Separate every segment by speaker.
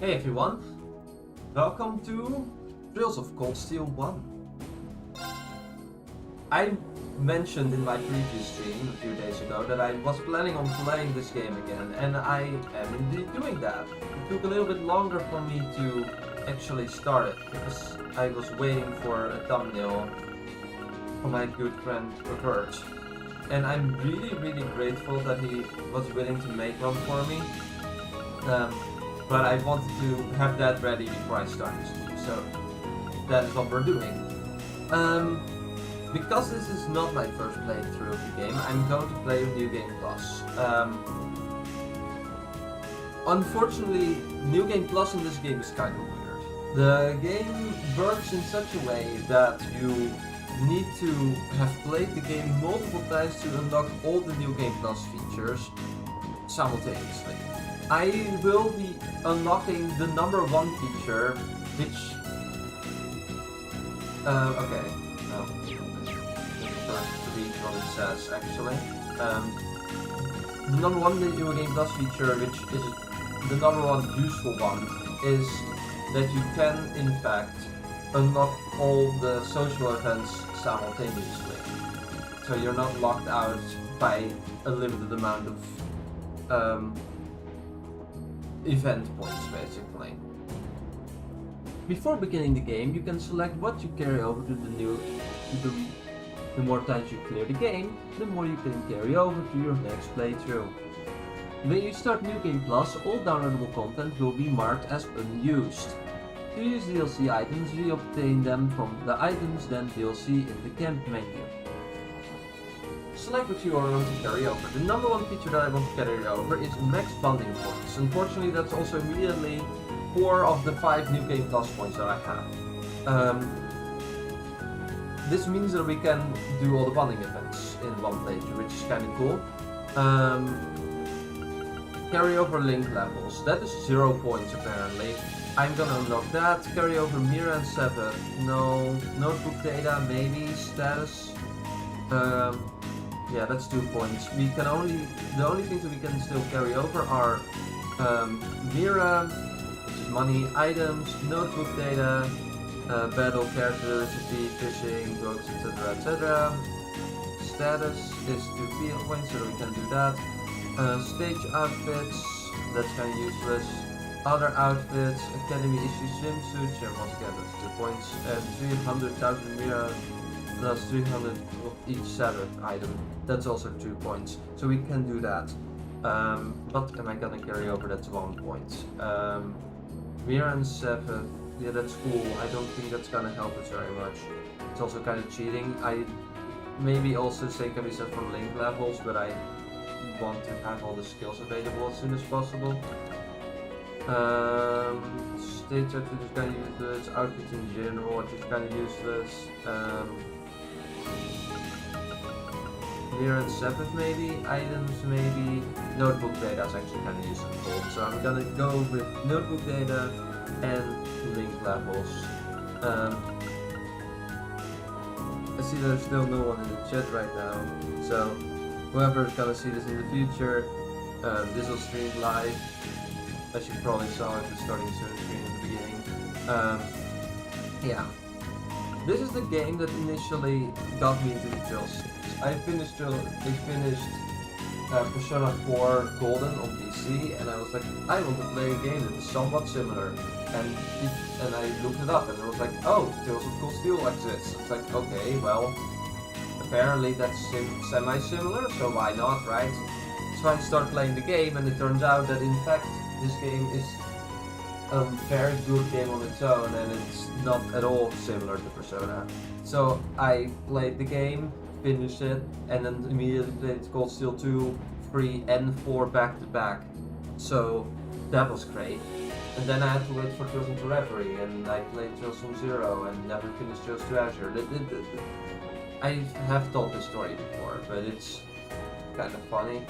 Speaker 1: Hey everyone, welcome to Trails of Cold Steel 1. I mentioned in my previous stream a few days ago that I was planning on playing this game again, and I am indeed doing that. It took a little bit longer for me to actually start it, because I was waiting for a thumbnail from my good friend Reverie. And I'm really grateful that he was willing to make one for me. But I wanted to have that ready before I start the stream, so that is what we're doing. Because this is not my first playthrough of the game, I'm going to play with New Game Plus. Unfortunately, New Game Plus in this game is kind of weird. The game works in such a way that you need to have played the game multiple times to unlock all the New Game Plus features simultaneously. I will be unlocking the number 1 feature, which... okay. Let me first read what it says, actually. The number 1 New Game Plus feature, which is the number 1 useful one, is that you can, in fact, unlock all the social events simultaneously. So you're not locked out by a limited amount of event points, basically. Before beginning the game, you can select what you carry over to the more times you clear the game, the more you can carry over to your next playthrough. When you start New Game Plus, all downloadable content will be marked as unused. To use DLC items, we obtain them from the Items Then DLC in the camp menu. Select what you are going to carry over. The number 1 feature that I want to carry over is max bonding points. Unfortunately, that's also immediately 4 of the 5 New Game Plus points that I have. This means that we can do all the bonding events in one playthrough, which is kind of cool. Carry over link levels. That is 0 points apparently. I'm gonna unlock that. Carry over Mira and Seven. No. Notebook data, maybe. Status. Yeah, that's 2 points. The only things that we can still carry over are Mira, which is money, items, notebook data, battle, character, recipe, fishing, books, etc. Status is 2 points, so we can do that. Stage outfits, that's kind of useless. Other outfits, Academy issue swimsuits, and once again that's 2 points. And 300,000 Mira plus 300 of each Sabbath item, that's also 2 points. So we can do that. What am I gonna carry over? That's 1 point. Mira and Sabbath, yeah, that's cool. I don't think that's gonna help us very much. It's also kind of cheating. I maybe also say can be set for link levels, but I want to have all the skills available as soon as possible. Stage outfit is kind of useless, outfits in general are just kind of useless. Mirror and Sabbath maybe, items maybe, notebook data is actually kind of useful. So I'm gonna go with notebook data and link levels. I see there's still no one in the chat right now, so whoever is gonna see this in the future, this will stream live. As you probably saw, it was starting soon screen in the beginning. Yeah. This is the game that initially got me into the Trails series. I finished Persona 4 Golden on PC, and I was like, I want to play a game that is somewhat similar. And I looked it up, and I was like, oh, Trails of Cold Steel exists. It's like, okay, well, apparently that's semi-similar, so why not, right? So I start playing the game, and it turns out that in fact, this game is a very good game on its own, and it's not at all similar to Persona. So I played the game, finished it, and then immediately played Cold Steel 2, 3, and 4 back to back. So that was great. And then I had to wait for Trails into Reverie, and I played Trails from Zero and never finished Trails to Azure. I have told this story before, but it's kind of funny.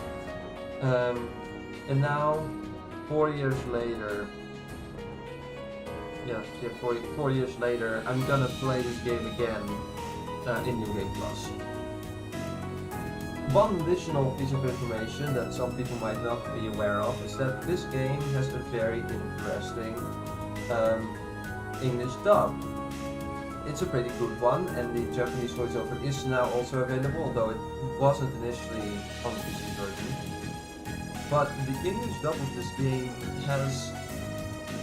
Speaker 1: And now, 4 years later, four years later, I'm gonna play this game again in New Game Plus. One additional piece of information that some people might not be aware of is that this game has a very interesting English dub. It's a pretty good one, and the Japanese voiceover is now also available, although it wasn't initially on the PC version. But the English dub of this game has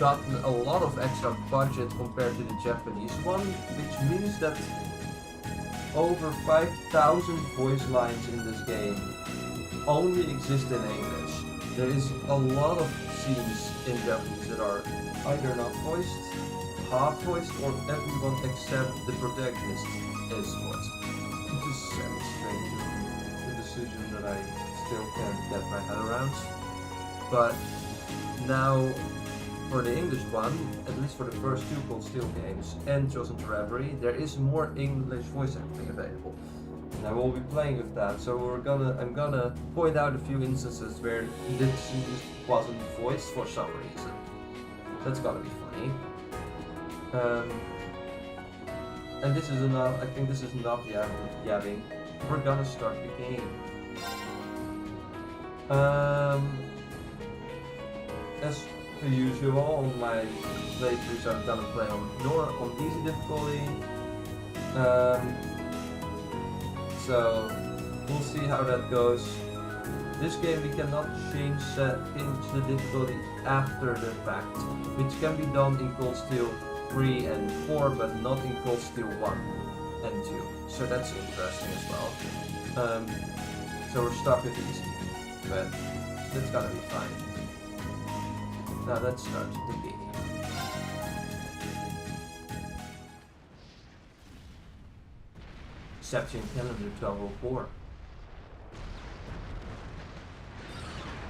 Speaker 1: gotten a lot of extra budget compared to the Japanese one, which means that over 5,000 voice lines in this game only exist in English. There is a lot of scenes in Japanese that are either not voiced, half voiced, or everyone except the protagonist is voiced. It is very strange, the decision that I still can't get my head around. But now, for the English one, at least for the first two coldsteel games and Chosen to Reverie, there is more English voice acting available. And I will be playing with that, so I'm gonna point out a few instances where this wasn't voiced for some reason. That's gotta be funny. And this is enough. I think this is enough yabbing. We're gonna start the game. As per usual, on my playthroughs I'm gonna play on easy difficulty. So we'll see how that goes. This game we cannot change the difficulty after the fact, which can be done in coldsteel 3 and 4, but not in coldsteel 1 and 2. So that's interesting as well. So we're stuck with easy, but that's gonna be fine. Now let's start the game. Inception calendar 1204.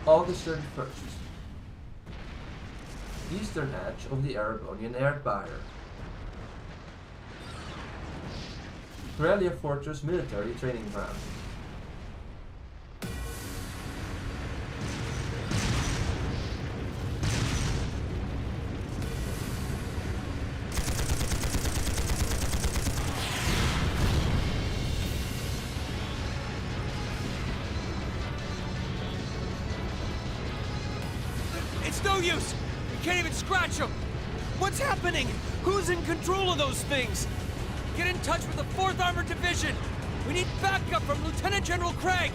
Speaker 1: August 31st. Eastern edge of the Erebonian Empire. Corellia Fortress military training ground.
Speaker 2: It's no use! We can't even scratch them! What's happening? Who's in control of those things? Get in touch with the 4th Armored Division! We need backup from Lieutenant General Craig!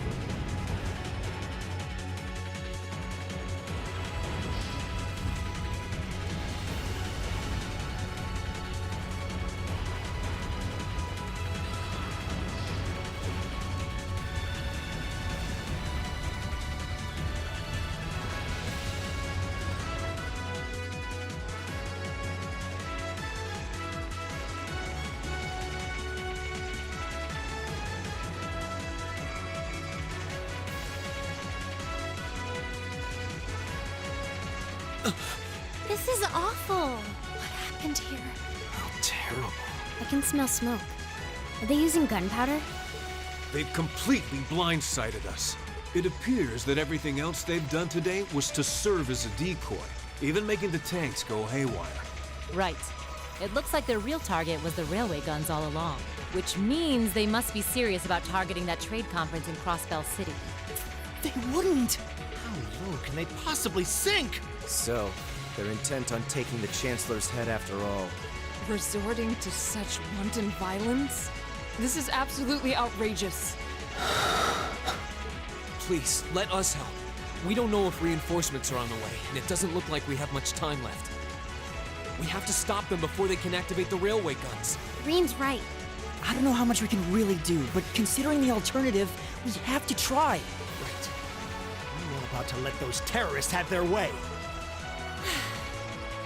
Speaker 3: This is awful. What happened here?
Speaker 2: How terrible.
Speaker 3: I can smell smoke. Are they using gunpowder?
Speaker 4: They've completely blindsided us. It appears that everything else they've done today was to serve as a decoy, even making the tanks go haywire.
Speaker 5: Right. It looks like their real target was the railway guns all along, which means they must be serious about targeting that trade conference in Crossbell City.
Speaker 6: They wouldn't! How low can they possibly sink?
Speaker 7: So, they're intent on taking the Chancellor's head after all.
Speaker 8: Resorting to such wanton violence? This is absolutely outrageous.
Speaker 2: Please, let us help. We don't know if reinforcements are on the way, and it doesn't look like we have much time left. We have to stop them before they can activate the railway guns.
Speaker 3: Green's right.
Speaker 6: I don't know how much we can really do, but considering the alternative, we have to try.
Speaker 2: Right.
Speaker 6: I'm not about to let those terrorists have their way.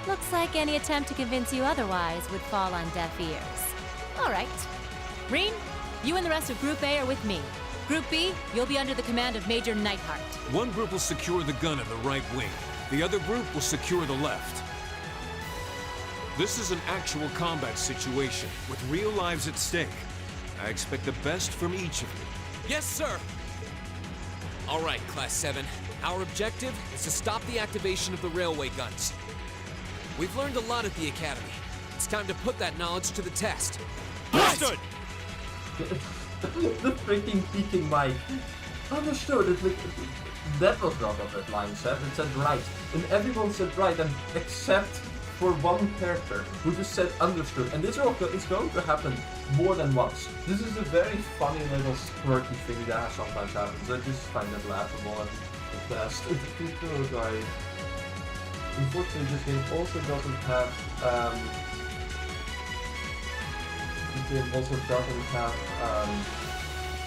Speaker 5: Looks like any attempt to convince you otherwise would fall on deaf ears. All right. Reen, you and the rest of Group A are with me. Group B, you'll be under the command of Major Neidhart.
Speaker 4: One group will secure the gun in the right wing. The other group will secure the left. This is an actual combat situation, with real lives at stake. I expect the best from each of you.
Speaker 2: Yes, sir! All right, Class 7. Our objective is to stop the activation of the railway guns. We've learned a lot at the Academy. It's time to put that knowledge to the test.
Speaker 6: Understood!
Speaker 1: The freaking peeking mic. Understood. That was not what that line said. It said right. And everyone said right, and except for one character who just said understood. And this is going to happen more than once. This is a very funny little quirky thing that sometimes happens. I just find it laughable at best. Unfortunately, this game also doesn't have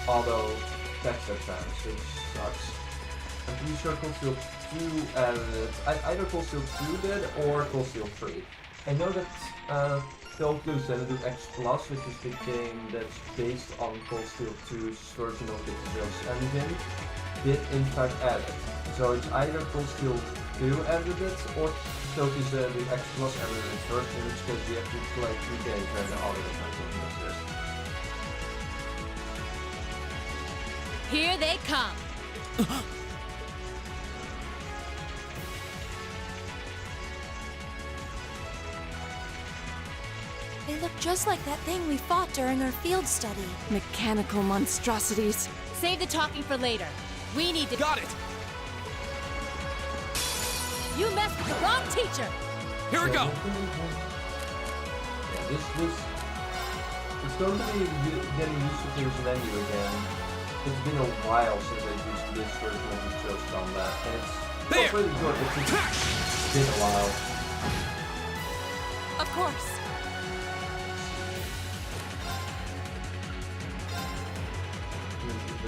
Speaker 1: auto text advance, which sucks. I'm pretty sure coldsteel 2 added it. Either coldsteel 2 did or coldsteel 3. I know that Falcom and do X Plus, which is the game that's based on coldsteel 2's version of the Xseed engine, did in fact add it. So it's either coldsteel 2 added it or Falcom the X Plus added it first, in which case we have to play 2 games where the audio advance exists.
Speaker 5: Here they come.
Speaker 3: They look just like that thing we fought during our field study.
Speaker 8: Mechanical monstrosities.
Speaker 5: Save the talking for later. We need to—
Speaker 2: Got it!
Speaker 5: You messed with the wrong teacher!
Speaker 2: Here we go!
Speaker 1: Yeah, it's going to be getting used to this menu again. It's been a while since I used this version of the Chill combat, and it's not really good. It's just been a while.
Speaker 8: Of course.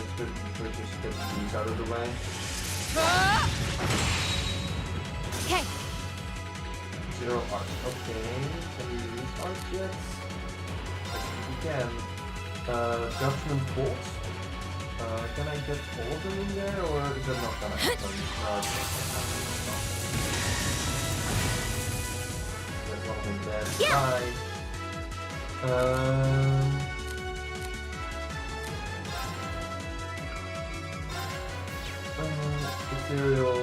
Speaker 1: Let's just get these out of the way.
Speaker 3: Okay.
Speaker 1: 0 arcs. Okay. Can we use arcs yet? I think we can. Judgment bolts. Can I get all of them in there, or is it not gonna happen? No, it's not gonna happen. There's one in there. Ethereal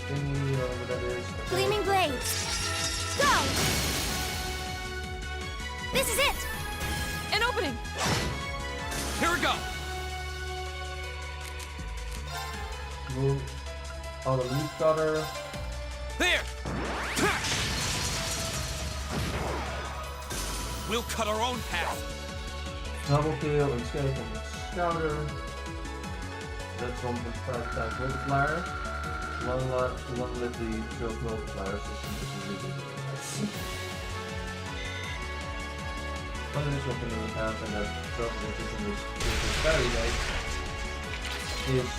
Speaker 1: thingy, whatever that is. Okay.
Speaker 3: Gleaming blades. Go! This is it!
Speaker 8: An opening!
Speaker 2: Here we go!
Speaker 1: Move on the leaf cutter.
Speaker 2: There! We'll cut our own path.
Speaker 1: Double kill and skeleton scouter. That's 1.5 times multiplier. One with the shield multiplier system is really nice. One additional thing we have, and that dropping system is very nice, is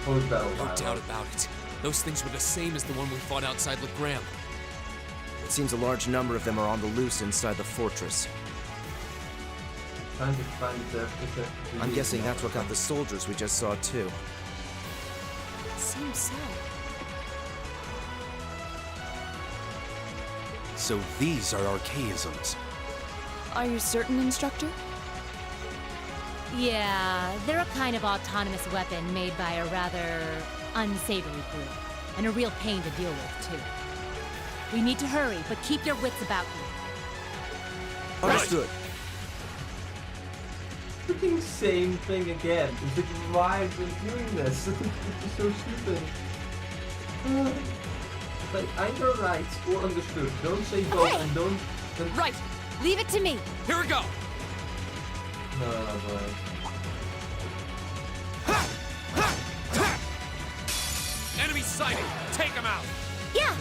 Speaker 1: post battle
Speaker 2: No
Speaker 1: fire.
Speaker 2: doubt about it. Those things were the same as the one we fought outside Legram.
Speaker 7: It seems a large number of them are on the loose inside the fortress.
Speaker 1: Trying to find it.
Speaker 7: I'm guessing that's what got the soldiers we just saw too.
Speaker 3: Seems so.
Speaker 4: So these are archaisms.
Speaker 8: Are you certain, Instructor?
Speaker 5: Yeah, they're a kind of autonomous weapon made by a rather unsavory group. And a real pain to deal with, too. We need to hurry, but keep your wits about you.
Speaker 7: Understood.
Speaker 1: Freaking same thing again. It's like, why have you been doing this? It's so stupid. Like, either right or understood. Don't say both and don't.
Speaker 5: Right! Leave it to me!
Speaker 2: Here we go!
Speaker 1: Oh boy.
Speaker 2: Enemy sighted! Take him out!
Speaker 3: Yeah!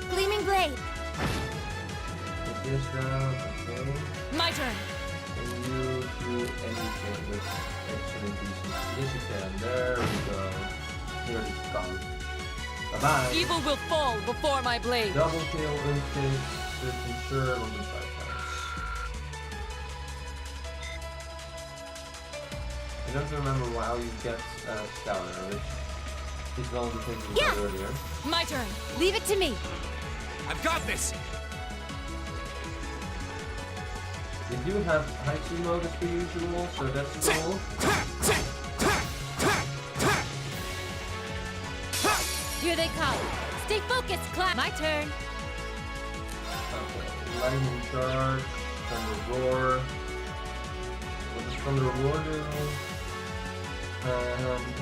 Speaker 3: Gleaming blade.
Speaker 1: Put this down, okay.
Speaker 8: My turn!
Speaker 1: Can you do anything with excellent decency? Yes, you can. There we go. Here it comes. Bye-bye.
Speaker 8: Evil will fall before my blade.
Speaker 1: Double kill, instinct, switching sure, 1.5 times. I don't remember how you get Scouter, which is one of the things we said earlier.
Speaker 8: My turn!
Speaker 5: Leave it to me!
Speaker 2: I've got this!
Speaker 1: We do have Haiku mode as per usual, so that's cool.
Speaker 5: Here they come! Stay focused, class! My turn!
Speaker 1: Okay, lightning charge. Thunder Roar. What does Thunder Roar do?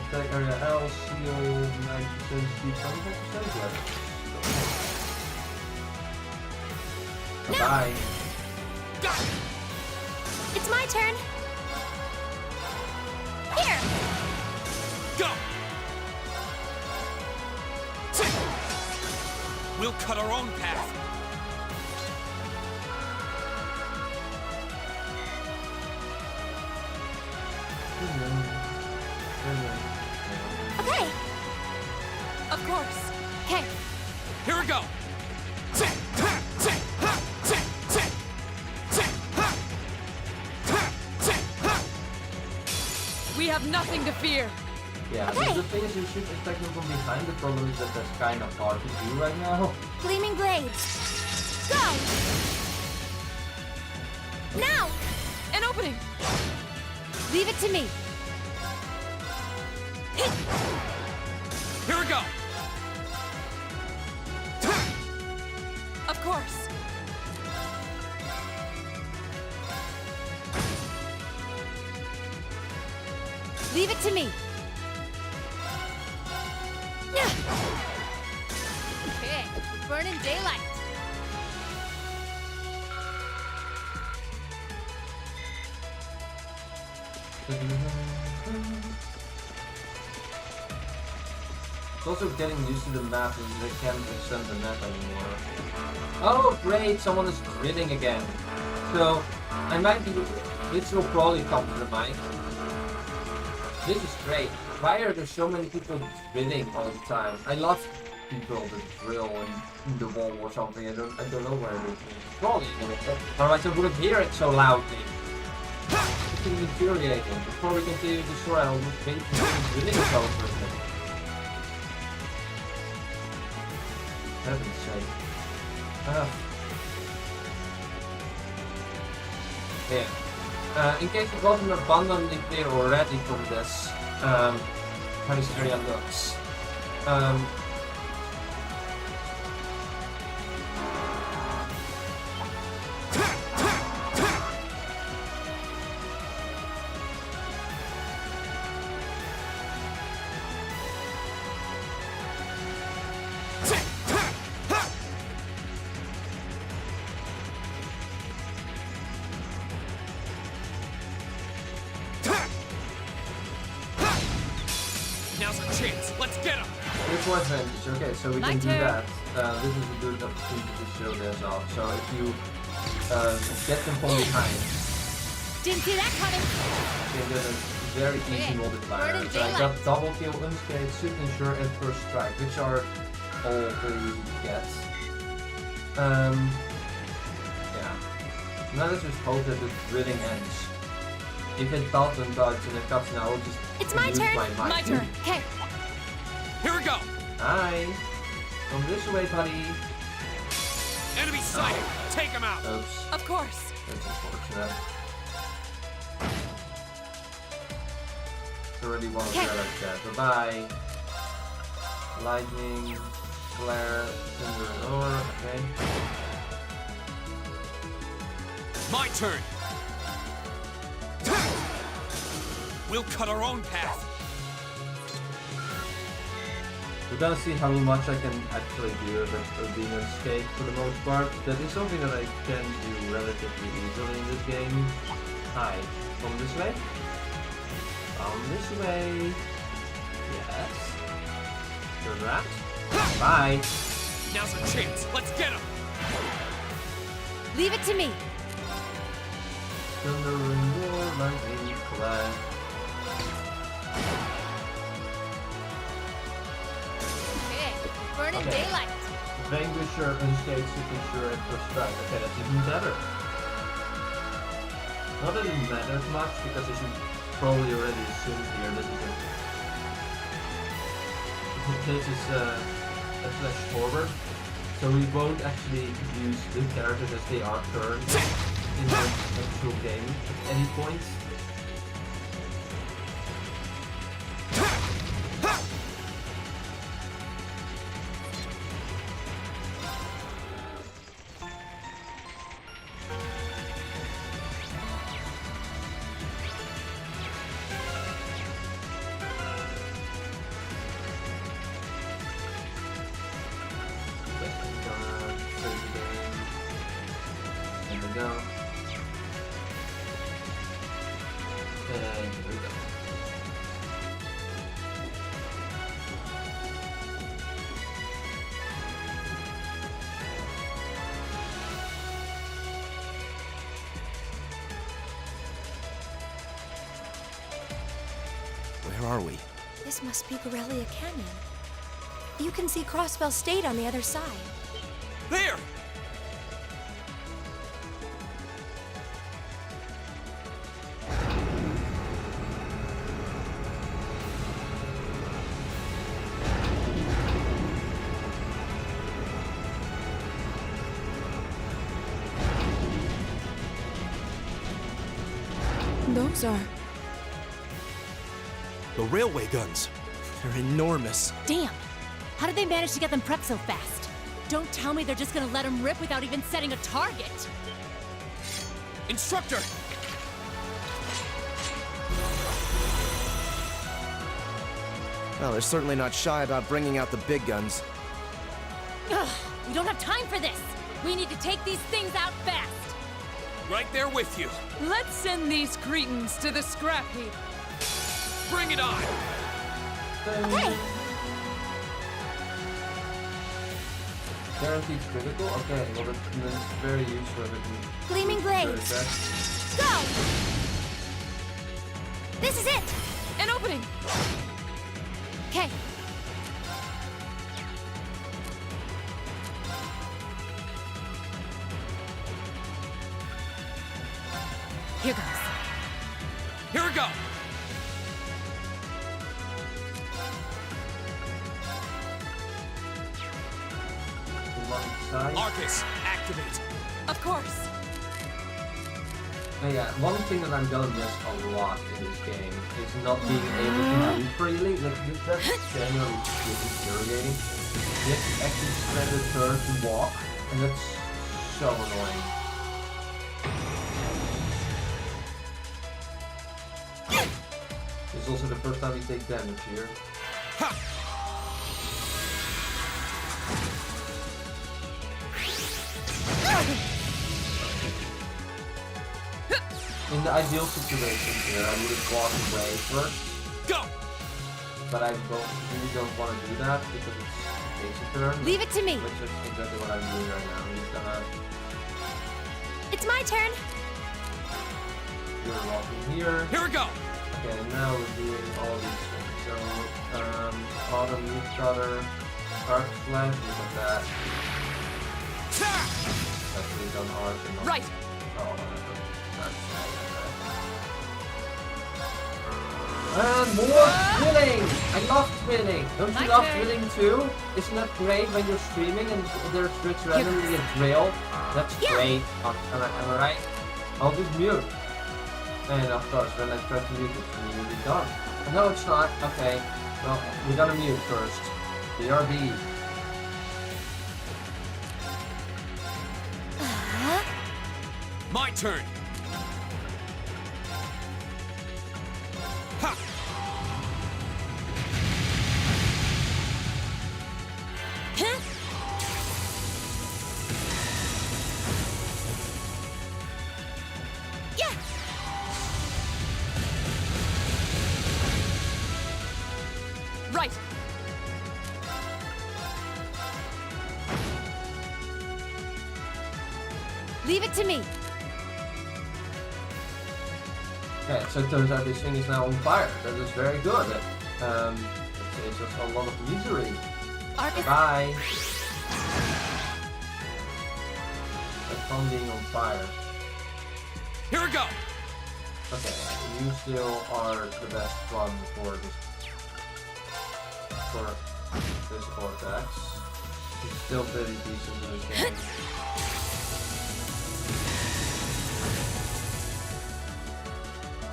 Speaker 1: Attack area L, seal, 90% speed, 25% left. Bye.
Speaker 3: It's my turn. Here.
Speaker 2: Go! We'll cut our own path.
Speaker 3: Okay.
Speaker 8: Of course.
Speaker 3: Okay.
Speaker 2: Here we go.
Speaker 8: We have nothing to fear.
Speaker 1: Yeah,
Speaker 3: Okay.
Speaker 1: the thing is you should attack them from behind. The problem is that that's kind of hard to do right now.
Speaker 3: Gleaming blades. Go. Now.
Speaker 8: An opening.
Speaker 3: Leave it to me.
Speaker 2: Here we go.
Speaker 8: Of course.
Speaker 3: Leave it to me.
Speaker 5: Okay, burning daylight.
Speaker 1: It's also getting used to the map and they can't extend the map anymore. Oh great, someone is grinning again. So, I might be... This will probably come to the mic. This is great. Why are there so many people drilling all the time? I love people that drill in the wall or something. I don't know where it is. Probably otherwise I wouldn't hear it so loudly. It's infuriating. Before we continue the story, I'll just wait for drilling is over for a second. Heaven's sake. Yeah. In case it wasn't abundantly clear already from this, how this area looks.
Speaker 2: Now's our chance. Let's get him.
Speaker 1: Here's one advantage. Okay, so we
Speaker 5: My
Speaker 1: can do
Speaker 5: turn.
Speaker 1: that. This is a good opportunity to show this off. So if you get them from behind,
Speaker 3: Didn't see that coming.
Speaker 1: you can get a very easy multiplier.
Speaker 3: Burning
Speaker 1: So I got
Speaker 3: daylight.
Speaker 1: double kill, unscathed, signature, and first strike, which are all very easy to get. Yeah. Now let's just hope that the drilling ends. If it doesn't dodge in a cutscene, I will just
Speaker 3: It's my
Speaker 1: use
Speaker 3: turn.
Speaker 1: my mic.
Speaker 8: My turn.
Speaker 3: Okay.
Speaker 2: Here we go.
Speaker 1: Hi. Come this way, buddy.
Speaker 2: Enemy sighted. Take him out.
Speaker 1: Oops.
Speaker 8: Of course.
Speaker 1: That's unfortunate. It's already one of the like that. Bye-bye. Lightning, flare, thunder, and ore. Okay.
Speaker 2: My turn. We'll cut our own path.
Speaker 1: We're gonna see how much I can actually do if it's being escape for the most part. That is something that I can do relatively easily in this game. Hi. Come this way. Come this way. Yes. Turn around. Bye.
Speaker 2: Now's our chance. Let's get him.
Speaker 3: Leave it to me.
Speaker 1: Thunder and roar, lightning, flash.
Speaker 5: Okay, burning
Speaker 1: Okay.
Speaker 5: daylight.
Speaker 1: Vanquisher, unscathed, signature, and first strike. Okay, that's even better. Not that it matters much, because as you probably already assumed here, this is a flash forward. So we won't actually use the characters as they are turned in the actual game at any point.
Speaker 7: Where are we?
Speaker 3: This must be Corellia Canyon. You can see Crossbell State on the other side.
Speaker 2: There!
Speaker 8: Those are...
Speaker 7: The railway guns. They're enormous.
Speaker 5: Damn! How did they manage to get them prepped so fast? Don't tell me they're just gonna let them rip without even setting a target!
Speaker 2: Instructor!
Speaker 7: Well, they're certainly not shy about bringing out the big guns.
Speaker 5: Ugh, we don't have time for this! We need to take these things out fast!
Speaker 2: Right there with you.
Speaker 8: Let's send these cretins to the scrap heap.
Speaker 2: Bring it on!
Speaker 3: Okay.
Speaker 1: Guaranteed critical? Okay, well that's very useful if it can...
Speaker 3: Gleaming blades. Go! This is it!
Speaker 8: An opening!
Speaker 3: Okay.
Speaker 5: Here goes.
Speaker 2: Here we go!
Speaker 1: Side.
Speaker 2: Arcus, activate!
Speaker 8: Of course!
Speaker 1: Oh yeah, one thing that I'm gonna miss a lot in this game is not being able to move freely. Like, that's generally infuriating. You have to actually spread the turn to walk, and that's so annoying. This is also the first time we take damage here.
Speaker 2: Ha!
Speaker 1: In the ideal situation here, I would have walked away first.
Speaker 2: Go!
Speaker 1: But I really don't want to do that because it's basic turn.
Speaker 3: Leave it to me.
Speaker 1: Which is exactly what I'm doing right now. I'm just gonna...
Speaker 3: It's my turn.
Speaker 1: You're walking here.
Speaker 2: Here we go!
Speaker 1: Okay, now we're doing all these things. So, autumn, leaf cutter, arc flash, look at that. Actually done arc and not...
Speaker 8: Right!
Speaker 1: Oh, and more twinning! I love twinning! Don't you love twinning too? Isn't that great when you're streaming and there's tricks randomly a drill? That's great. Am I right? I'll just mute. And of course, when I press mute, it's immediately done. No, it's not. Okay. Well, we gotta mute first. BRB.
Speaker 2: My turn! Ha!
Speaker 3: Huh? Yeah!
Speaker 8: Right!
Speaker 3: Leave it to me.
Speaker 1: Okay, so it turns out this thing is now on fire. That is very good. It saves us a lot of misery.
Speaker 3: Arcus.
Speaker 1: Bye. That's fun being on fire.
Speaker 2: Here we go!
Speaker 1: Okay, you still are the best one for this, for physical attacks. He's still pretty decent in this game.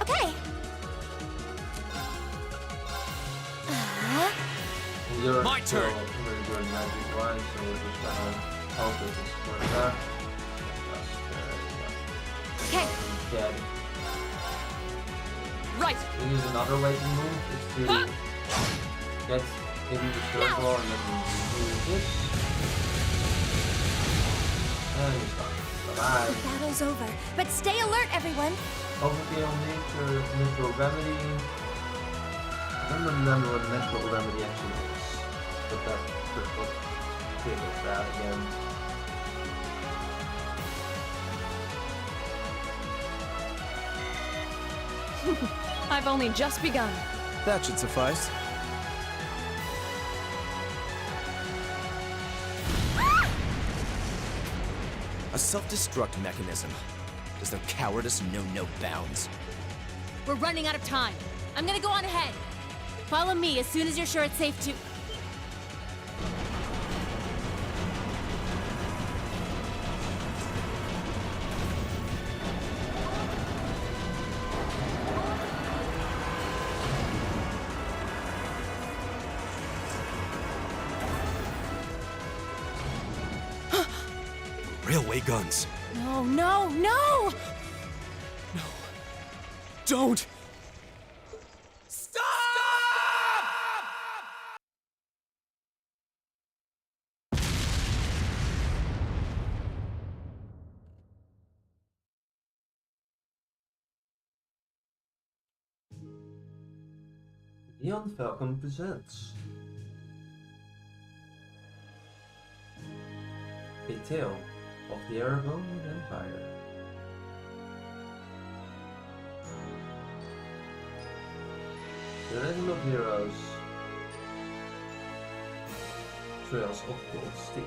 Speaker 3: Okay.
Speaker 1: And you're
Speaker 2: My
Speaker 1: still
Speaker 2: turn.
Speaker 1: really good magic wise, so we're just gonna hope that this works out.
Speaker 3: Okay.
Speaker 1: Dead.
Speaker 8: Right!
Speaker 1: This is another way to move, is to get in the circle and then do this. And you're done. Bye-bye.
Speaker 3: The battle's over, but stay alert, everyone.
Speaker 1: Overkill, nature, natural remedy. I don't remember what natural remedy actually is. But that's what triggers that again.
Speaker 8: I've only just begun.
Speaker 7: That should suffice. A self-destruct mechanism. Does their cowardice know no bounds?
Speaker 5: We're running out of time. I'm gonna go on ahead. Follow me as soon as you're sure it's safe to...
Speaker 7: Railway guns.
Speaker 5: No, no, no!
Speaker 7: Don't!
Speaker 1: Nihon Falcom presents A Tale of the Erebonian Empire. The Legend of Heroes, Trails of Coldsteel.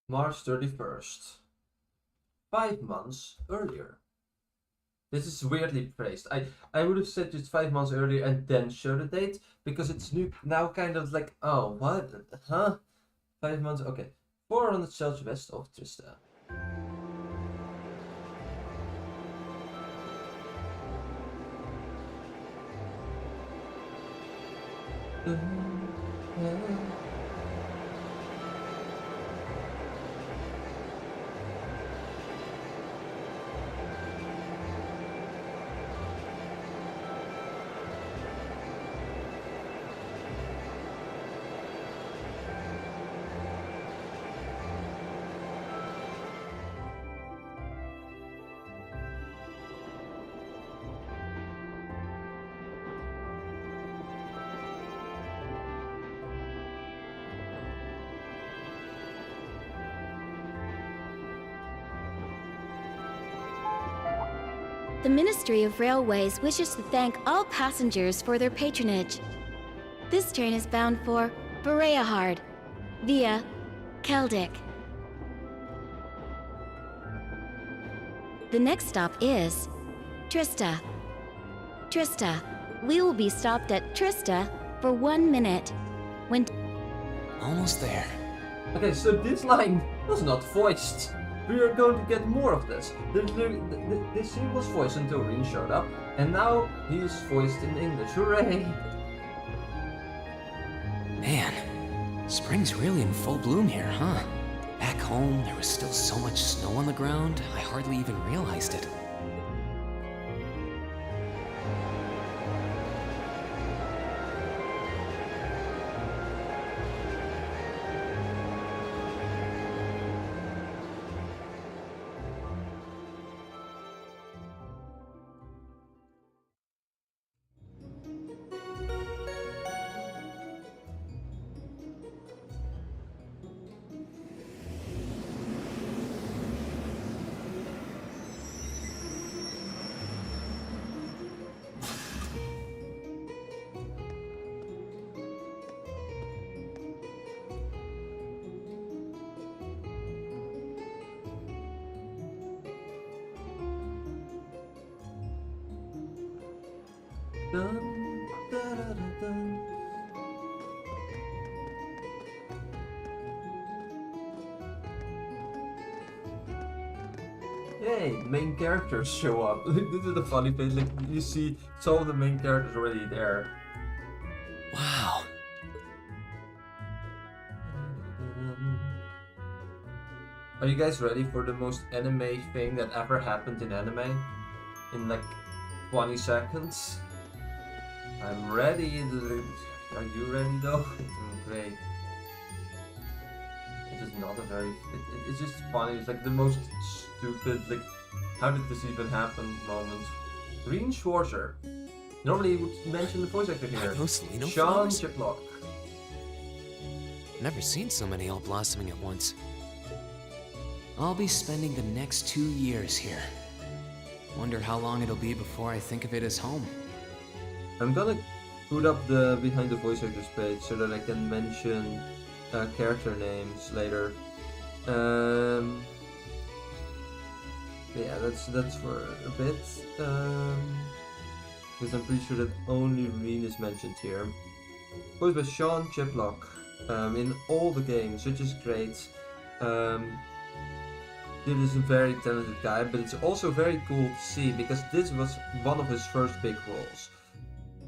Speaker 1: March 31st. 5 months earlier. This is weirdly placed. I would have said just 5 months earlier and then show the date, because it's now kind of like, oh, what? Huh? 5 months, okay. 400 southwest of Trista.
Speaker 9: The Ministry of Railways wishes to thank all passengers for their patronage. This train is bound for Bereahard via Keldic. The next stop is Trista. Trista. We will be stopped at Trista for 1 minute. When
Speaker 7: Almost there.
Speaker 1: Okay, so this line was not voiced. We are going to get more of this. This scene was voiced until Rin showed up, and now he is voiced in English. Hooray!
Speaker 10: Man, spring's really in full bloom here, huh? Back home, there was still so much snow on the ground, I hardly even realized it.
Speaker 1: Dun, da, da, da, dun. Yay, main characters show up. This is the funny thing, like you see some of the main characters already there.
Speaker 10: Wow.
Speaker 1: Are you guys ready for the most anime thing that ever happened in anime? In like 20 seconds? I'm ready. Are you ready though? It's great. It is not a very... it's just funny. It's like the most stupid, like, how did this even happen moment. Green Schwarzer. Normally you would mention the voice actor here.
Speaker 10: Those Lino
Speaker 1: Sean
Speaker 10: flowers?
Speaker 1: Chiplock.
Speaker 10: Never seen so many all blossoming at once. I'll be spending the next 2 years here. Wonder how long it'll be before I think of it as home.
Speaker 1: I'm gonna put up the behind the voice actors page so that I can mention character names later. Yeah, that's for a bit. Because I'm pretty sure that only Reen is mentioned here. Voiced by Sean Chiplock in all the games, which is great. This is a very talented guy, but it's also very cool to see because this was one of his first big roles.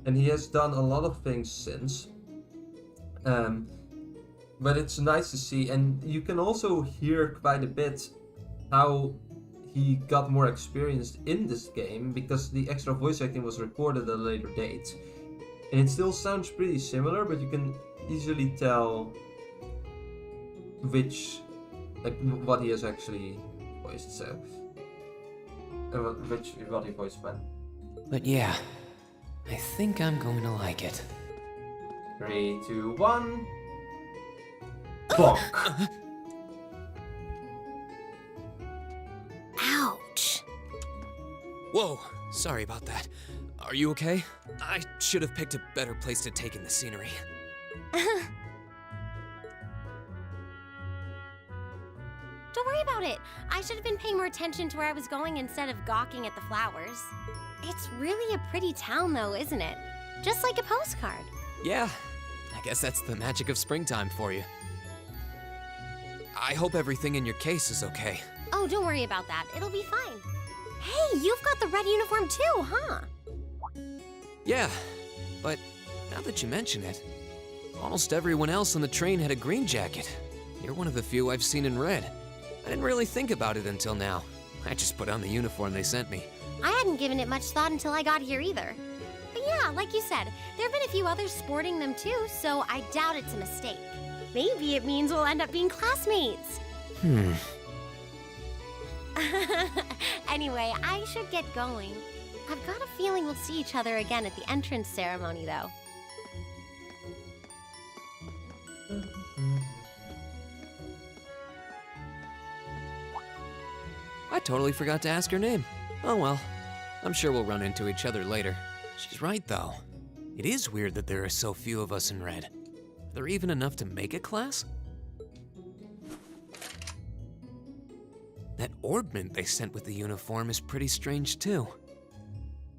Speaker 1: And he has done a lot of things since. But it's nice to see, and you can also hear quite a bit how he got more experienced in this game because the extra voice acting was recorded at a later date. And it still sounds pretty similar, but you can easily tell which, like, what he has actually voiced, so what he voiced when.
Speaker 10: But yeah, I think I'm going to like it.
Speaker 1: 3, 2, 1. Bonk.
Speaker 9: Ouch.
Speaker 10: Whoa, sorry about that. Are you okay? I should have picked a better place to take in the scenery.
Speaker 9: Don't worry about it. I should have been paying more attention to where I was going instead of gawking at the flowers. It's really a pretty town though, isn't it? Just like a postcard.
Speaker 10: Yeah, I guess that's the magic of springtime for you. I hope everything in your case is okay.
Speaker 9: Oh, don't worry about that. It'll be fine. Hey, you've got the red uniform too, huh?
Speaker 10: Yeah, but now that you mention it, almost everyone else on the train had a green jacket. You're one of the few I've seen in red. I didn't really think about it until now. I just put on the uniform they sent me.
Speaker 9: I hadn't given it much thought until I got here either. But yeah, like you said, there have been a few others sporting them too, so I doubt it's a mistake. Maybe it means we'll end up being classmates. Anyway, I should get going. I've got a feeling we'll see each other again at the entrance ceremony, though.
Speaker 10: I totally forgot to ask her name. Oh well, I'm sure we'll run into each other later. She's right though. It is weird that there are so few of us in red. Are there even enough to make a class? That orbment they sent with the uniform is pretty strange too.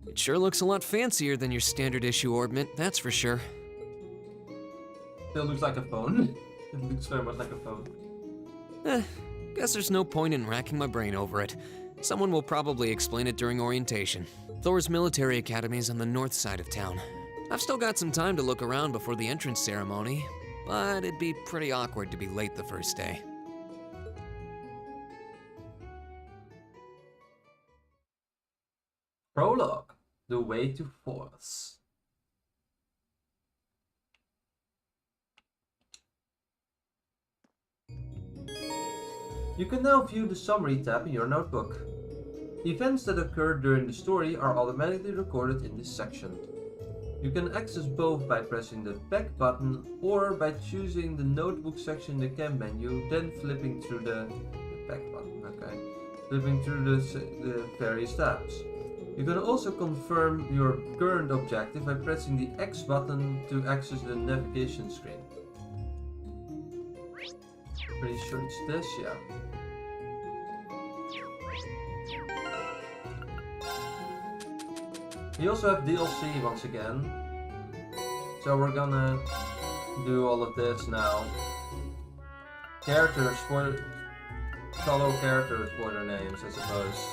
Speaker 10: It sure looks a lot fancier than your standard issue orbment, that's for sure.
Speaker 1: Still looks like a phone. It looks very much like a phone.
Speaker 10: Guess there's no point in racking my brain over it. Someone will probably explain it during orientation. Thor's military academy is on the north side of town. I've still got some time to look around before the entrance ceremony, but it'd be pretty awkward to be late the first day.
Speaker 1: Prologue, The Way to Force. You can now view the summary tab in your notebook. Events that occur during the story are automatically recorded in this section. You can access both by pressing the back button or by choosing the notebook section in the cam menu, then flipping through the back button, okay. Flipping through the various tabs. You can also confirm your current objective by pressing the X button to access the navigation screen. Pretty sure it's this, yeah. We also have DLC once again. So we're gonna do all of this now. Characters, follow characters, spoiler names, I suppose.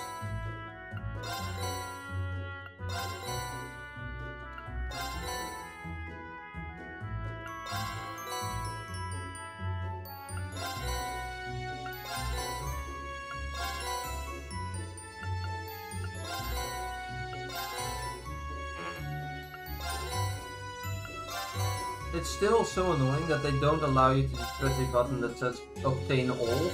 Speaker 1: It's still so annoying that they don't allow you to just press a button that says obtain all.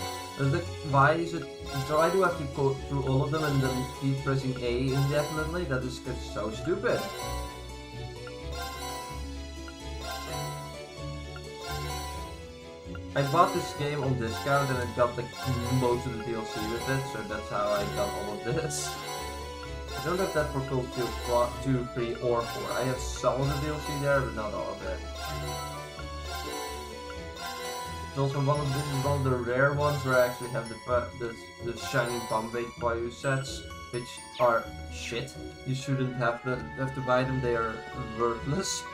Speaker 1: Why is it? So I do have to go through all of them and then keep pressing A indefinitely? That is just so stupid. I bought this game on discount and it got like most of the DLC with it, so that's how I got all of this. I don't have that for coldsteel 2, 3, or 4. I have some of the DLC there, but not all of it. It's also one of the rare ones where I actually have the shiny Bombay Bayou sets, which are shit. You shouldn't have to buy them. They are worthless.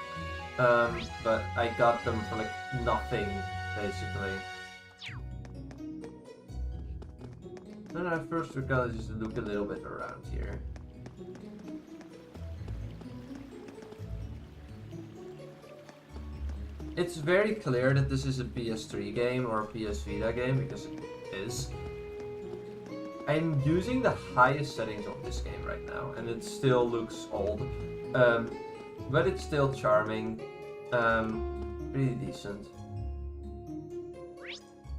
Speaker 1: But I got them for like nothing, basically. Then I first gotta just look a little bit around here. It's very clear that this is a PS3 game or a PS Vita game, because it is. I'm using the highest settings on this game right now, and it still looks old. But it's still charming. Pretty decent.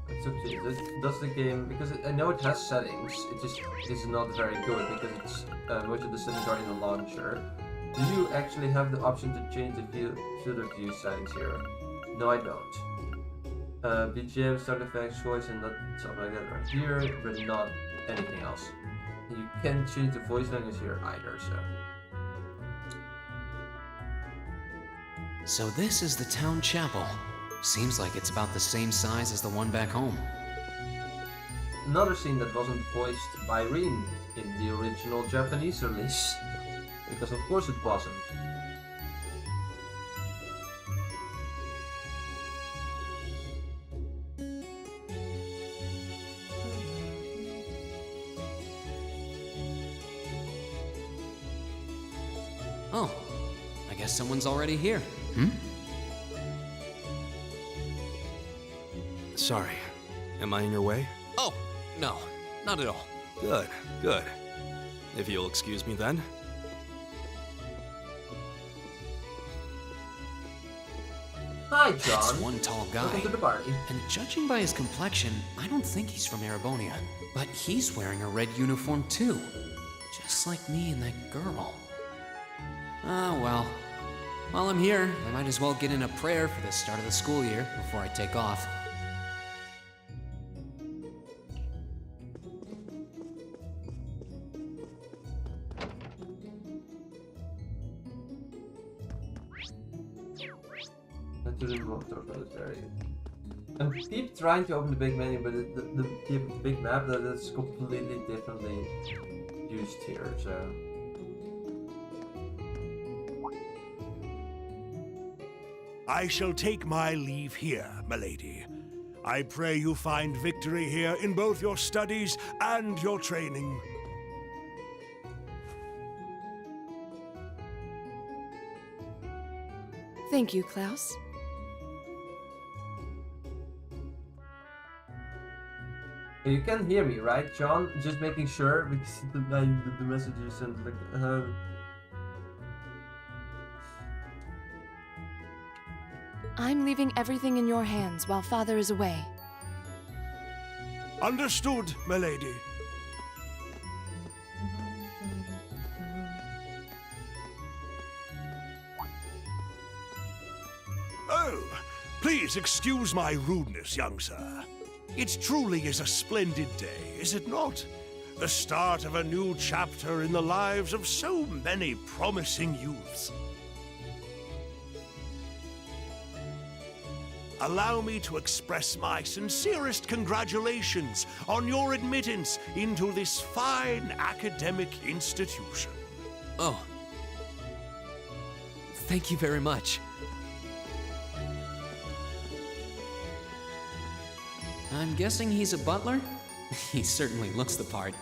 Speaker 1: It's okay. Does the game, because I know it has settings, it just is not very good because it's most of the settings are in the launcher. Do you actually have the option to change the field of view settings here? No, I don't. BGM, sound effects, voice, and something like that right here, but not anything else. You can't change the voice language here either, so.
Speaker 10: So this is the town chapel. Seems like it's about the same size as the one back home.
Speaker 1: Another scene that wasn't voiced by Rin in the original Japanese release. Because of course it wasn't.
Speaker 10: Oh, I guess someone's already here.
Speaker 11: Sorry, am I in your way?
Speaker 10: Oh, no, not at all.
Speaker 11: Good, good. If you'll excuse me then.
Speaker 1: Hi, John.
Speaker 10: That's one tall guy.
Speaker 1: Welcome to the party.
Speaker 10: And judging by his complexion, I don't think he's from Erebonia. But he's wearing a red uniform too. Just like me and that girl. Ah, well. While I'm here, I might as well get in a prayer for the start of the school year before I take off.
Speaker 1: I keep trying to open the big menu, but the big map that is completely differently used here, so.
Speaker 12: I shall take my leave here, milady. I pray you find victory here in both your studies and your training.
Speaker 8: Thank you, Klaus.
Speaker 1: You can hear me, right, John? Just making sure, because the messages sent like,
Speaker 8: I'm leaving everything in your hands while Father is away.
Speaker 12: Understood, milady. Oh, please excuse my rudeness, young sir. It truly is a splendid day, is it not? The start of a new chapter in the lives of so many promising youths. Allow me to express my sincerest congratulations on your admittance into this fine academic institution.
Speaker 10: Oh, Thank you very much. I'm guessing he's a butler? He certainly looks the part.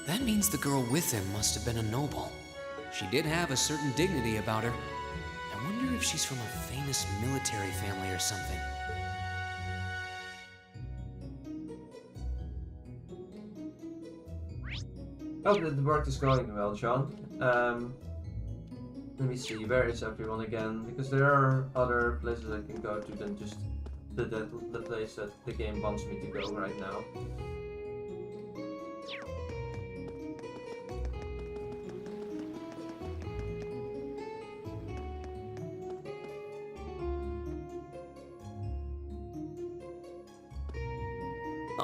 Speaker 10: That means the girl with him must have been a noble. She did have a certain dignity about her. I wonder if she's from a famous military family or something.
Speaker 1: Oh, the work is going well, John. Let me see, where is everyone again? Because there are other places I can go to than just the place that the game wants me to go right now.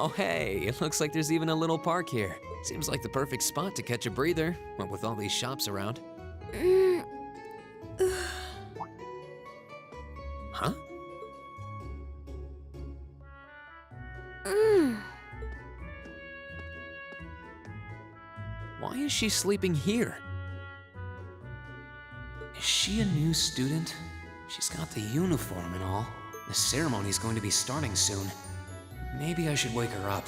Speaker 10: Oh hey, it looks like there's even a little park here. Seems like the perfect spot to catch a breather, what with all these shops around. Huh? Why is she sleeping here? Is she a new student? She's got the uniform and all. The ceremony's going to be starting soon. Maybe I should wake her up.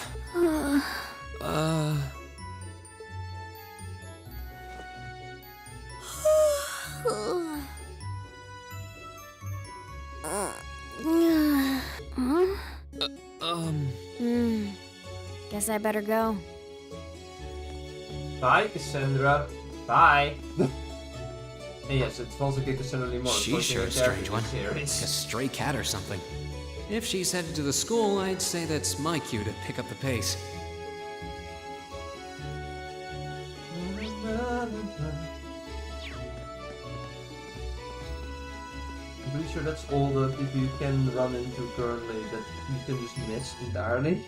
Speaker 9: Guess I better go.
Speaker 1: Bye, Cassandra. Bye. And yes, it's also good Cassandra Limon.
Speaker 10: She's sure a strange one. Like a stray cat or something. If she's headed to the school, I'd say that's my cue to pick up the pace.
Speaker 1: I'm pretty sure that's all the people you can run into currently that you can just miss entirely.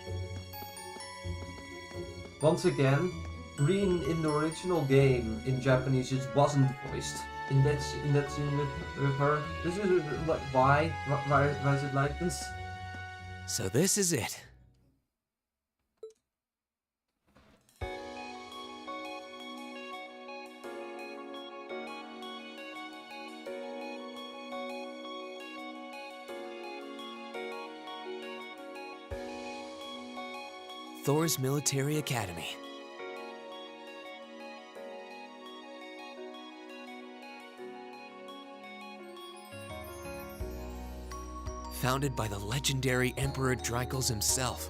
Speaker 1: Once again, Rin in the original game in Japanese just wasn't voiced. In that scene with her. This is like why is it like this?
Speaker 10: So this is it. Thor's Military Academy. Founded by the legendary Emperor Drykles himself.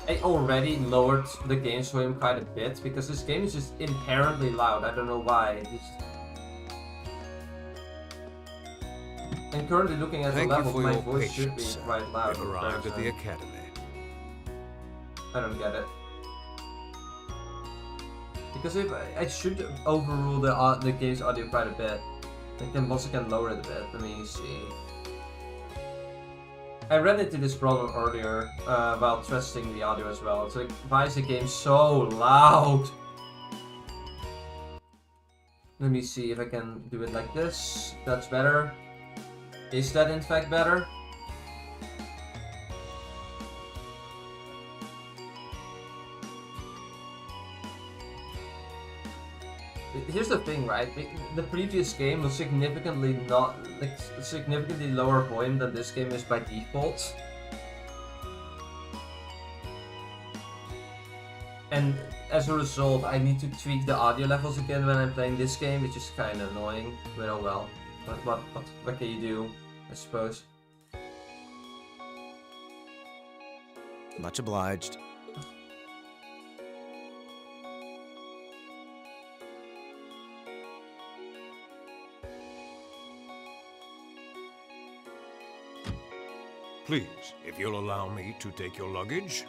Speaker 1: I already lowered the gain volume quite a bit because this game is just inherently loud. I don't know why. And currently looking at the level, my voice should be quite loud.
Speaker 12: You've arrived at the academy.
Speaker 1: I don't get it. Because if I should overrule the game's audio quite a bit. I can also lower it a bit. Let me see. I ran into this problem earlier while testing the audio as well. It's like, why is the game so loud? Let me see if I can do it like this. That's better. Is that in fact better? Here's the thing, right? The previous game was significantly lower volume than this game is by default. And as a result, I need to tweak the audio levels again when I'm playing this game, which is kind of annoying. But oh well. What can you do, I suppose?
Speaker 7: Much obliged.
Speaker 12: Please, if you'll allow me to take your luggage.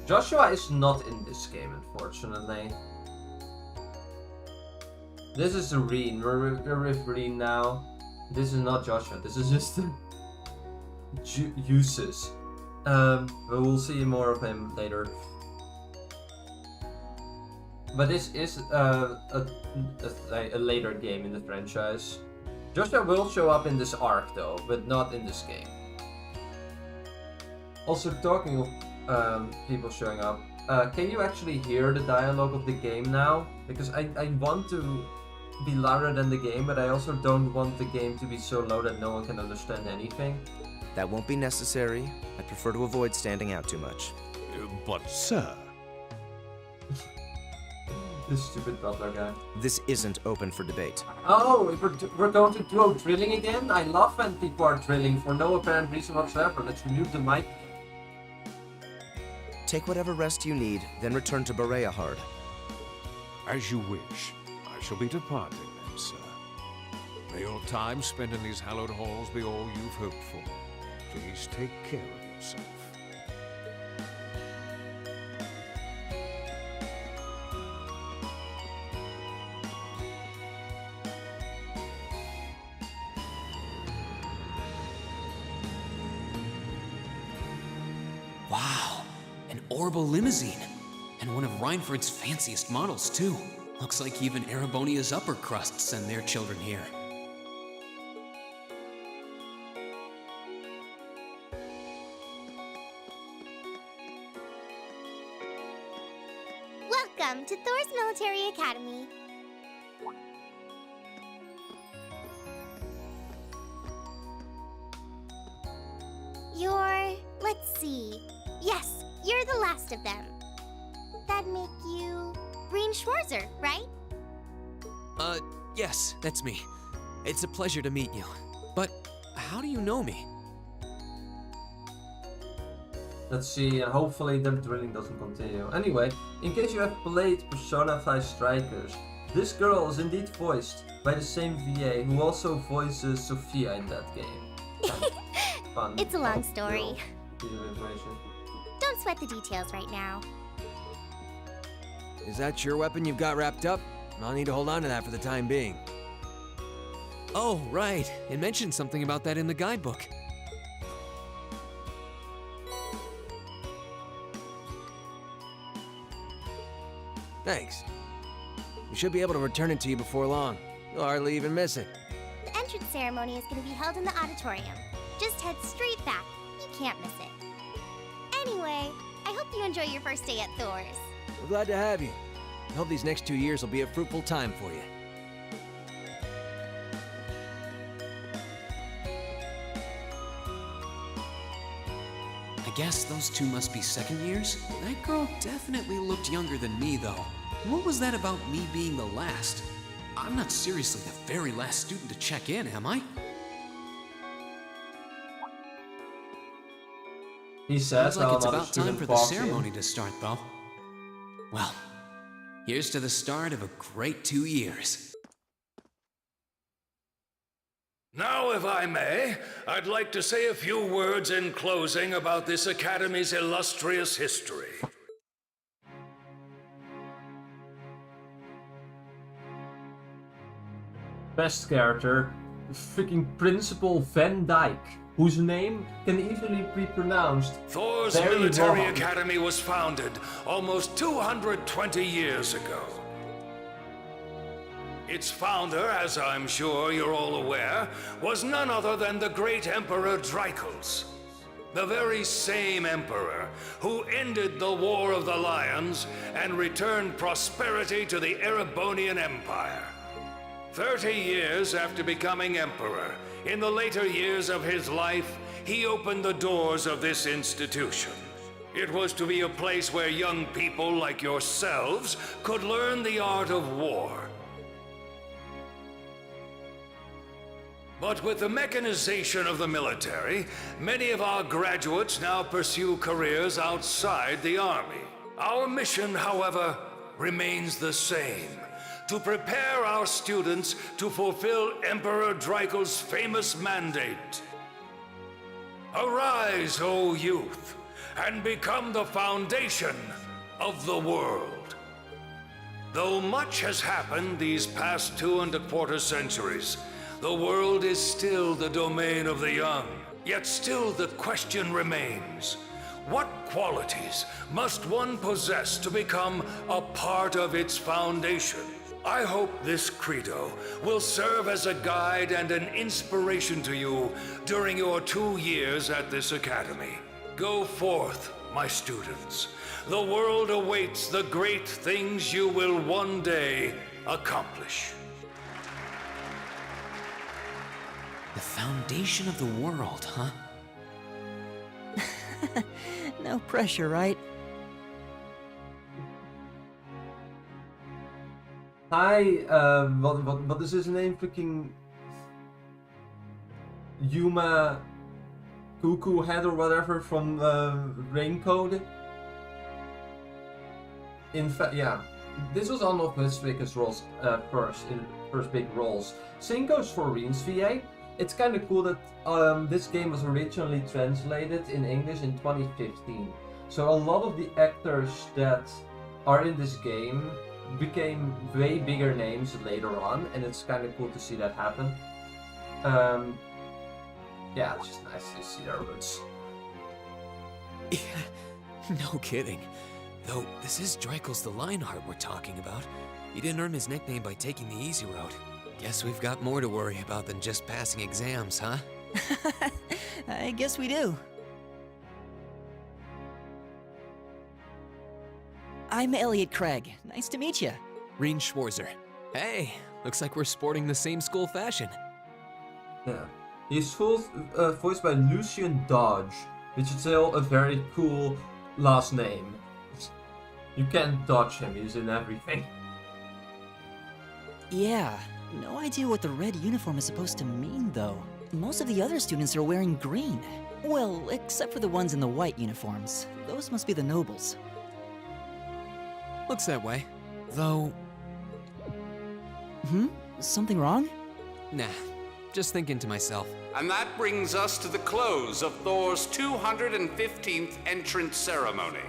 Speaker 1: Joshua is not in this game, unfortunately. This is Reverie. We're with Reverie now. This is not Joshua. This is just uses. But we'll see more of him later. But this is a later game in the franchise. Joshua will show up in this arc though, but not in this game. Also, talking of people showing up, can you actually hear the dialogue of the game now? Because I want to be louder than the game, but I also don't want the game to be so low that no one can understand anything.
Speaker 7: That won't be necessary. I prefer to avoid standing out too much.
Speaker 12: But sir...
Speaker 1: This stupid butler guy.
Speaker 7: This isn't open for debate.
Speaker 1: Oh, we're going to do drilling again? I love when people are drilling for no apparent reason whatsoever. Let's mute the mic.
Speaker 7: Take whatever rest you need, then return to Berea Hard.
Speaker 4: As you wish. I shall be departing then, sir. May your time spent in these hallowed halls be all you've hoped for. Please take care of yourself.
Speaker 10: Wow, an Orbital limousine. And one of Reinford's fanciest models, too. Looks like even Erebonia's upper crust send their children here.
Speaker 13: Welcome to Thor's Military Academy. Let's see. Yes, you're the last of them. That'd make you... Rean Schwarzer, right?
Speaker 10: Yes, that's me. It's a pleasure to meet you. But how do you know me?
Speaker 1: Let's see, and hopefully the drilling doesn't continue. Anyway, in case you have played Persona 5 Strikers, this girl is indeed voiced by the same VA who also voices Sophia in that game. Fun.
Speaker 13: It's a long story.
Speaker 1: Piece of information.
Speaker 13: Don't sweat the details right now.
Speaker 2: Is that your weapon you've got wrapped up? I'll need to hold on to that for the time being.
Speaker 10: Oh, right. It mentioned something about that in the guidebook.
Speaker 2: Thanks. We should be able to return it to you before long. You'll hardly even miss it.
Speaker 13: The entrance ceremony is going to be held in the auditorium. Just head straight back. You can't miss it. Anyway, I hope you enjoy your first day at Thor's.
Speaker 2: We're glad to have you. I hope these next 2 years will be a fruitful time for you.
Speaker 10: I guess those two must be second years? That girl definitely looked younger than me, though. What was that about me being the last? I'm not seriously the very last student to check in, am I?
Speaker 1: He says
Speaker 10: Sounds like it's about time for the ceremony to start, though. Well, here's to the start of a great 2 years.
Speaker 12: Now, if I may, I'd like to say a few words in closing about this Academy's illustrious history.
Speaker 1: Best character, freaking Principal Van Dyke, whose name can easily be pronounced
Speaker 12: Thor's
Speaker 1: very
Speaker 12: Military
Speaker 1: wrong.
Speaker 12: Academy was founded almost 220 years ago. Its founder, as I'm sure you're all aware, was none other than the great Emperor Drykles. The very same emperor who ended the War of the Lions and returned prosperity to the Erebonian Empire. 30 years after becoming emperor, in the later years of his life, he opened the doors of this institution. It was to be a place where young people like yourselves could learn the art of war. But with the mechanization of the military, many of our graduates now pursue careers outside the Army. Our mission, however, remains the same: to prepare our students to fulfill Emperor Drykles' famous mandate. Arise, O youth, and become the foundation of the world. Though much has happened these past 2 1/4 centuries, the world is still the domain of the young. Yet still the question remains: What qualities must one possess to become a part of its foundation? I hope this credo will serve as a guide and an inspiration to you during your 2 years at this academy. Go forth, my students. The world awaits the great things you will one day accomplish.
Speaker 10: The foundation of the world, huh?
Speaker 6: No pressure, right?
Speaker 1: Hi, wat is his name? Freaking Yuma Cuckoo Head or whatever from Raincode. In fact, yeah, this was one of his biggest roles, first big roles. Same goes for Reen's VA. It's kind of cool that this game was originally translated in English in 2015. So a lot of the actors that are in this game became way bigger names later on, and it's kind of cool to see that happen. Yeah, it's just nice to see their roots.
Speaker 10: Yeah, no kidding. Though, this is Dreikel's the Lionheart we're talking about. He didn't earn his nickname by taking the easy road. Guess we've got more to worry about than just passing exams, huh?
Speaker 6: I guess we do. I'm Elliot Craig. Nice to meet you.
Speaker 10: Reen Schwarzer. Hey, looks like we're sporting the same school fashion.
Speaker 1: Yeah. He's voiced by Lucian Dodge, which is still a very cool last name. You can't dodge him, he's in everything.
Speaker 6: Yeah, no idea what the red uniform is supposed to mean, though. Most of the other students are wearing green. Well, except for the ones in the white uniforms. Those must be the nobles.
Speaker 10: Looks that way. Though...
Speaker 6: Something wrong?
Speaker 10: Nah, just thinking to myself.
Speaker 14: And that brings us to the close of Thor's 215th entrance ceremony.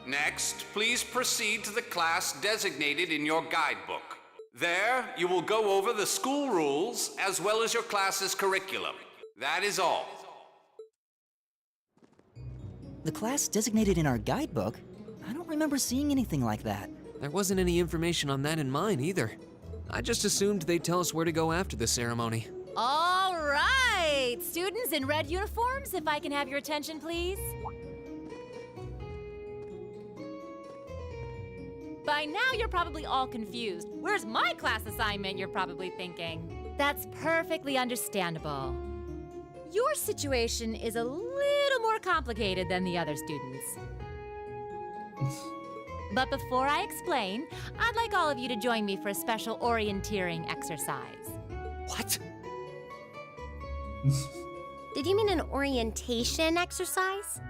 Speaker 14: Next, please proceed to the class designated in your guidebook. There, you will go over the school rules as well as your class's curriculum. That is all.
Speaker 6: The class designated in our guidebook? I don't remember seeing anything like that.
Speaker 10: There wasn't any information on that in mine either. I just assumed they'd tell us where to go after the ceremony.
Speaker 5: All right! Students in red uniforms, if I can have your attention, please. By now, you're probably all confused. Where's my class assignment, you're probably thinking. That's perfectly understandable. Your situation is a little more complicated than the other students. But before I explain, I'd like all of you to join me for a special orienteering exercise.
Speaker 10: What?
Speaker 13: Did you mean an orientation exercise?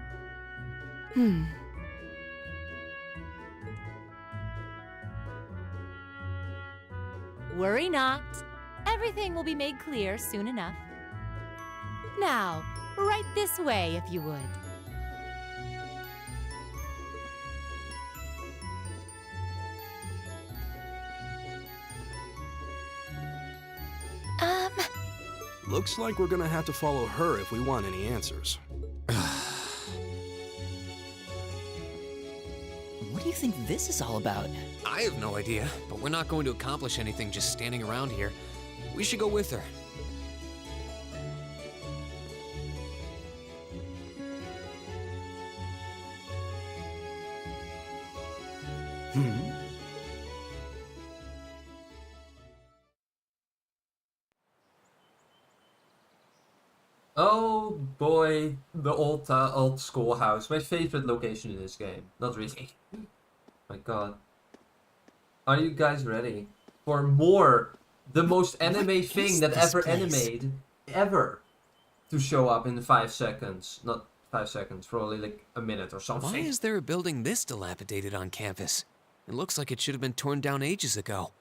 Speaker 5: Worry not. Everything will be made clear soon enough. Now, right this way, if you would.
Speaker 11: Looks like we're gonna have to follow her if we want any answers.
Speaker 6: What do you think this is all about?
Speaker 10: I have no idea, but we're not going to accomplish anything just standing around here. We should go with her.
Speaker 1: Oh boy, the old schoolhouse. My favorite location in this game. Not really. My god. Are you guys ready for more? The most anime thing that ever animated ever to show up in 5 seconds. Not 5 seconds, probably like a minute or something.
Speaker 10: Why is there a building this dilapidated on campus? It looks like it should have been torn down ages ago.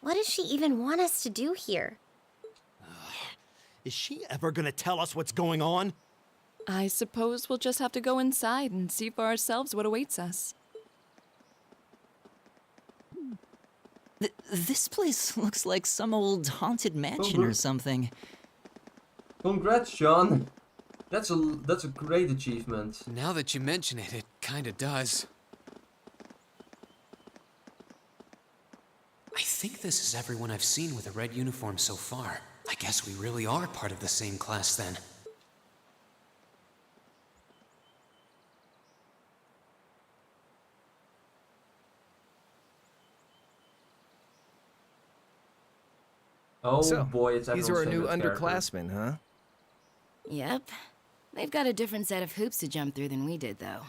Speaker 13: What does she even want us to do here?
Speaker 15: Is she ever gonna tell us what's going on?
Speaker 8: I suppose we'll just have to go inside and see for ourselves what awaits us.
Speaker 6: This place looks like some old haunted mansion or something.
Speaker 1: Congrats, Sean. That's a great achievement.
Speaker 10: Now that you mention it, it kinda does. I think this is everyone I've seen with a red uniform so far. I guess we really are part of the same class then.
Speaker 1: Oh
Speaker 15: so,
Speaker 1: boy, it's
Speaker 15: these are our new
Speaker 1: everyone's favorite
Speaker 15: underclassmen, huh?
Speaker 16: Yep. They've got a different set of hoops to jump through than we did, though.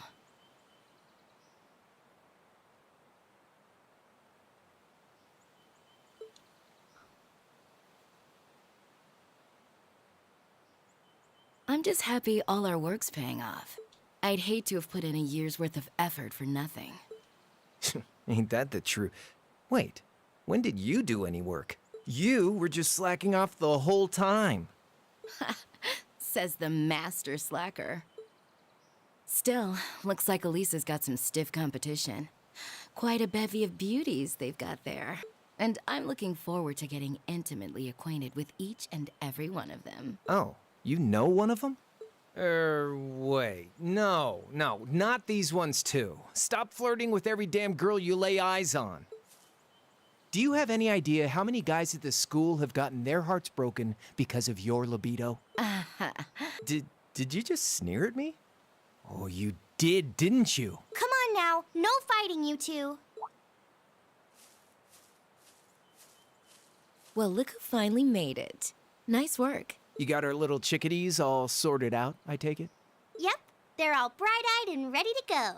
Speaker 16: I'm just happy all our work's paying off. I'd hate to have put in a year's worth of effort for nothing.
Speaker 15: Ain't that the truth? Wait, when did you do any work? You were just slacking off the whole time.
Speaker 16: Says the master slacker. Still, looks like Elisa's got some stiff competition. Quite a bevy of beauties they've got there. And I'm looking forward to getting intimately acquainted with each and every one of them.
Speaker 15: Oh, you know one of them? Wait. No, not these ones too. Stop flirting with every damn girl you lay eyes on. Do you have any idea how many guys at this school have gotten their hearts broken because of your libido? Did you just sneer at me? Oh, you did, didn't you?
Speaker 13: Come on now, no fighting, you two.
Speaker 16: Well, look who finally made it. Nice work.
Speaker 15: You got our little chickadees all sorted out, I take it?
Speaker 13: Yep, they're all bright-eyed and ready to go.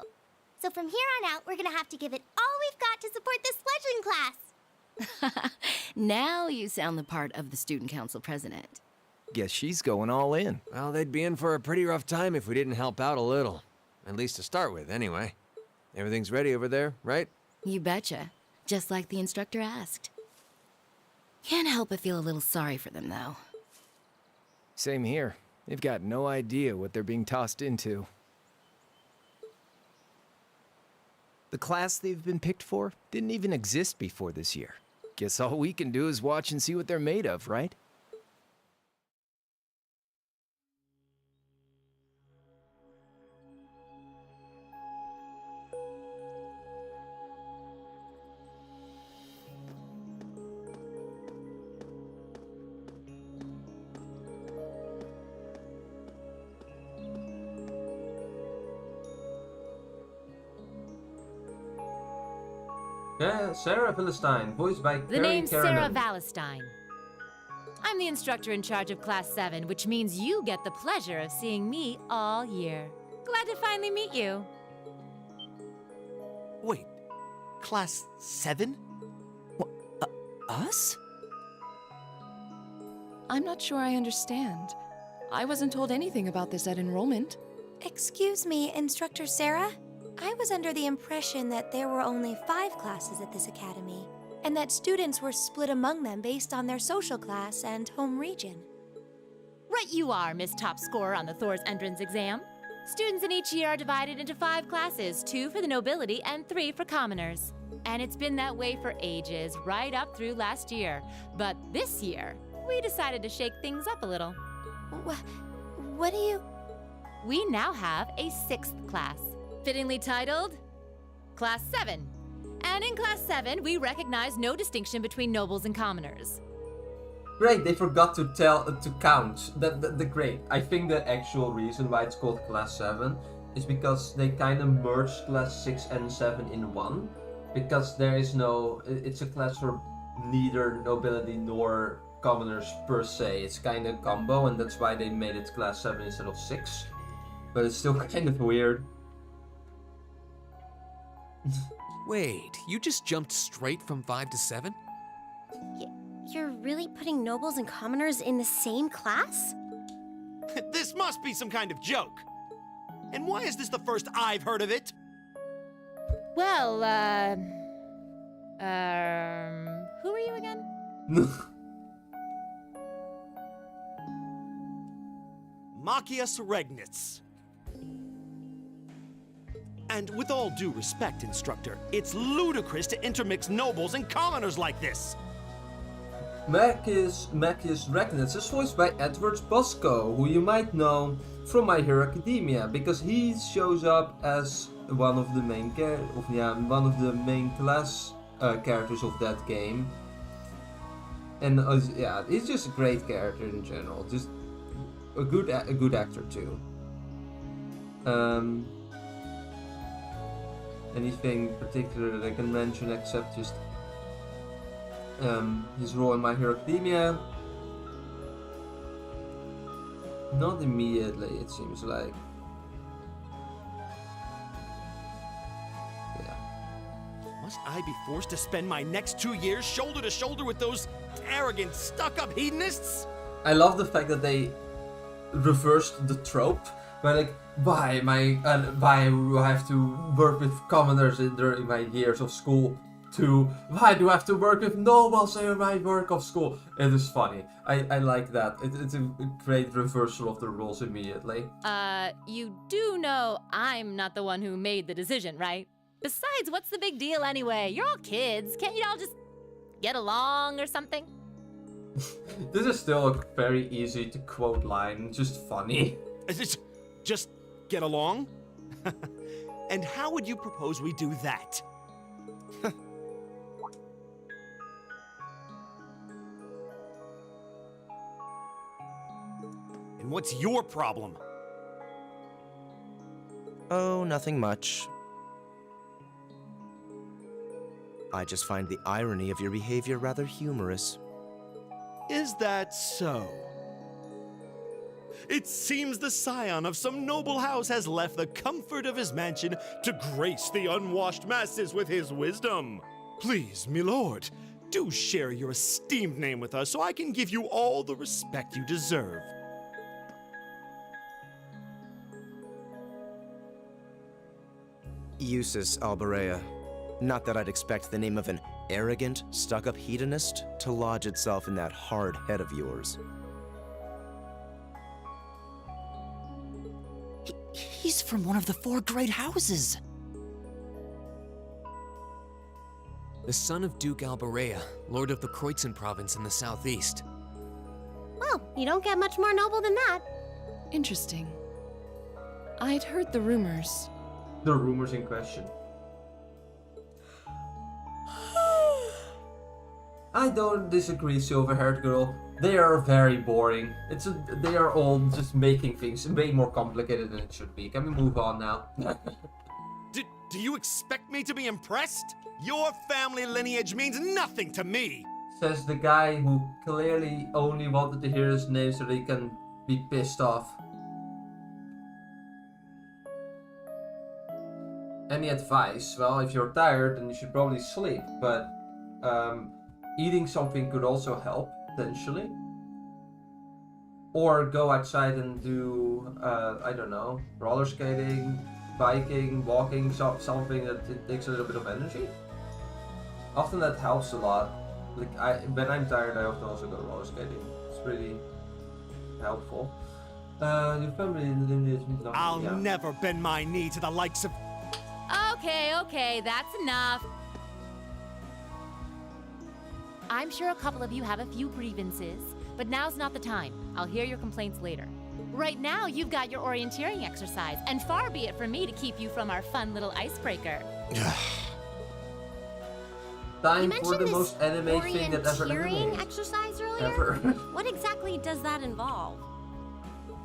Speaker 13: So from here on out, we're gonna have to give it all we've got to support this fledgling class.
Speaker 16: Now you sound the part of the student council president.
Speaker 15: Guess she's going all in.
Speaker 17: Well, they'd be in for a pretty rough time if we didn't help out a little. At least to start with, anyway. Everything's ready over there, right?
Speaker 16: You betcha. Just like the instructor asked. Can't help but feel a little sorry for them, though.
Speaker 15: Same here. They've got no idea what they're being tossed into. The class they've been picked for didn't even exist before this year. Guess all we can do is watch and see what they're made of, right?
Speaker 1: Sarah Philistine, voiced by
Speaker 5: The name's Sarah Valestine. I'm the instructor in charge of Class 7, which means you get the pleasure of seeing me all year. Glad to finally meet you.
Speaker 7: Wait, Class 7?
Speaker 6: Us?
Speaker 8: I'm not sure I understand. I wasn't told anything about this at enrollment.
Speaker 3: Excuse me, Instructor Sarah? I was under the impression that there were only 5 classes at this academy, and that students were split among them based on their social class and home region.
Speaker 5: Right you are, Miss Top Scorer on the Thor's entrance exam. Students in each year are divided into 5 classes, 2 for the nobility and 3 for commoners. And it's been that way for ages, right up through last year. But this year, we decided to shake things up a little.
Speaker 3: What do you...
Speaker 5: We now have a 6th class, fittingly titled Class 7. And in Class 7, we recognize no distinction between nobles and commoners.
Speaker 1: Great, they forgot to count. The great. I think the actual reason why it's called Class 7 is because they kind of merged Class 6 and 7 in one. Because there is no... It's a class for neither nobility nor commoners per se. It's kind of combo, and that's why they made it Class 7 instead of 6. But it's still kind of weird.
Speaker 10: Wait, you just jumped straight from 5 to 7?
Speaker 13: You're really putting nobles and commoners in the same class?
Speaker 7: This must be some kind of joke. And why is this the first I've heard of it?
Speaker 5: Well, who are you again?
Speaker 18: Machias Regnitz. And with all due respect, Instructor, it's ludicrous to intermix nobles and commoners like this.
Speaker 1: Machias Regnitz is voiced by Edward Bosco, who you might know from My Hero Academia, because he shows up as one of the main class characters of that game. And yeah, he's just a great character in general, just a good actor too. Anything particular that I can mention except just his role in My Hero Academia? Not immediately, it seems like. Yeah.
Speaker 18: Must I be forced to spend my next 2 years shoulder to shoulder with those arrogant, stuck-up hedonists?
Speaker 1: I love the fact that they reversed the trope. But like, why do I have to work with commoners during my years of school? To why do I have to work with nobles in my work of school? It is funny. I like that. It's a great reversal of the roles immediately.
Speaker 5: You do know I'm not the one who made the decision, right? Besides, what's the big deal anyway? You're all kids. Can't you all just get along or something?
Speaker 1: This is still a very easy to quote line. Just funny.
Speaker 18: Is it just get along? And how would you propose we do that? And what's your problem?
Speaker 7: Oh, nothing much. I just find the irony of your behavior rather humorous.
Speaker 18: Is that so? It seems the scion of some noble house has left the comfort of his mansion to grace the unwashed masses with his wisdom. Please, milord, do share your esteemed name with us so I can give you all the respect you deserve.
Speaker 7: Eustace Alberea. Not that I'd expect the name of an arrogant, stuck-up hedonist to lodge itself in that hard head of yours.
Speaker 6: He's from one of the 4 great houses.
Speaker 10: The son of Duke Alberea, lord of the Kreutzen province in the southeast.
Speaker 13: Well, you don't get much more noble than that.
Speaker 8: Interesting. I'd heard the rumors.
Speaker 1: The rumors in question. I don't disagree, silver-haired girl. They are very boring. They are all just making things way more complicated than it should be. Can we move on now?
Speaker 18: Do you expect me to be impressed? Your family lineage means nothing to me!
Speaker 1: Says the guy who clearly only wanted to hear his name so that he can be pissed off. Any advice? Well, if you're tired, then you should probably sleep, but eating something could also help, potentially. Or go outside and do, I don't know, roller skating, biking, walking, something that it takes a little bit of energy. Often that helps a lot. Like when I'm tired, I often also go roller skating. It's really helpful. Your family lineage means nothing.
Speaker 18: I'll never bend my knee to the likes of...
Speaker 5: Okay, that's enough. I'm sure a couple of you have a few grievances, but now's not the time. I'll hear your complaints later. Right now, you've got your orienteering exercise, and far be it from me to keep you from our fun little icebreaker.
Speaker 1: Time for the most anime thing that ever
Speaker 13: orienteering exercise earlier? What exactly does that involve?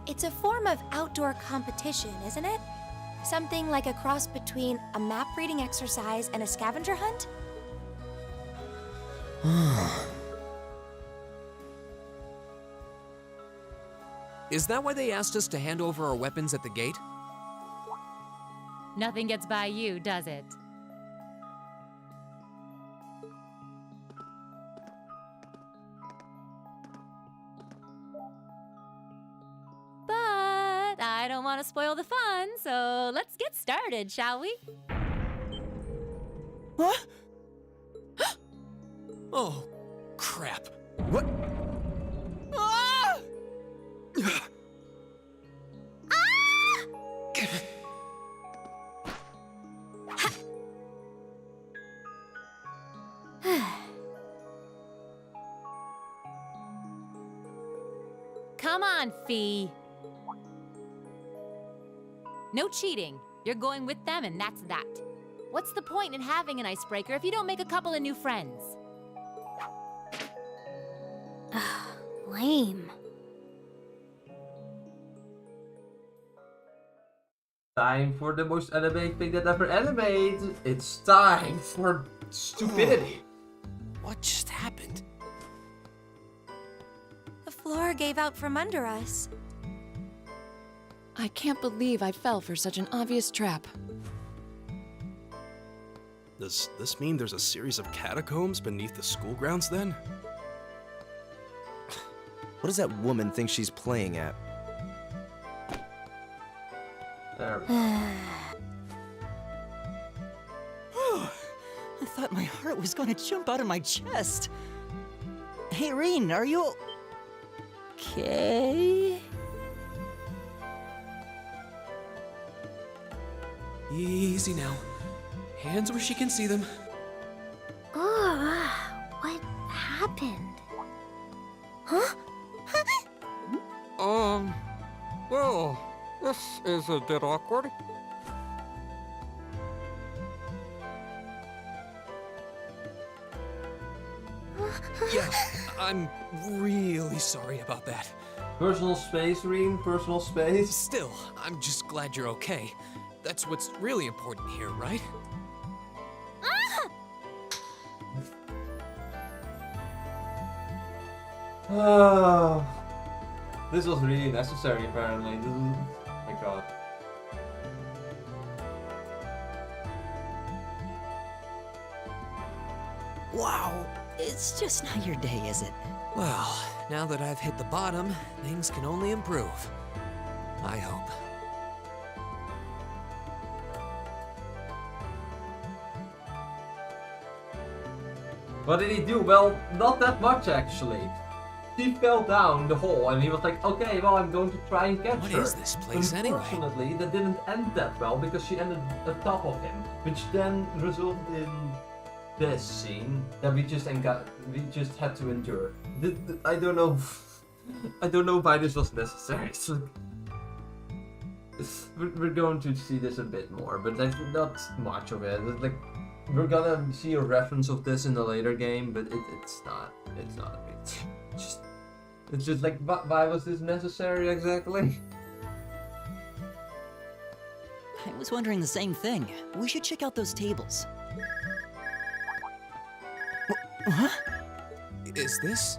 Speaker 3: It's a form of outdoor competition, isn't it? Something like a cross between a map-reading exercise and a scavenger hunt?
Speaker 10: Is that why they asked us to hand over our weapons at the gate?
Speaker 5: Nothing gets by you, does it? But I don't want to spoil the fun, so let's get started, shall we?
Speaker 6: What?
Speaker 10: Oh, crap.
Speaker 7: What?
Speaker 6: Ah!
Speaker 5: Come on, Fee. No cheating. You're going with them, and that's that. What's the point in having an icebreaker if you don't make a couple of new friends?
Speaker 13: Lame.
Speaker 1: Time for the most anime thing that ever animated. It's time for stupidity.
Speaker 10: What just happened?
Speaker 3: The floor gave out from under us.
Speaker 8: I can't believe I fell for such an obvious trap.
Speaker 11: Does this mean there's a series of catacombs beneath the school grounds then?
Speaker 7: What does that woman think she's playing at?
Speaker 1: There.
Speaker 6: I thought my heart was gonna jump out of my chest. Hey, Reen, are you okay?
Speaker 10: Easy now. Hands where she can see them.
Speaker 13: What happened? Huh?
Speaker 19: Well, this is a bit awkward.
Speaker 10: Yeah, I'm really sorry about that.
Speaker 1: Personal space, Reen. Personal space.
Speaker 10: Still, I'm just glad you're okay. That's what's really important here, right?
Speaker 1: Oh, this was really necessary, apparently. This is... Oh my god.
Speaker 6: Wow, it's just not your day, is it?
Speaker 10: Well, now that I've hit the bottom, things can only improve. I hope.
Speaker 1: What did he do? Well, not that much, actually. He fell down the hole and he was like, okay, well, I'm going to try and catch her.
Speaker 10: What is this place anyway?
Speaker 1: Unfortunately, that didn't end that well because she ended atop of him, which then resulted in this scene that we just had to endure. I don't know. I don't know why this was necessary. We're going to see this a bit more, but like not much of it. Like we're gonna see a reference of this in a later game, but it's not a big deal. It's just like, why was this necessary exactly?
Speaker 6: I was wondering the same thing. We should check out those tables. Huh?
Speaker 10: Is this?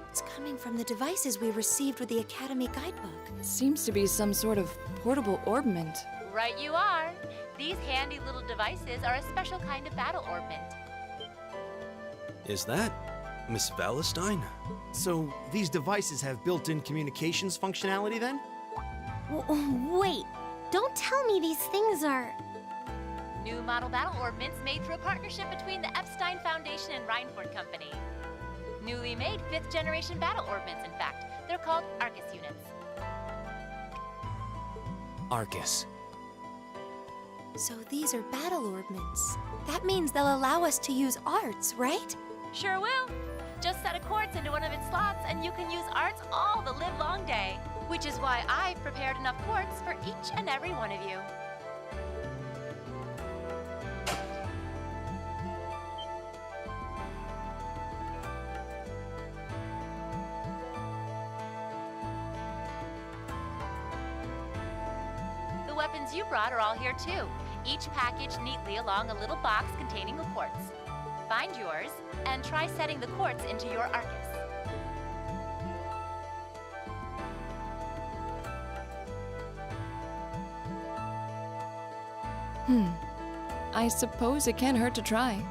Speaker 3: It's coming from the devices we received with the Academy guidebook.
Speaker 8: Seems to be some sort of portable orbment.
Speaker 5: Right you are. These handy little devices are a special kind of battle orbment.
Speaker 11: Is that Miss Valentine?
Speaker 18: So, these devices have built-in communications functionality then?
Speaker 13: Wait, don't tell me these things are...
Speaker 5: New model battle orbments made through a partnership between the Epstein Foundation and Reinford Company. Newly made 5th generation battle orbments, in fact. They're called Arcus units.
Speaker 10: Arcus.
Speaker 3: So these are battle orbments. That means they'll allow us to use arts, right?
Speaker 5: Sure will. Just set a quartz into one of its slots and you can use arts all the livelong day. Which is why I've prepared enough quartz for each and every one of you. The weapons you brought are all here too. Each packaged neatly along a little box containing a quartz. Find yours, and try setting the quartz into your Arcus.
Speaker 8: I suppose it can't hurt to try.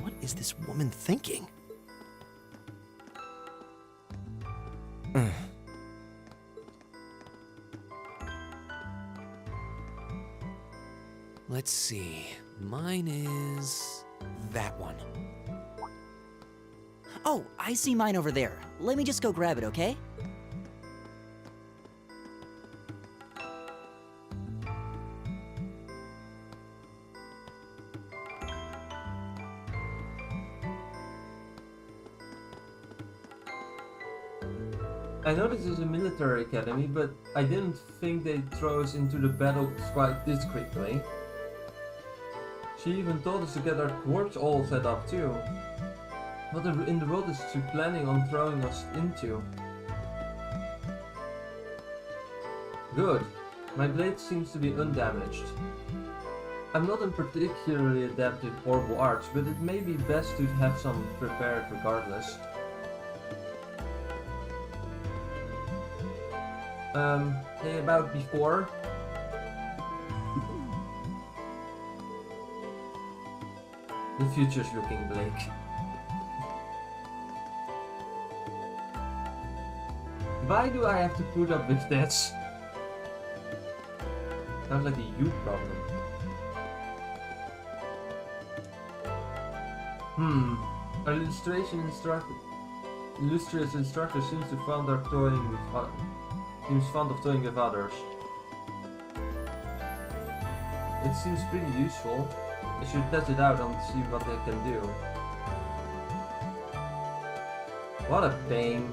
Speaker 18: What is this woman thinking?
Speaker 10: Let's see. Mine is that one.
Speaker 6: Oh, I see mine over there. Let me just go grab it, okay?
Speaker 1: I know this is a military academy, but I didn't think they'd throw us into the battle quite this quickly. She even told us to get our corps all set up too. What in the world is she planning on throwing us into? Good. My blade seems to be undamaged. I'm not in particularly adept at horrible arts, but it may be best to have some prepared regardless. Hey, about before? The future's looking bleak. Why do I have to put up with this? Sounds like a you problem. Our illustrious instructor seems fond of toying with others. It seems pretty useful. I should test it out and see what they can do. What a pain.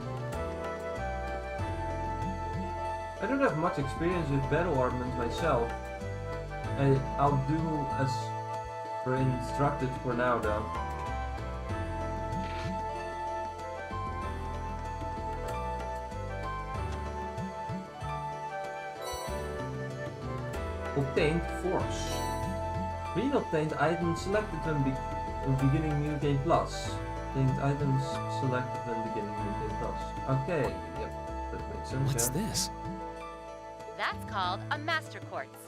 Speaker 1: I don't have much experience with battle armament myself. I'll do as we're instructed for now though. Obtained force. Green obtained items selected when beginning New Game Plus. Obtained items selected when beginning New Game Plus. Okay, yep, that makes sense.
Speaker 5: What's
Speaker 10: this?
Speaker 5: That's called a Master Quartz.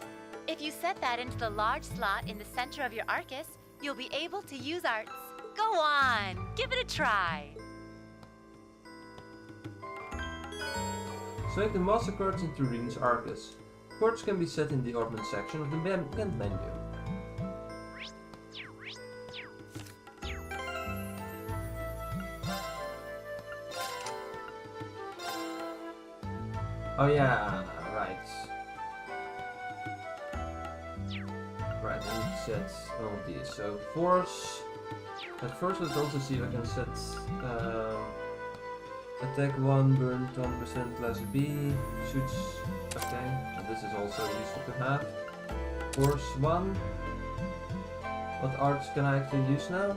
Speaker 5: If you set that into the large slot in the center of your Arcus, you'll be able to use arts. Go on, give it a try.
Speaker 1: Select the Master Quartz into Rene's Arcus. Quartz can be set in the ornament section of the menu. Oh yeah, right. Right, I need to set all of these. So force. At first let's also see if I can set attack 1, burn 20% less B, shoots. Okay, and this is also useful to have. Force 1. What arts can I actually use now?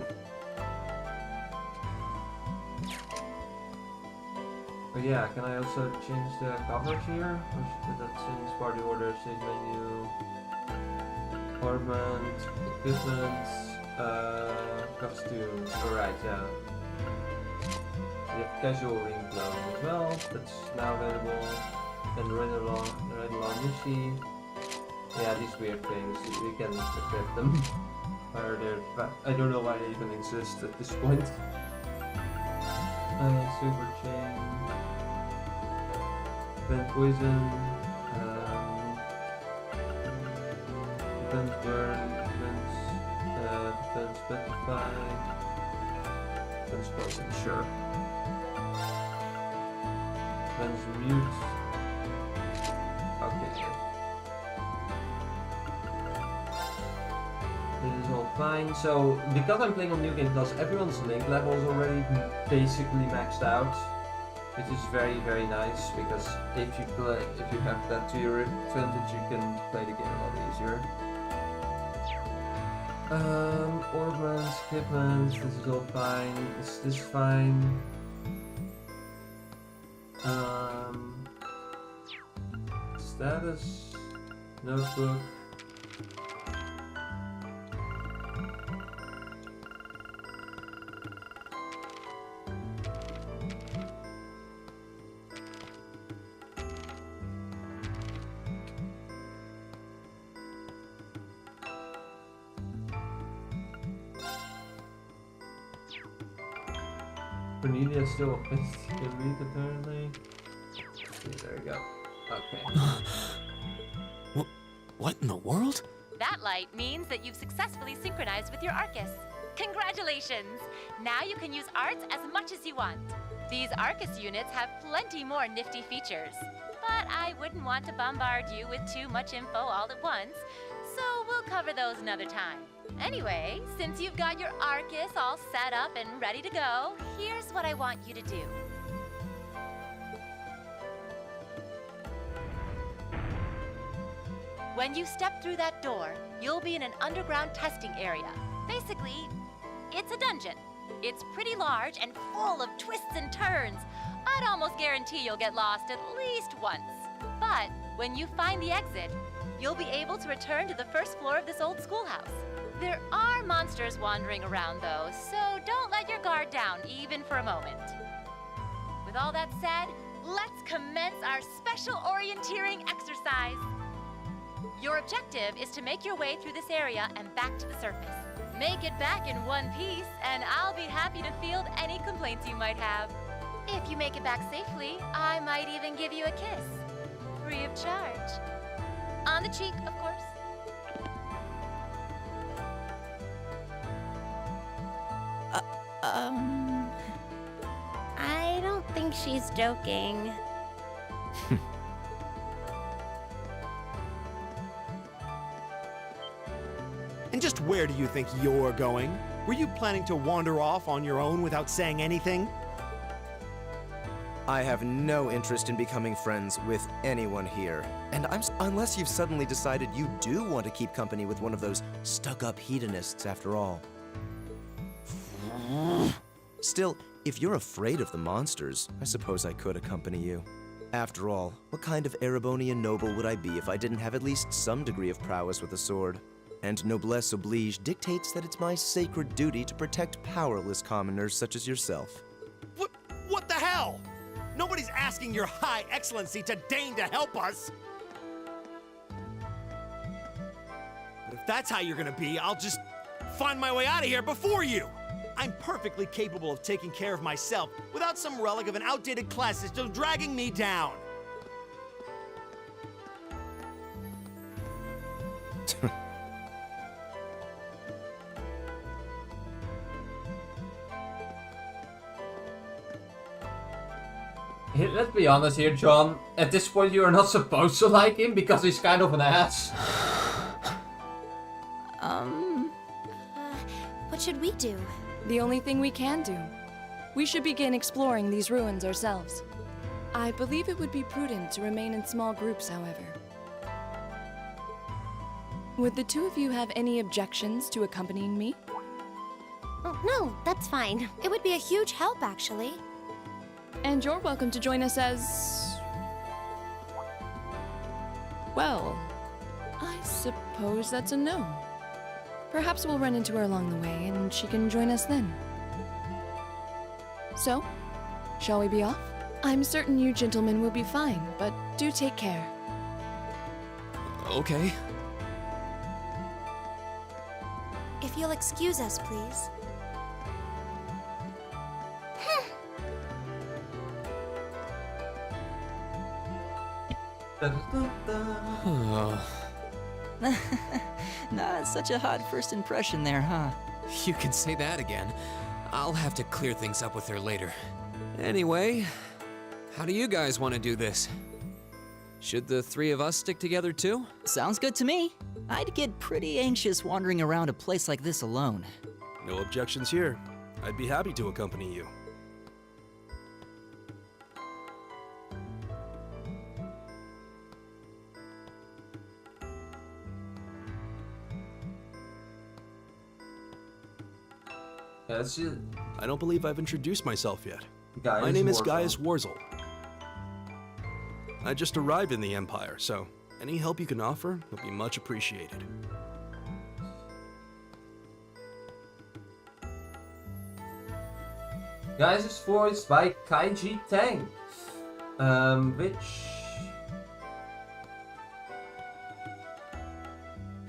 Speaker 1: Oh yeah, can I also change the covers here? Or should that change party order, save menu, armament, equipment, costumes. Alright, yeah. We have casual ring clothing as well, that's now available. And Renalon Nishi. Yeah, these weird things, we can equip them. I don't know why they even exist at this point. Silver chain. Defense poison. Defense burn. Defense petrify. Defense poison, sure. Defense mute. Okay. This is all fine. So, because I'm playing on New Game Plus, everyone's link level is already basically maxed out, which is very, very nice. Because if you have that to your advantage, you can play the game a lot easier. Ornaments, equipment. This is all fine. Is this fine? Status, notebook. Cornelia still a fist can read apparently. There you go. Okay.
Speaker 10: What in the world?
Speaker 5: That light means that you've successfully synchronized with your Arcus. Congratulations! Now you can use arts as much as you want. These Arcus units have plenty more nifty features. But I wouldn't want to bombard you with too much info all at once, so we'll cover those another time. Anyway, since you've got your Arcus all set up and ready to go, here's what I want you to do. When you step through that door, you'll be in an underground testing area. Basically, it's a dungeon. It's pretty large and full of twists and turns. I'd almost guarantee you'll get lost at least once. But when you find the exit, you'll be able to return to the first floor of this old schoolhouse. There are monsters wandering around though, so don't let your guard down even for a moment. With all that said, let's commence our special orienteering exercise. Your objective is to make your way through this area and back to the surface. Make it back in one piece, and I'll be happy to field any complaints you might have. If you make it back safely, I might even give you a kiss. Free of charge. On the cheek, of course.
Speaker 13: I don't think she's joking.
Speaker 18: And just where do you think you're going? Were you planning to wander off on your own without saying anything?
Speaker 7: I have no interest in becoming friends with anyone here. And unless you've suddenly decided you do want to keep company with one of those stuck-up hedonists after all. Still, if you're afraid of the monsters, I suppose I could accompany you. After all, what kind of Erebonian noble would I be if I didn't have at least some degree of prowess with a sword? And noblesse oblige dictates that it's my sacred duty to protect powerless commoners such as yourself.
Speaker 18: What the hell? Nobody's asking your high excellency to deign to help us! But if that's how you're gonna be, I'll just find my way out of here before you! I'm perfectly capable of taking care of myself without some relic of an outdated class system dragging me down!
Speaker 1: Hey, let's be honest here, John. At this point, you are not supposed to like him because he's kind of an ass.
Speaker 3: What should we do?
Speaker 8: The only thing we can do. We should begin exploring these ruins ourselves. I believe it would be prudent to remain in small groups, however. Would the two of you have any objections to accompanying me?
Speaker 13: Oh, no, that's fine.
Speaker 3: It would be a huge help, actually.
Speaker 8: And you're welcome to join us as... well, I suppose that's a no. Perhaps we'll run into her along the way, and she can join us then. So, shall we be off? I'm certain you gentlemen will be fine, but do take care.
Speaker 10: Okay.
Speaker 3: If you'll excuse us, please.
Speaker 6: Not such a hot first impression there, huh?
Speaker 10: You can say that again. I'll have to clear things up with her later. Anyway, how do you guys want to do this? Should the three of us stick together too?
Speaker 6: Sounds good to me. I'd get pretty anxious wandering around a place like this alone.
Speaker 11: No objections here. I'd be happy to accompany you.
Speaker 1: Yeah, let's see.
Speaker 11: I don't believe I've introduced myself yet.
Speaker 1: Gaius
Speaker 11: My name is
Speaker 1: Warzel.
Speaker 11: Gaius Warzel. I just arrived in the Empire, so any help you can offer will be much appreciated.
Speaker 1: Gaius is voiced by Kaiji Tang, which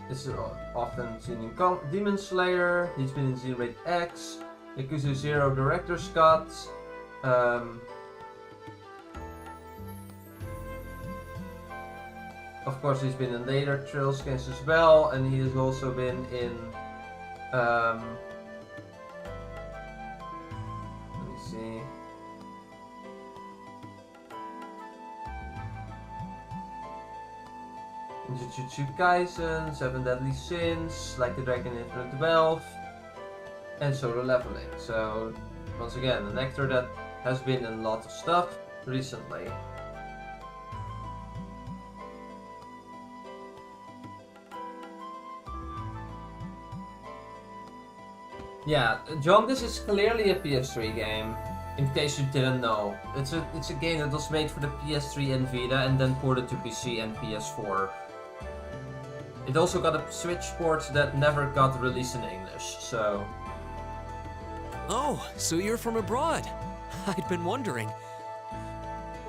Speaker 1: is often seen in Demon Slayer. He's been in Xenoblade X, Yakuza 0 Director's Cut. Of course, he's been in later Trails games as well, and he has also been in. Let me see. In Jujutsu Kaisen, 7 Deadly Sins, Like the Dragon Infinite Wealth, and Solo Leveling. So, once again, an actor that has been in a lot of stuff recently. Yeah, John, this is clearly a PS3 game. In case you didn't know, it's a game that was made for the PS3 and Vita, and then ported to PC and PS4. It also got a Switch port that never got released in English. So.
Speaker 10: Oh, so you're from abroad? I'd been wondering.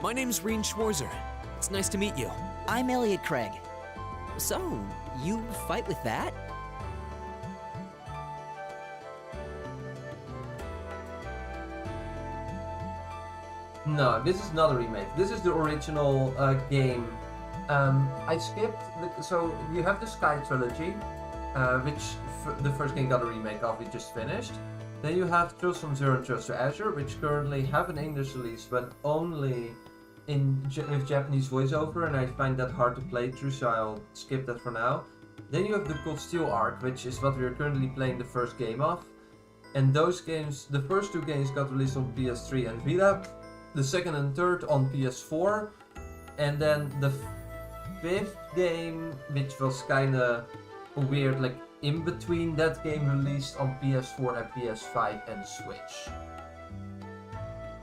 Speaker 10: My name's Reen Schwarzer. It's nice to meet you.
Speaker 6: I'm Elliot Craig. So, you fight with that?
Speaker 1: No, this is not a remake. This is the original game. I skipped, so you have the Sky Trilogy, which the first game got a remake of, we just finished. Then you have Trails from Zero and Trails to Azure, which currently have an English release, but only with Japanese voiceover, and I find that hard to play through, so I'll skip that for now. Then you have the coldsteel arc, which is what we are currently playing the first game of. And those games, the first two games got released on PS3 and Vita, the second and third on PS4, and then the fifth game, which was kinda weird, like in between that game, released on PS4 and PS5 and Switch.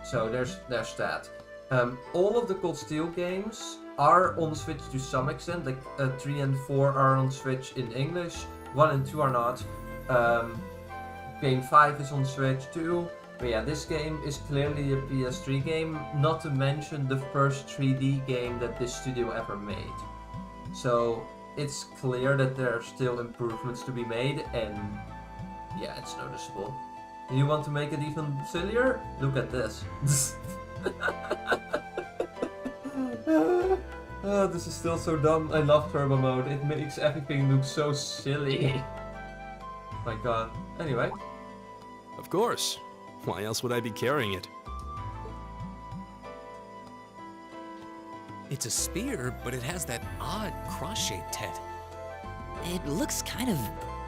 Speaker 1: So there's that. All of the Cold Steel games are on Switch to some extent, like 3 and 4 are on Switch in English, 1 and 2 are not. Game 5 is on Switch too. But yeah, this game is clearly a PS3 game, not to mention the first 3D game that this studio ever made. So it's clear that there are still improvements to be made, and yeah, it's noticeable. You want to make it even sillier? Look at this. Oh, this is still so dumb. I love turbo mode. It makes everything look so silly. My god. Anyway.
Speaker 11: Of course. Why else would I be carrying it?
Speaker 10: It's a spear, but it has that odd cross-shaped head.
Speaker 6: It looks kind of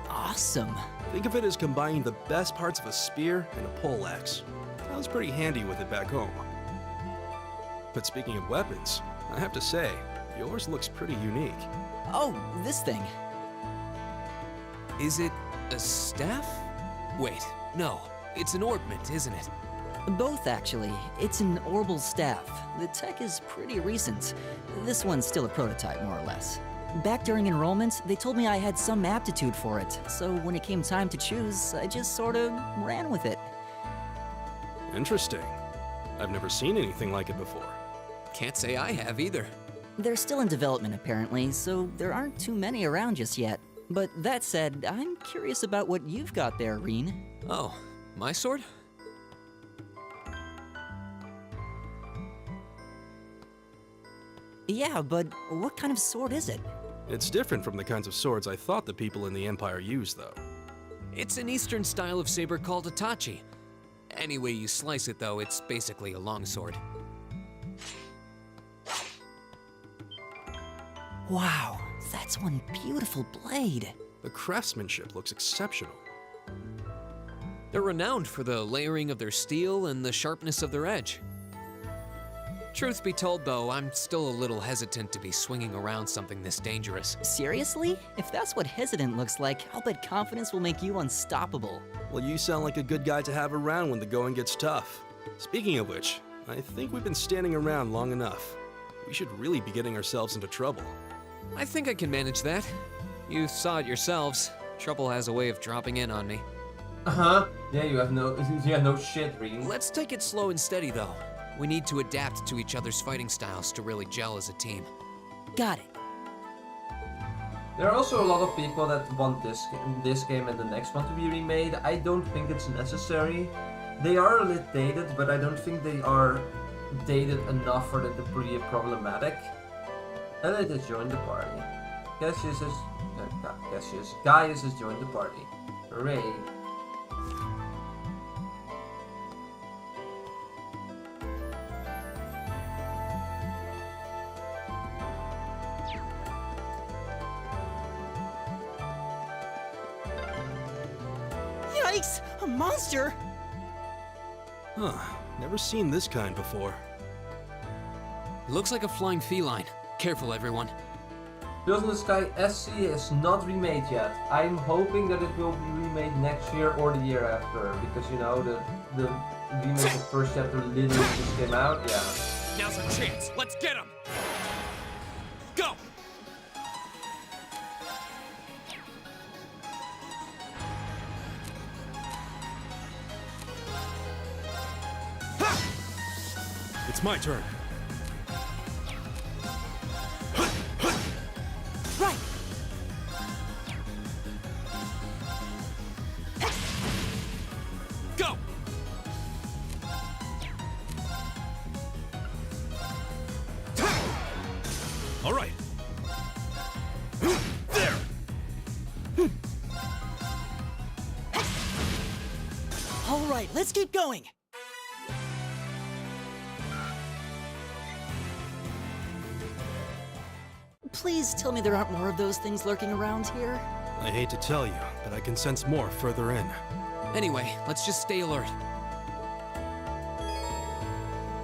Speaker 6: awesome.
Speaker 11: Think of it as combining the best parts of a spear and a poleaxe. I was pretty handy with it back home. But speaking of weapons, I have to say, yours looks pretty unique.
Speaker 6: Oh, this thing.
Speaker 10: Is it a staff? Wait, no. It's an orbment, isn't it?
Speaker 6: Both, actually. It's an orbal staff. The tech is pretty recent. This one's still a prototype, more or less. Back during enrollment, they told me I had some aptitude for it, so when it came time to choose, I just sort of ran with it.
Speaker 11: Interesting. I've never seen anything like it before.
Speaker 10: Can't say I have either.
Speaker 6: They're still in development, apparently, so there aren't too many around just yet. But that said, I'm curious about what you've got there, Reen.
Speaker 10: Oh, my sword?
Speaker 6: Yeah, but what kind of sword is it?
Speaker 11: It's different from the kinds of swords I thought the people in the Empire used, though.
Speaker 10: It's an Eastern style of saber called a tachi. Any way you slice it, though, it's basically a longsword.
Speaker 6: Wow, that's one beautiful blade.
Speaker 11: The craftsmanship looks exceptional.
Speaker 10: They're renowned for the layering of their steel and the sharpness of their edge. Truth be told, though, I'm still a little hesitant to be swinging around something this dangerous.
Speaker 6: Seriously? If that's what hesitant looks like, I'll bet confidence will make you unstoppable.
Speaker 11: Well, you sound like a good guy to have around when the going gets tough. Speaking of which, I think we've been standing around long enough. We should really be getting ourselves into trouble.
Speaker 10: I think I can manage that. You saw it yourselves. Trouble has a way of dropping in on me.
Speaker 1: Uh-huh. Yeah, you have no shit, Reen.
Speaker 10: Let's take it slow and steady, though. We need to adapt to each other's fighting styles to really gel as a team.
Speaker 6: Got it.
Speaker 1: There are also a lot of people that want this game and the next one to be remade. I don't think it's necessary. They are a little dated, but I don't think they are dated enough for it to be problematic. And it has joined the party. Gaius has joined the party. Hooray.
Speaker 6: Yikes! A monster!
Speaker 11: Huh. Never seen this kind before.
Speaker 10: Looks like a flying feline. Careful, everyone.
Speaker 1: Girls in the Sky SC is not remade yet. I'm hoping that it will be remade next year or the year after, because you know the remake of first chapter literally just came out. Yeah.
Speaker 2: Now's our chance. Let's get him. Go.
Speaker 11: It's my turn.
Speaker 6: Right!
Speaker 2: Go!
Speaker 11: All right. There!
Speaker 6: All right, let's keep going! Please tell me there aren't more of those things lurking around here.
Speaker 11: I hate to tell you, but I can sense more further in.
Speaker 10: Anyway, let's just stay alert.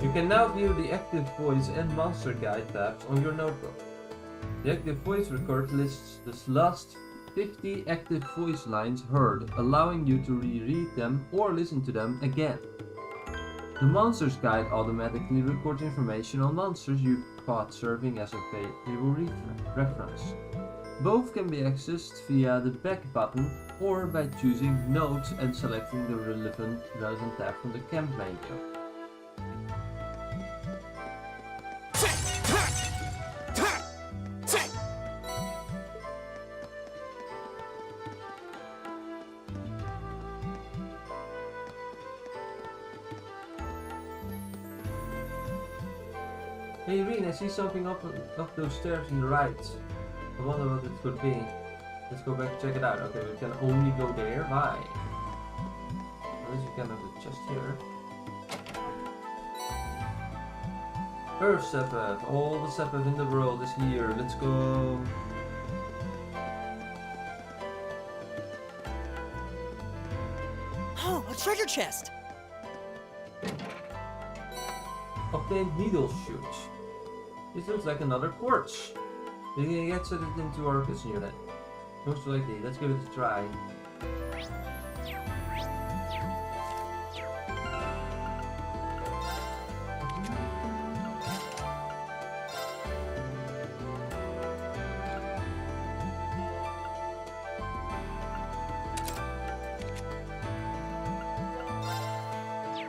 Speaker 1: You can now view the Active Voice and Monster Guide tabs on your notebook. The Active Voice record lists the last 50 active voice lines heard, allowing you to reread them or listen to them again. The Monsters Guide automatically records information on monsters you caught, serving as a valuable reference. Both can be accessed via the back button or by choosing Notes and selecting the relevant tab from the camp menu. Hey Irene, I see something up those stairs on the right. I wonder what it could be. Let's go back and check it out. Okay, we can only go there. Why? Unless you can have the chest here. Earth Sepeth. All the Sepeth in the world is here. Let's go.
Speaker 6: Oh, a treasure chest!
Speaker 1: Obtained needle shoot. This looks like another quartz. We can get set it into our kitchen unit. Most likely. Let's give it a try.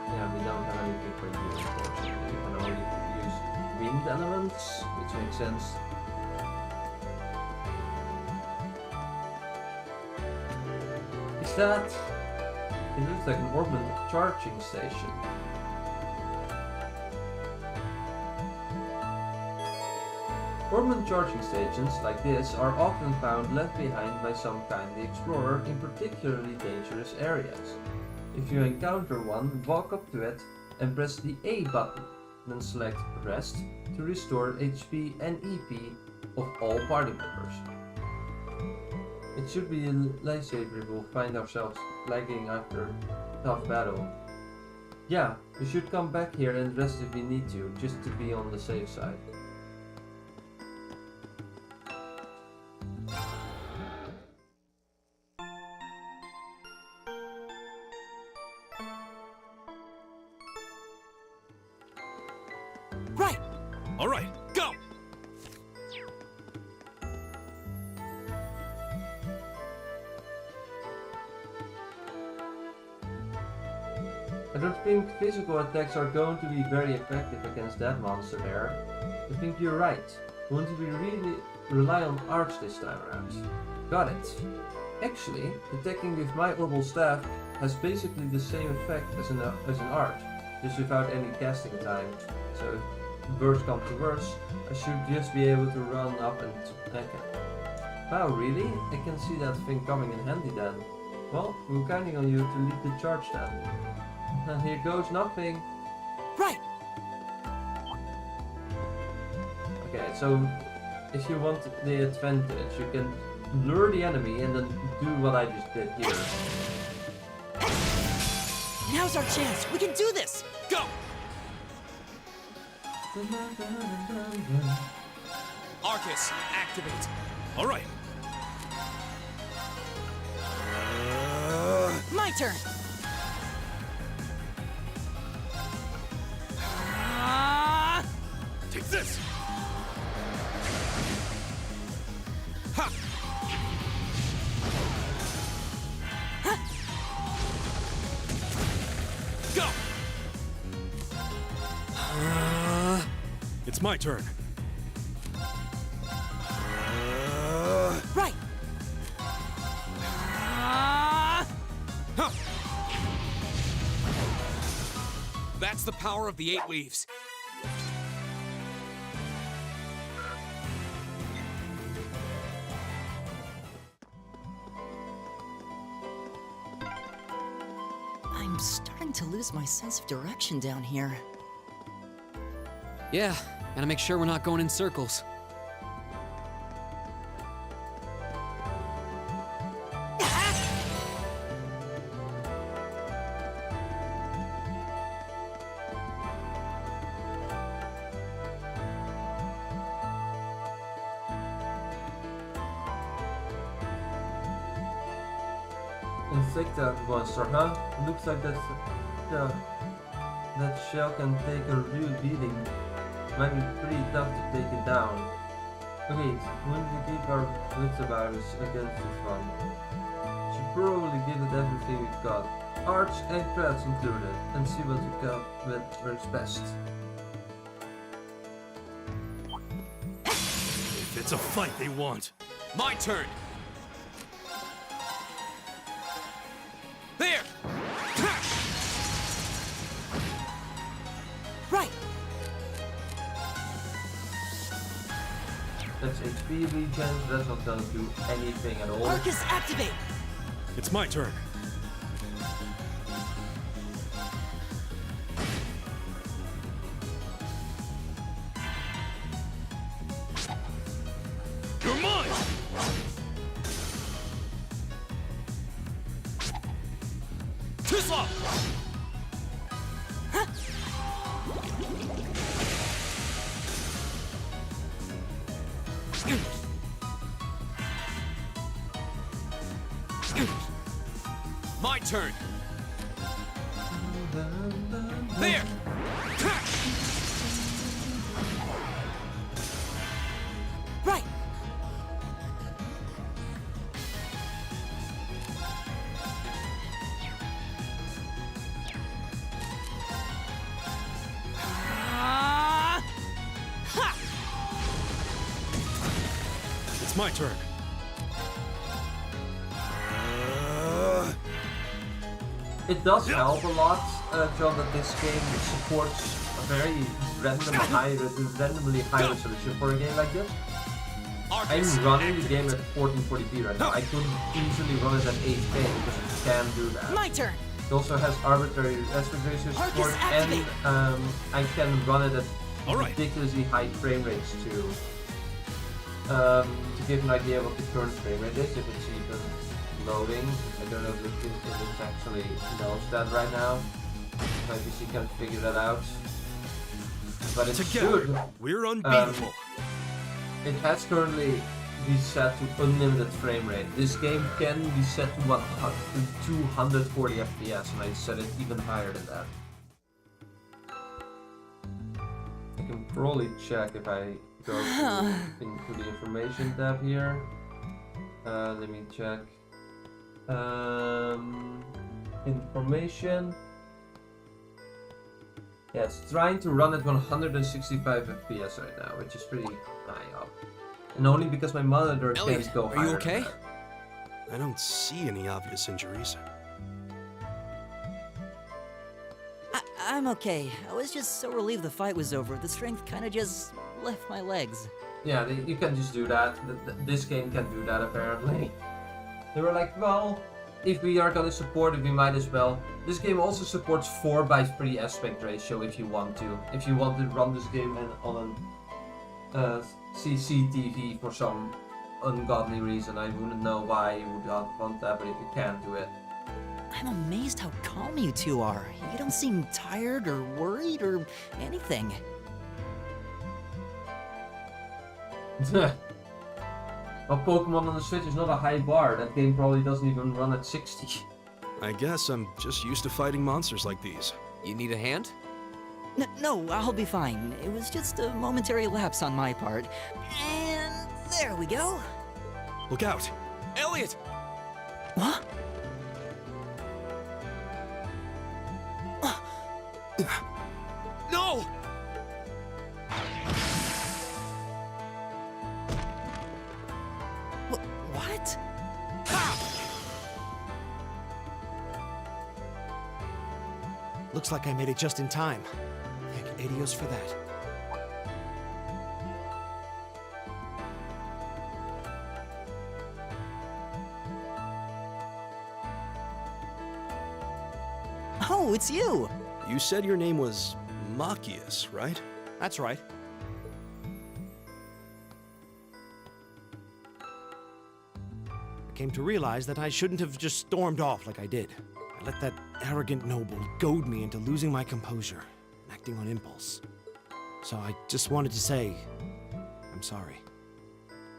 Speaker 1: Yeah, we don't have anything for you, unfortunately. We can only use wind elements, which makes sense. Is that? It looks like an orbital charging station. Orbital charging stations like this are often found left behind by some kindly explorer in particularly dangerous areas. If you encounter one, walk up to it and press the A button, then select Rest to restore HP and EP of all party members. It should be a lifesaver if we'll find ourselves lagging after a tough battle. Yeah, we should come back here and rest if we need to, just to be on the safe side.
Speaker 11: Right! All right, go!
Speaker 1: I don't think physical attacks are going to be very effective against that monster there. I think you're right. Won't we really rely on arts this time around? Got it. Actually, attacking with my orbital staff has basically the same effect as an art, just without any casting time. So if worst comes to worst, I should just be able to run up and attack it. Wow, really? I can see that thing coming in handy then. Well, we're counting on you to lead the charge then. And here goes nothing.
Speaker 6: Right!
Speaker 1: Okay, so if you want the advantage, you can lure the enemy and then do what I just did here.
Speaker 6: Now's our chance! We can do this!
Speaker 2: Go! Arcus, activate.
Speaker 11: All right.
Speaker 6: My turn!
Speaker 11: Take this! Ha! Go! It's my turn.
Speaker 6: Right!
Speaker 2: That's the power of the 8 leaves.
Speaker 6: I'm starting to lose my sense of direction down here.
Speaker 10: Yeah, gotta make sure we're not going in circles.
Speaker 1: Insecta monster, huh? Looks like that shell can take a real beating. Might be pretty tough to take it down. Okay, when we keep our wits about us against this one? Should probably give it everything we've got. Arts and crafts included, and see what we come with works best.
Speaker 11: If it's a fight they want.
Speaker 2: My turn. There!
Speaker 6: Right!
Speaker 1: That's HP regen, that's not gonna do anything at all.
Speaker 6: Arcus, activate!
Speaker 11: It's my turn. You're mine! Tisla!
Speaker 2: My turn. There!
Speaker 6: Right!
Speaker 11: It's my turn.
Speaker 1: It does help a lot, John, that this game supports a very randomly high resolution for a game like this. I'm running the game at 1440p right now. I couldn't easily run it at 8K because it can do that.
Speaker 6: My turn!
Speaker 1: It also has arbitrary aspect ratio support, and I can run it at ridiculously high frame rates too. To give an idea of what the current frame rate is, if it's even loading. I don't know if it actually knows that right now. Maybe she can figure that out. But it's
Speaker 11: Together,
Speaker 1: good.
Speaker 11: We're unbeatable.
Speaker 1: It has currently be set to unlimited frame rate. This game can be set to 240 FPS, and I set it even higher than that. I can probably check if I go into the information tab here. Let me check. Information. Yeah, it's trying to run at 165 FPS right now, which is pretty high up. And only because my monitor can't go higher.
Speaker 11: Are you okay? I don't see any obvious injuries.
Speaker 6: I'm okay. I was just so relieved the fight was over. The strength kind of just left my legs.
Speaker 1: Yeah, you can just do that. This game can do that apparently. They were like, well, if we are gonna support it, we might as well. This game also supports 4:3 aspect ratio if you want to. If you want to run this game on an CCTV for some ungodly reason, I wouldn't know why you would not want that, but if you can do it.
Speaker 6: I'm amazed how calm you two are. You don't seem tired or worried or anything.
Speaker 1: Well, Pokemon on the Switch is not a high bar. That game probably doesn't even run at 60.
Speaker 11: I guess I'm just used to fighting monsters like these.
Speaker 10: You need a hand?
Speaker 6: No, I'll be fine. It was just a momentary lapse on my part. And there we go.
Speaker 11: Look out!
Speaker 10: Elliot!
Speaker 6: What?
Speaker 10: No!
Speaker 6: What?
Speaker 18: Looks like I made it just in time. Thank Adios for that.
Speaker 6: Oh, it's you!
Speaker 11: You said your name was Machias, right?
Speaker 18: That's right. I came to realize that I shouldn't have just stormed off like I did. I let that arrogant noble goad me into losing my composure and acting on impulse. So I just wanted to say, I'm sorry.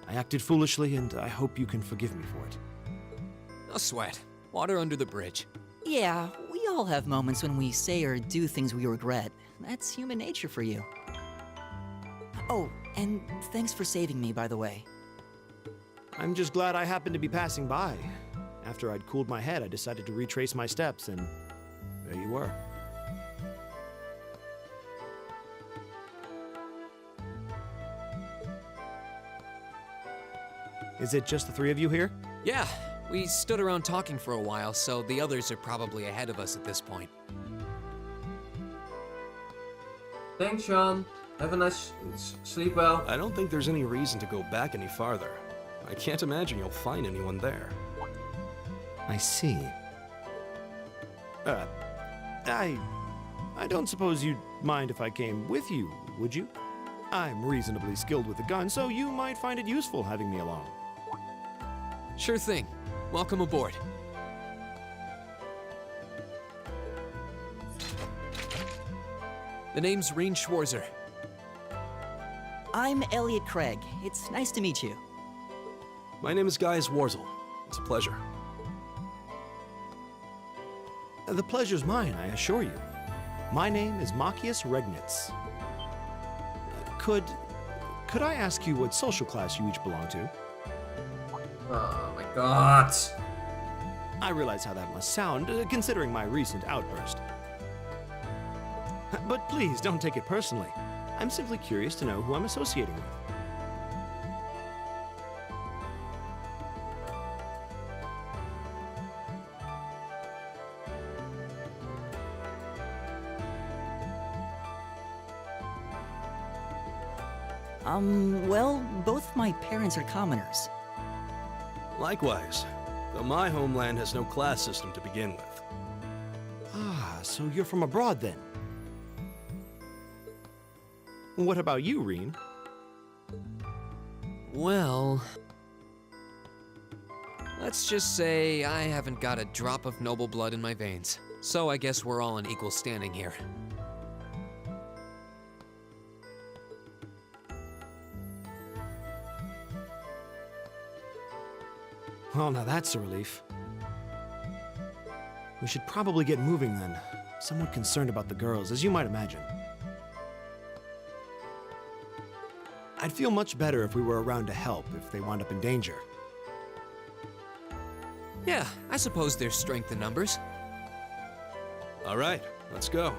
Speaker 18: I acted foolishly, and I hope you can forgive me for it.
Speaker 10: No sweat. Water under the bridge.
Speaker 6: Yeah, we all have moments when we say or do things we regret. That's human nature for you. Oh, and thanks for saving me, by the way.
Speaker 18: I'm just glad I happened to be passing by. After I'd cooled my head, I decided to retrace my steps, and there you were. Is it just the three of you here?
Speaker 10: Yeah, we stood around talking for a while, so the others are probably ahead of us at this point.
Speaker 1: Thanks, Sean. Have a nice sleep well.
Speaker 11: I don't think there's any reason to go back any farther. I can't imagine you'll find anyone there.
Speaker 18: I see. I don't suppose you'd mind if I came with you, would you? I'm reasonably skilled with a gun, so you might find it useful having me along.
Speaker 10: Sure thing. Welcome aboard. The name's Reen Schwarzer.
Speaker 6: I'm Elliot Craig. It's nice to meet you.
Speaker 11: My name is Gaius Warzel. It's a pleasure.
Speaker 18: The pleasure's mine, I assure you. My name is Machias Regnitz. Could I ask you what social class you each belong to?
Speaker 1: Oh my god.
Speaker 18: I realize how that must sound, considering my recent outburst. But please, don't take it personally. I'm simply curious to know who I'm associating with.
Speaker 6: Well, both my parents are commoners.
Speaker 11: Likewise, though my homeland has no class system to begin with.
Speaker 18: Ah, so you're from abroad then? What about you, Reen?
Speaker 10: Well... let's just say I haven't got a drop of noble blood in my veins. So I guess we're all in equal standing here.
Speaker 18: Well, now that's a relief. We should probably get moving then. Somewhat concerned about the girls, as you might imagine. I'd feel much better if we were around to help if they wound up in danger.
Speaker 10: Yeah, I suppose there's strength in numbers.
Speaker 11: All right, let's go.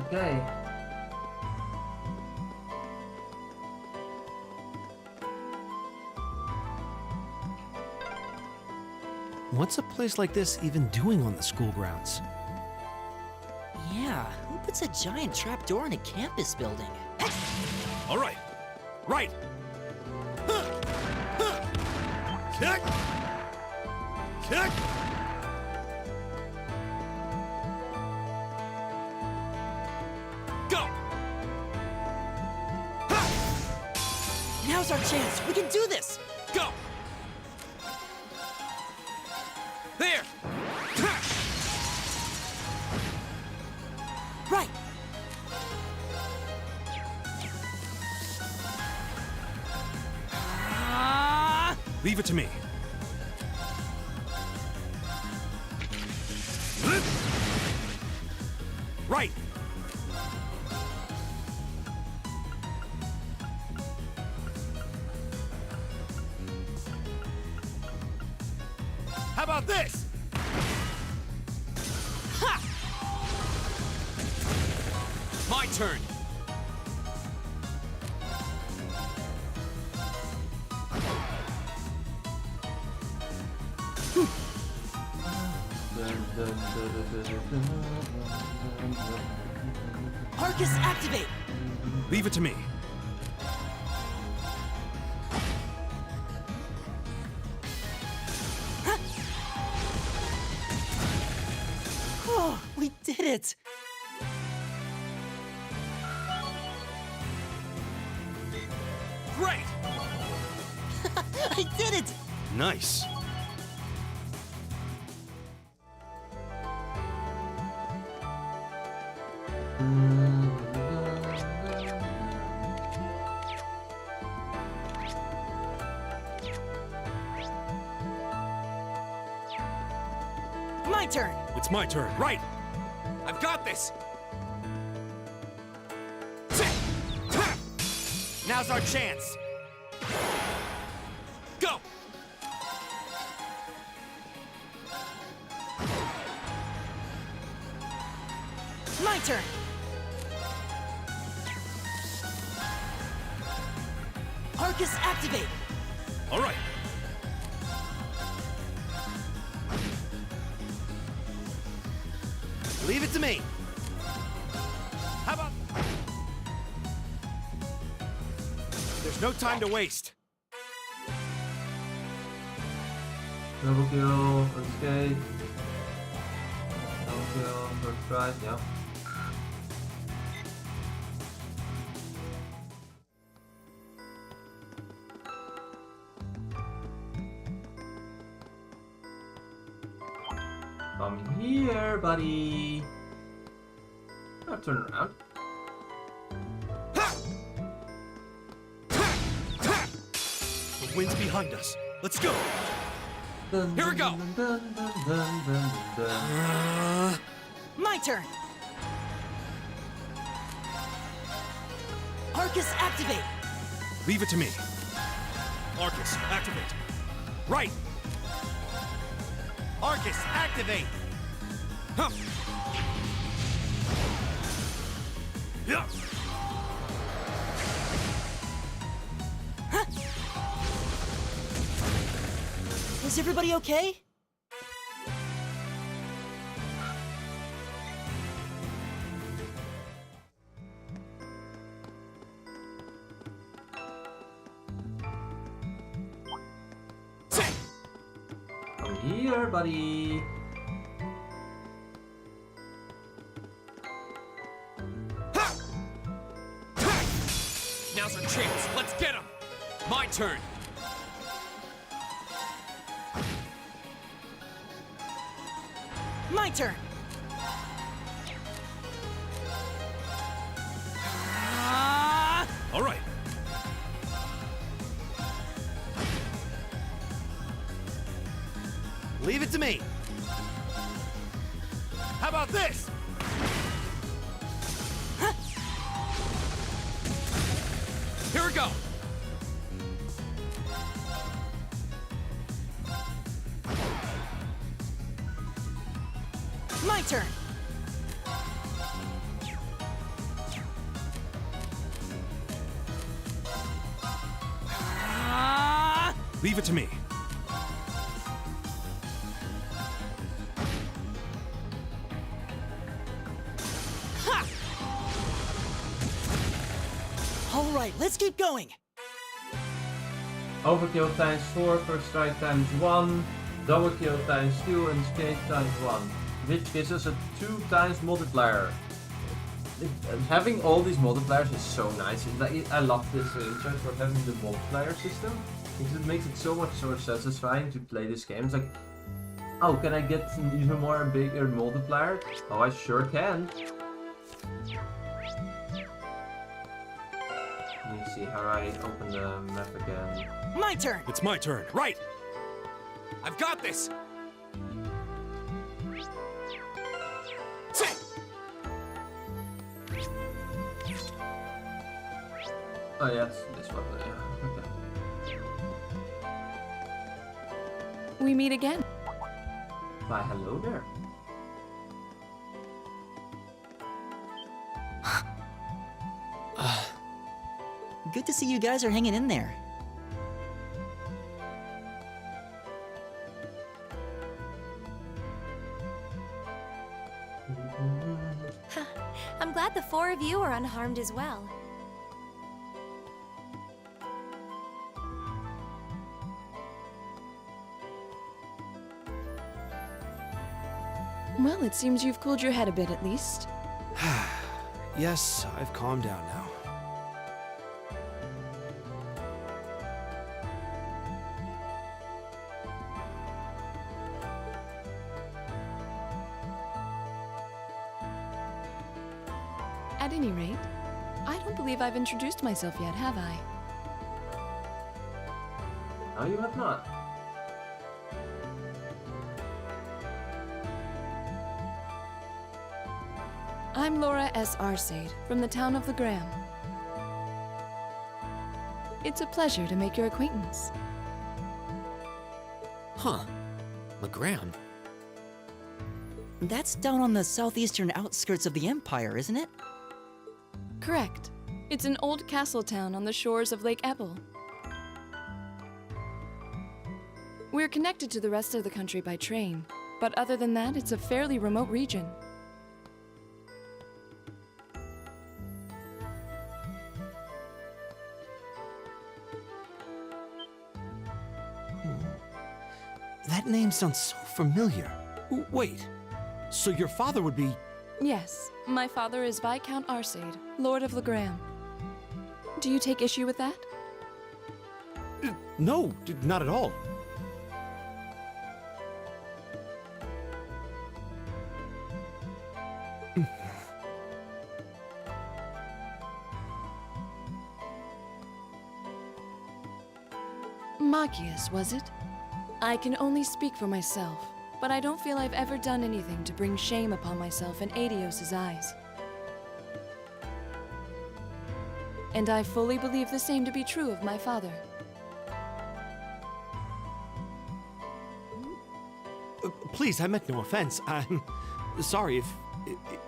Speaker 1: Okay.
Speaker 18: What's a place like this even doing on the school grounds?
Speaker 6: Yeah, who puts a giant trapdoor in a campus building?
Speaker 11: All right. Right. Kick! Kick!
Speaker 2: Go!
Speaker 6: Now's our chance. We can do this.
Speaker 2: Go! There!
Speaker 6: Right.
Speaker 11: Leave it to me. Right. How about this?
Speaker 2: Ha! My turn.
Speaker 6: Arcus, activate!
Speaker 11: Leave it to me.
Speaker 6: Oh, we did it!
Speaker 2: Great!
Speaker 6: I did it!
Speaker 11: Nice.
Speaker 6: My turn!
Speaker 11: It's my turn. Right.
Speaker 2: I've got this! Now's our chance! Go!
Speaker 6: My turn! Arcus, activate!
Speaker 11: All right.
Speaker 18: Leave it to me. How about... There's no time to waste.
Speaker 1: Double kill, escape. Double kill, first strike, yeah. Come here, buddy. Now turn around.
Speaker 18: The wind's behind us. Let's go.
Speaker 2: Here we go.
Speaker 6: My turn! Arcus, activate!
Speaker 11: Leave it to me.
Speaker 18: Arcus, activate. Right. Arcus, activate.
Speaker 2: Huh.
Speaker 18: Yeah.
Speaker 6: Is everybody okay?
Speaker 1: Come here, buddy.
Speaker 2: Now's our chance. Let's get him. My turn.
Speaker 6: My turn!
Speaker 11: All right.
Speaker 18: Leave it to me. How about this?
Speaker 2: Here we go.
Speaker 6: My turn!
Speaker 11: Leave it to me.
Speaker 6: Ha! All right, let's keep going.
Speaker 1: Overkill times 4, first strike times 1, double kill times 2, and escape times 1. Which gives us a 2 times multiplier. having all these multipliers is so nice. I love this interest for having the multiplier system because it makes it so much more satisfying to play this game. It's like, oh, can I get an even more bigger multiplier? Oh, I sure can. Let me see how I open the map again.
Speaker 6: My turn!
Speaker 11: It's my turn, right!
Speaker 2: I've got this!
Speaker 1: Oh yes, this one, yeah, okay.
Speaker 8: We meet again.
Speaker 1: Why, hello there.
Speaker 6: Good to see you guys are hanging in there.
Speaker 3: I'm glad the 4 of you are unharmed as well.
Speaker 8: Well, it seems you've cooled your head a bit at least.
Speaker 11: Yes, I've calmed down now.
Speaker 8: At any rate, I don't believe I've introduced myself yet, have I?
Speaker 1: No, you have not.
Speaker 8: I'm Laura S. Arcade, from the town of Legram. It's a pleasure to make your acquaintance.
Speaker 10: Huh. Legram?
Speaker 6: That's down on the southeastern outskirts of the Empire, isn't it?
Speaker 8: Correct. It's an old castle town on the shores of Lake Ebble. We're connected to the rest of the country by train, but other than that, it's a fairly remote region.
Speaker 18: That name sounds so familiar. Wait, so your father would be...
Speaker 8: Yes, my father is Viscount Arcade, Lord of Legram. Do you take issue with that?
Speaker 18: No, not at all.
Speaker 8: Machias, was it? I can only speak for myself, but I don't feel I've ever done anything to bring shame upon myself in Adios's eyes. And I fully believe the same to be true of my father.
Speaker 18: Please, I meant no offense. I'm sorry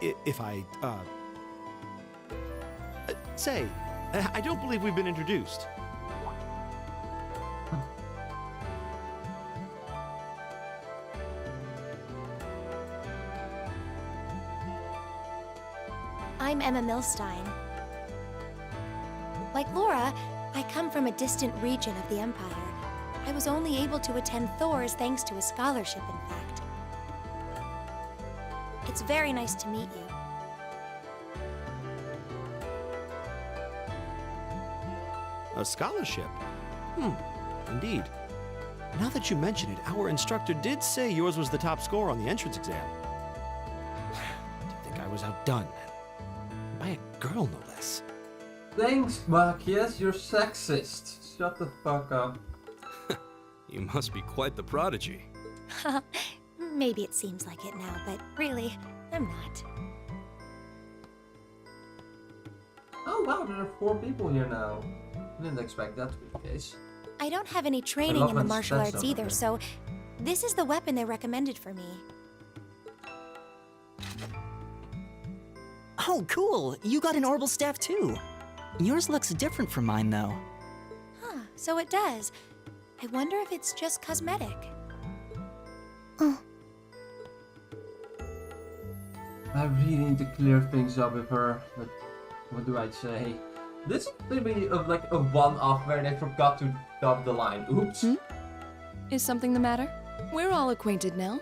Speaker 18: if I, say, I don't believe we've been introduced.
Speaker 3: I'm Emma Milstein. Like Laura, I come from a distant region of the Empire. I was only able to attend Thor's thanks to a scholarship, in fact. It's very nice to meet you.
Speaker 18: A scholarship? Indeed. Now that you mention it, our instructor did say yours was the top score on the entrance exam. I think I was outdone. By a girl, no less.
Speaker 1: Thanks, Machias, you're sexist. Shut the fuck up.
Speaker 11: You must be quite the prodigy.
Speaker 3: Maybe it seems like it now, but really, I'm not.
Speaker 1: Oh wow, there are 4 people here now. I didn't expect that to be the case.
Speaker 3: I don't have any training in the martial arts either, so this is the weapon they recommended for me.
Speaker 6: Oh, cool! You got an orbital staff too. Yours looks different from mine, though.
Speaker 3: Huh, so it does. I wonder if it's just cosmetic.
Speaker 1: I really need to clear things up with her, but what do I say? This is maybe like a one-off where they forgot to dub the line. Oops.
Speaker 8: Is something the matter? We're all acquainted now.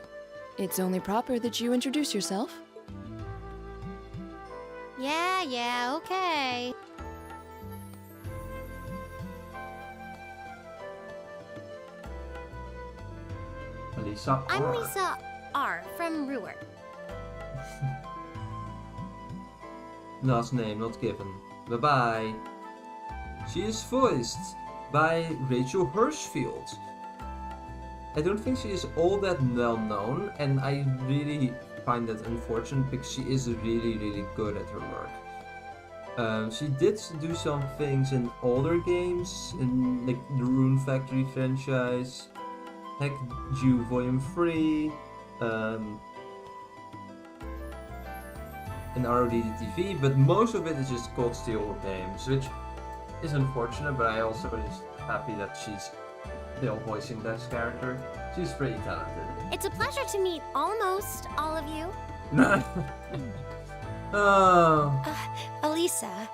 Speaker 8: It's only proper that you introduce yourself.
Speaker 13: Yeah, okay.
Speaker 1: Lisa
Speaker 13: I'm
Speaker 1: R.
Speaker 13: Lisa R. from Ruhr.
Speaker 1: Last name not given. Bye bye. She is voiced by Rachel Hirschfield. I don't think she is all that well known, and I really find that unfortunate because she is really good at her work. She did do some things in older games, in like the Rune Factory franchise, Hack Jew Volume 3, and RODDTV, but most of it is just coldsteel games, which is unfortunate, but I also just happy that she's still voicing this character. She's pretty talented.
Speaker 13: It's a pleasure to meet almost all of you.
Speaker 3: Elisa.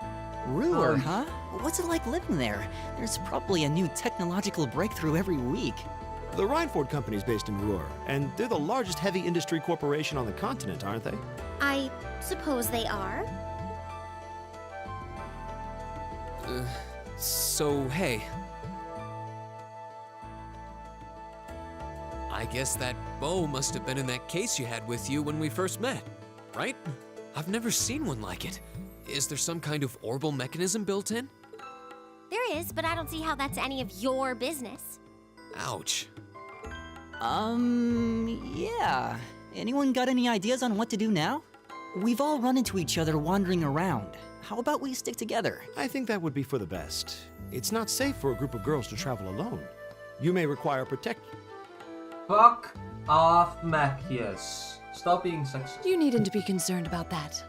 Speaker 6: Ruhr, huh? What's it like living there? There's probably a new technological breakthrough every week.
Speaker 18: The Reinford Company's based in Ruhr, and they're the largest heavy industry corporation on the continent, aren't they?
Speaker 13: I suppose they are.
Speaker 10: So, hey. I guess that bow must have been in that case you had with you when we first met, right? I've never seen one like it. Is there some kind of orbital mechanism built in?
Speaker 13: There is, but I don't see how that's any of your business.
Speaker 10: Ouch.
Speaker 6: Yeah. Anyone got any ideas on what to do now? We've all run into each other wandering around. How about we stick together?
Speaker 18: I think that would be for the best. It's not safe for a group of girls to travel alone. You may require protection.
Speaker 1: Fuck off, Machias. Stop being sexist.
Speaker 8: You needn't to be concerned about that.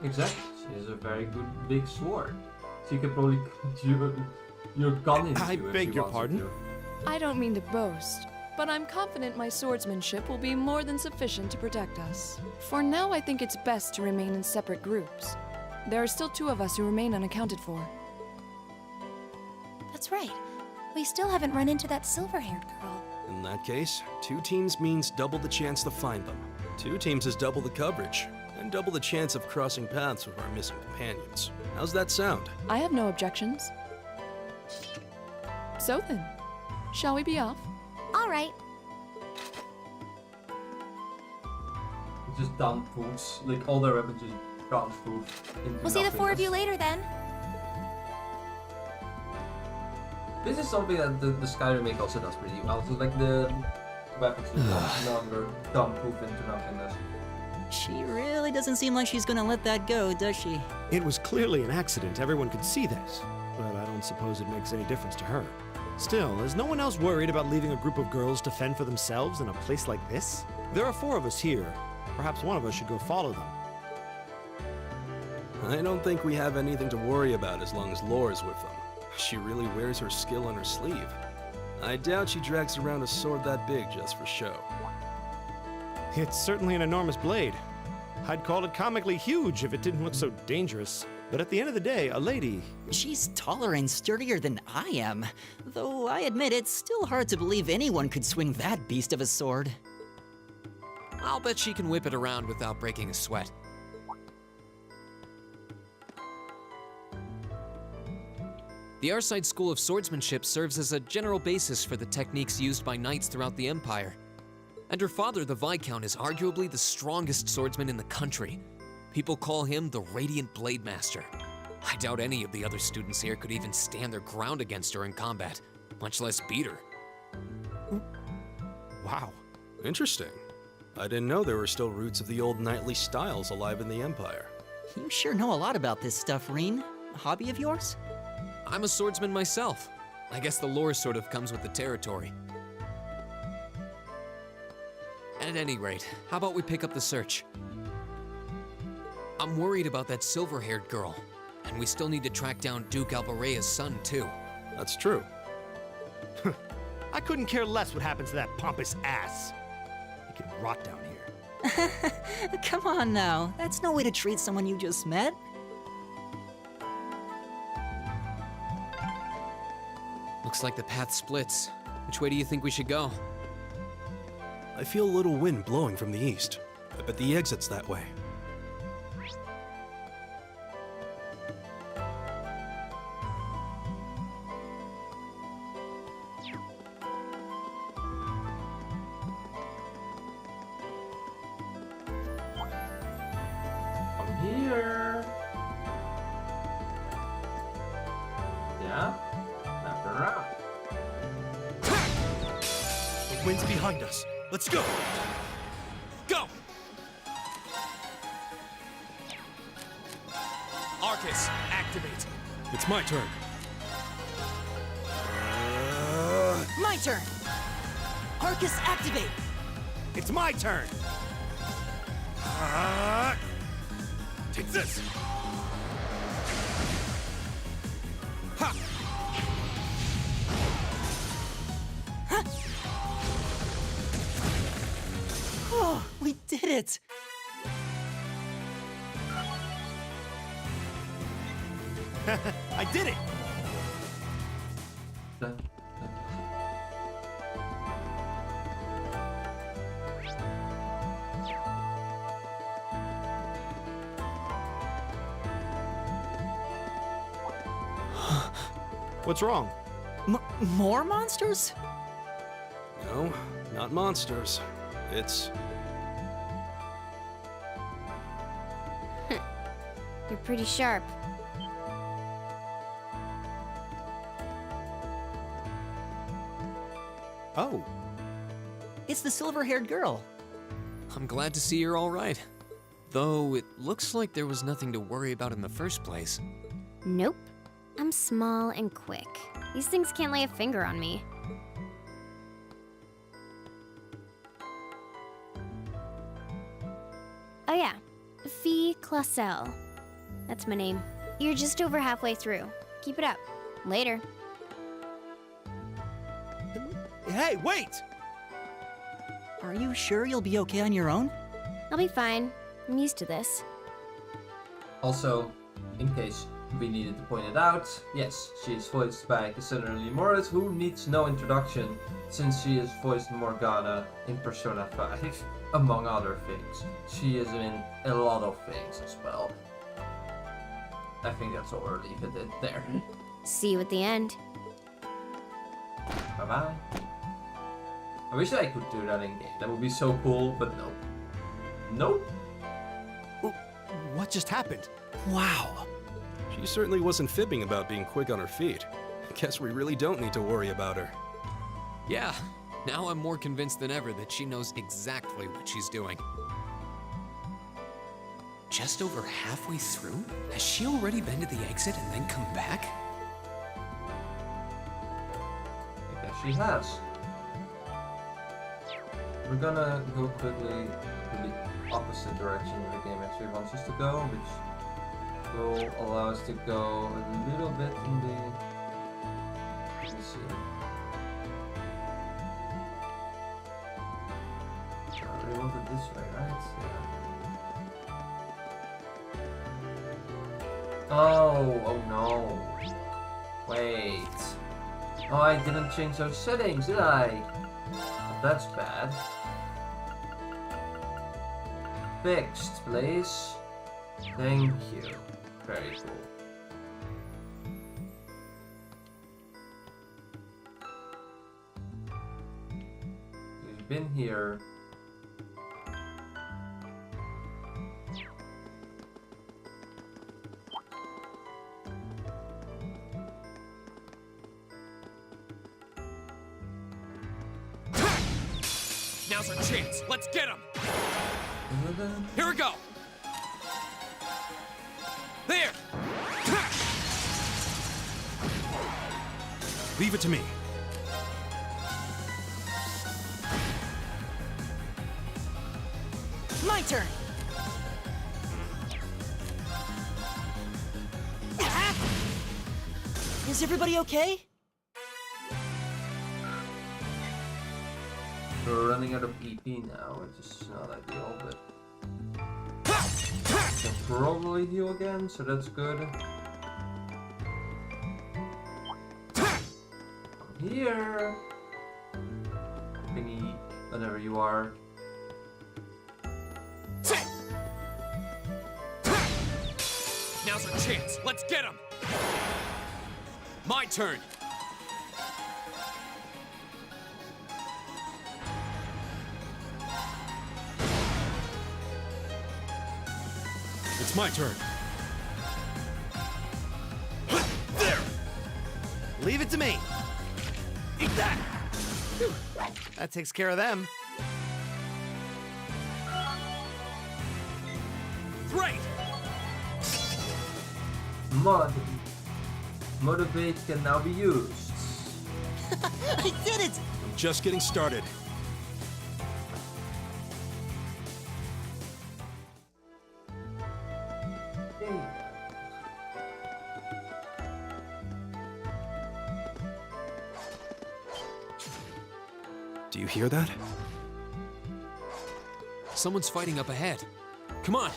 Speaker 1: Exactly. She has a very good big sword. She could probably cut your gun into
Speaker 18: I beg your pardon?
Speaker 8: I don't mean to boast, but I'm confident my swordsmanship will be more than sufficient to protect us. For now, I think it's best to remain in separate groups. There are still 2 of us who remain unaccounted for.
Speaker 3: That's right. We still haven't run into that silver-haired girl.
Speaker 11: In that case, 2 teams means double the chance to find them. 2 teams is double the coverage, and double the chance of crossing paths with our missing companions. How's that sound?
Speaker 8: I have no objections. So then, shall we be off?
Speaker 13: All right.
Speaker 1: Just dump foods. Like all their weapons just dump food.
Speaker 3: We'll see the 4 of you later then.
Speaker 1: This is something that the Sky remake also does pretty well. So like the weapons just no longer dump poof into nothingness.
Speaker 6: She really doesn't seem like she's gonna let that go, does she?
Speaker 18: It was clearly an accident, everyone could see that. But I don't suppose it makes any difference to her. Still, is no one else worried about leaving a group of girls to fend for themselves in a place like this? There are 4 of us here. Perhaps one of us should go follow them.
Speaker 11: I don't think we have anything to worry about as long as Laura's with them. She really wears her skill on her sleeve. I doubt she drags around a sword that big just for show.
Speaker 18: It's certainly an enormous blade. I'd call it comically huge if it didn't look so dangerous. But at the end of the day, a lady...
Speaker 6: She's taller and sturdier than I am. Though I admit it's still hard to believe anyone could swing that beast of a sword.
Speaker 10: I'll bet she can whip it around without breaking a sweat. The Arside School of Swordsmanship serves as a general basis for the techniques used by knights throughout the Empire. And her father, the Viscount, is arguably the strongest swordsman in the country. People call him the Radiant Blade Master. I doubt any of the other students here could even stand their ground against her in combat, much less beat her.
Speaker 11: Wow. Interesting. I didn't know there were still roots of the old knightly styles alive in the Empire.
Speaker 6: You sure know a lot about this stuff, Reen. A hobby of yours?
Speaker 10: I'm a swordsman myself. I guess the lore sort of comes with the territory. At any rate, how about we pick up the search? I'm worried about that silver-haired girl, and we still need to track down Duke Alvarea's son, too.
Speaker 11: That's true.
Speaker 18: I couldn't care less what happens to that pompous ass. He can rot down here.
Speaker 6: Come on now, that's no way to treat someone you just met.
Speaker 10: Looks like the path splits. Which way do you think we should go?
Speaker 11: I feel a little wind blowing from the east. I bet the exit's that way.
Speaker 1: Here. Yeah. After around.
Speaker 18: The wind's behind us. Let's go!
Speaker 2: Go! Arcus, activate.
Speaker 11: It's my turn.
Speaker 6: My turn! Arcus, activate!
Speaker 18: It's my turn! Take this! Ha!
Speaker 6: Oh, we did it!
Speaker 18: I did it! What's wrong?
Speaker 6: More monsters?
Speaker 11: No, not monsters. It's...
Speaker 13: You're pretty sharp.
Speaker 11: Oh.
Speaker 6: It's the silver-haired girl.
Speaker 10: I'm glad to see you're all right. Though it looks like there was nothing to worry about in the first place.
Speaker 13: Nope. I'm small and quick. These things can't lay a finger on me. Oh yeah, Fee Clausel. That's my name. You're just over halfway through. Keep it up. Later.
Speaker 18: Hey, wait!
Speaker 6: Are you sure you'll be okay on your own?
Speaker 13: I'll be fine. I'm used to this.
Speaker 1: Also, in case we needed to point it out, yes, she is voiced by Cassandra Lee Moritz, who needs no introduction since she has voiced Morgana in Persona 5, among other things. She is in a lot of things as well. I think that's all we'll leave it there.
Speaker 13: See you at the end.
Speaker 1: Bye bye. I wish I could do that in game. That would be so cool, but nope. Nope.
Speaker 18: What just happened?
Speaker 11: Wow. She certainly wasn't fibbing about being quick on her feet. Guess we really don't need to worry about her.
Speaker 10: Yeah, now I'm more convinced than ever that she knows exactly what she's doing. Just over halfway through? Has she already been to the exit and then come back?
Speaker 1: I guess she has. We're gonna go quickly in the opposite direction where the game actually wants us to go, which will allow us to go a little bit in the... Let's see. We wanted this way, right? Yeah. Oh no. Wait. Oh, I didn't change those settings, did I? That's bad. Fixed, please. Thank you. Very cool. We've been here.
Speaker 2: Now's our chance. Let's get him. Here we go. There.
Speaker 18: Leave it to me.
Speaker 6: My turn! Is everybody okay?
Speaker 1: We're running out of EP now, which is not ideal, but I can probably heal again, so that's good. I'm here! Thingy, whenever you are.
Speaker 4: Now's our chance. Let's get him! My turn.
Speaker 11: It's my turn.
Speaker 18: There! Leave it to me. Eat that! Phew. That takes care of them.
Speaker 4: Great!
Speaker 1: Motivate can now be used.
Speaker 6: I did it!
Speaker 11: I'm just getting started. Do you hear that?
Speaker 4: Someone's fighting up ahead. Come on!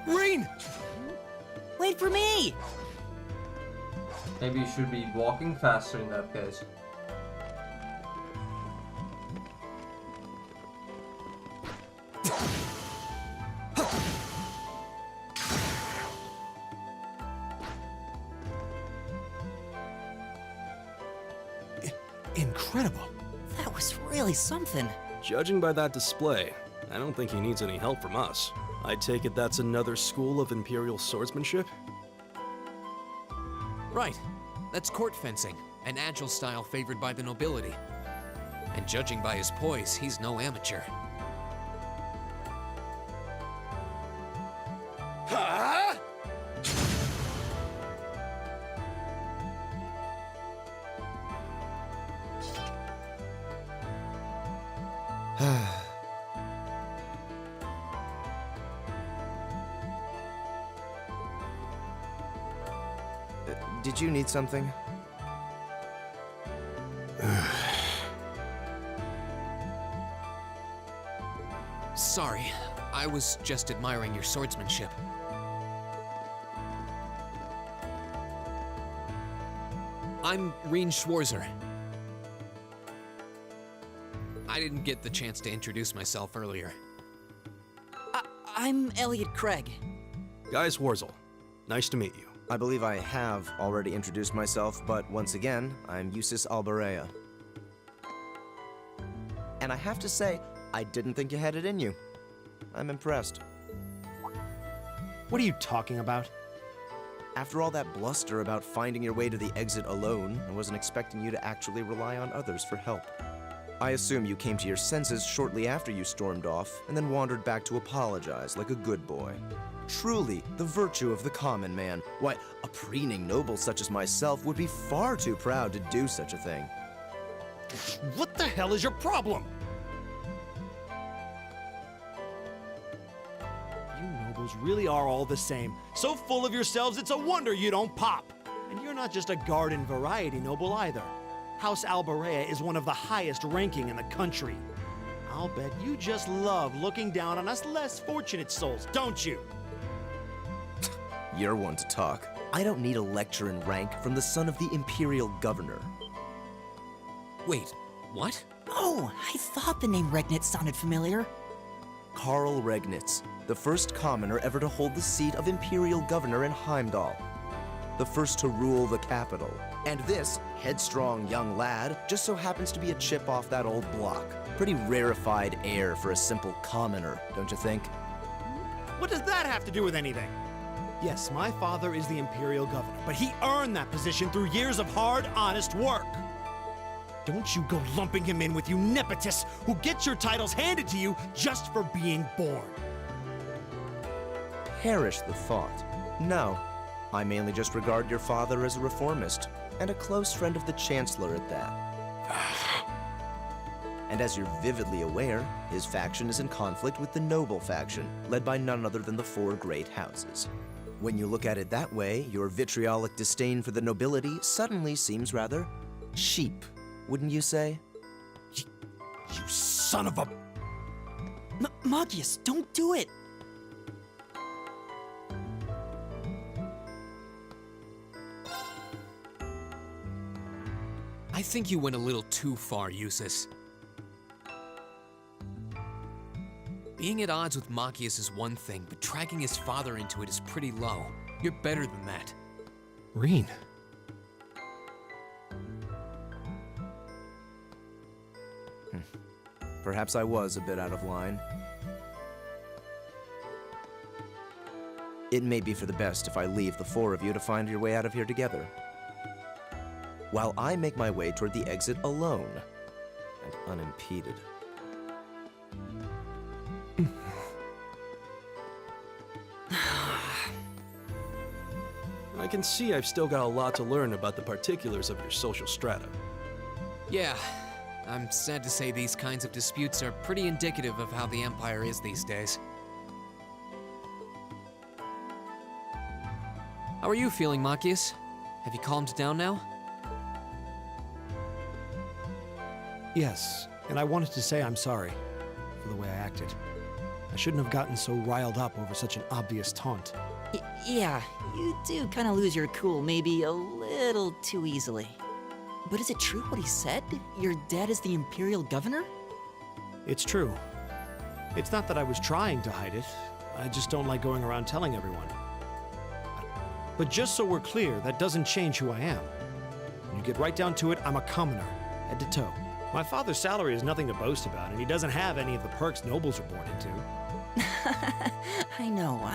Speaker 11: Rain!
Speaker 6: Wait for me!
Speaker 1: Maybe you should be walking faster in that case.
Speaker 11: Incredible.
Speaker 6: That was really something.
Speaker 11: Judging by that display, I don't think he needs any help from us. I take it that's another school of Imperial swordsmanship?
Speaker 10: Right. That's court fencing, an agile style favored by the nobility. And judging by his poise, he's no amateur.
Speaker 18: Huh?
Speaker 7: Did you need something?
Speaker 10: Sorry, I was just admiring your swordsmanship. I'm Reen Schwarzer. I didn't get the chance to introduce myself earlier.
Speaker 6: I'm Elliot Craig.
Speaker 11: Guy Schwarzel. Nice to meet you.
Speaker 7: I believe I have already introduced myself, but once again, I'm Eustace Alberea. And I have to say, I didn't think you had it in you. I'm impressed.
Speaker 18: What are you talking about?
Speaker 7: After all that bluster about finding your way to the exit alone, I wasn't expecting you to actually rely on others for help. I assume you came to your senses shortly after you stormed off, and then wandered back to apologize like a good boy. Truly, the virtue of the common man. Why, a preening noble such as myself would be far too proud to do such a thing.
Speaker 18: What the hell is your problem? You nobles really are all the same. So full of yourselves, it's a wonder you don't pop. And you're not just a garden variety noble either. House Alberea is one of the highest ranking in the country. I'll bet you just love looking down on us less fortunate souls, don't you?
Speaker 7: You're one to talk. I don't need a lecture in rank from the son of the Imperial Governor.
Speaker 10: Wait, what?
Speaker 6: Oh, I thought the name Regnitz sounded familiar.
Speaker 7: Karl Regnitz, the first commoner ever to hold the seat of Imperial Governor in Heimdall. The first to rule the capital. And this headstrong young lad just so happens to be a chip off that old block. Pretty rarefied air for a simple commoner, don't you think?
Speaker 18: What does that have to do with anything? Yes, my father is the Imperial Governor, but he earned that position through years of hard, honest work. Don't you go lumping him in with you nepotists who get your titles handed to you just for being born.
Speaker 7: Perish the thought. No, I mainly just regard your father as a reformist, and a close friend of the Chancellor at that. And as you're vividly aware, his faction is in conflict with the noble faction, led by none other than the four great houses. When you look at it that way, your vitriolic disdain for the nobility suddenly seems rather cheap, wouldn't you say?
Speaker 18: You son of a...
Speaker 6: Magius, don't do it!
Speaker 10: I think you went a little too far, Eustace. Being at odds with Machias is one thing, but dragging his father into it is pretty low. You're better than that.
Speaker 11: Reen.
Speaker 7: Perhaps I was a bit out of line. It may be for the best if I leave the four of you to find your way out of here together, while I make my way toward the exit alone and unimpeded.
Speaker 11: I can see I've still got a lot to learn about the particulars of your social strata.
Speaker 10: Yeah, I'm sad to say these kinds of disputes are pretty indicative of how the Empire is these days. How are you feeling, Machias? Have you calmed down now?
Speaker 18: Yes, and I wanted to say I'm sorry for the way I acted. I shouldn't have gotten so riled up over such an obvious taunt.
Speaker 6: Yeah, you do kind of lose your cool maybe a little too easily. But is it true what he said? Your dad is the Imperial Governor?
Speaker 18: It's true. It's not that I was trying to hide it. I just don't like going around telling everyone. But just so we're clear, that doesn't change who I am. When you get right down to it, I'm a commoner, head to toe. My father's salary is nothing to boast about, and he doesn't have any of the perks nobles are born into.
Speaker 6: I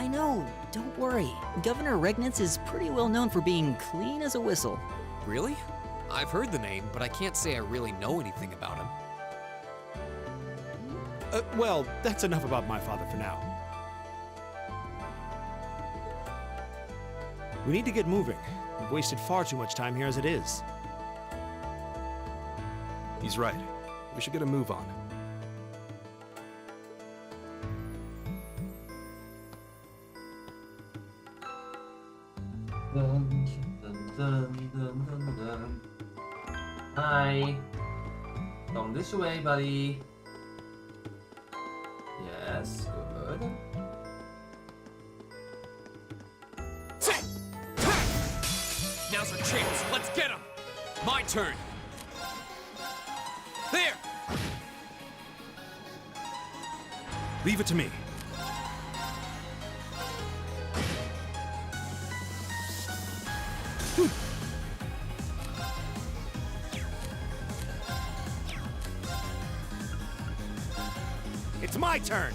Speaker 6: know. Don't worry. Governor Regnitz is pretty well known for being clean as a whistle.
Speaker 10: Really? I've heard the name, but I can't say I really know anything about him.
Speaker 18: Well, that's enough about my father for now. We need to get moving. We've wasted far too much time here as it is.
Speaker 11: He's right. We should get a move on.
Speaker 1: Dun, dun, dun, dun, dun, dun. Hi. Come this way, buddy. Yes, good.
Speaker 2: Now's our chance. Let's get him. My turn. There.
Speaker 18: Leave it to me. It's my turn.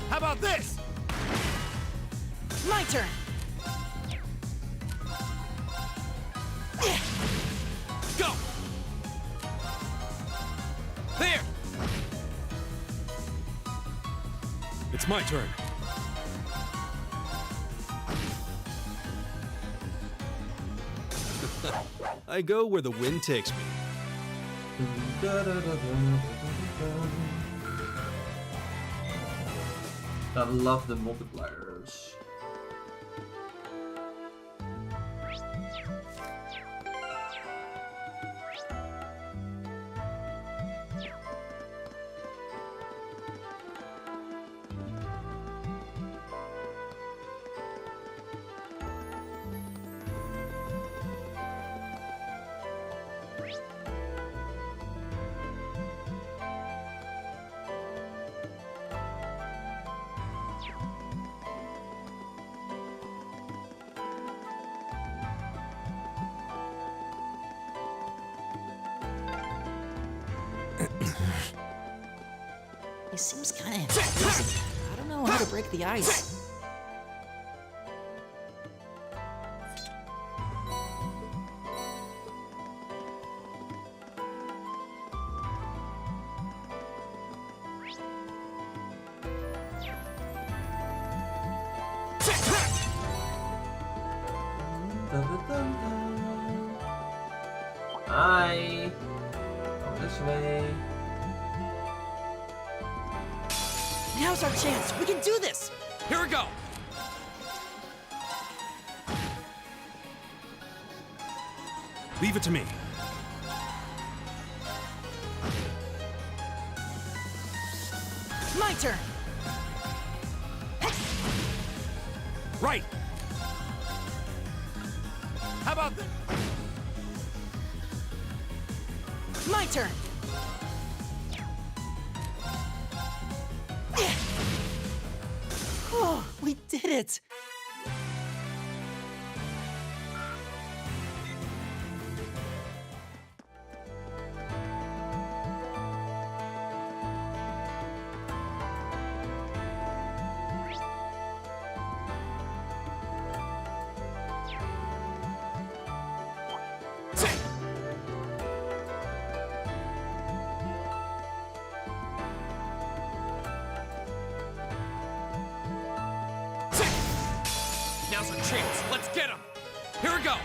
Speaker 18: How about this?
Speaker 6: My turn!
Speaker 2: Go! There!
Speaker 18: It's my turn.
Speaker 11: I go where the wind takes me.
Speaker 1: I love the multipliers.
Speaker 6: He seems kind of confusing. I don't know how to break the ice.
Speaker 1: Hi. Come this way.
Speaker 6: Now's our chance. We can do this.
Speaker 2: Here we go.
Speaker 18: Leave it to me.
Speaker 6: My turn.
Speaker 18: Right.
Speaker 2: How about...
Speaker 6: My turn! Oh, we did it!
Speaker 2: Now's our chance. Let's get him. Here we go.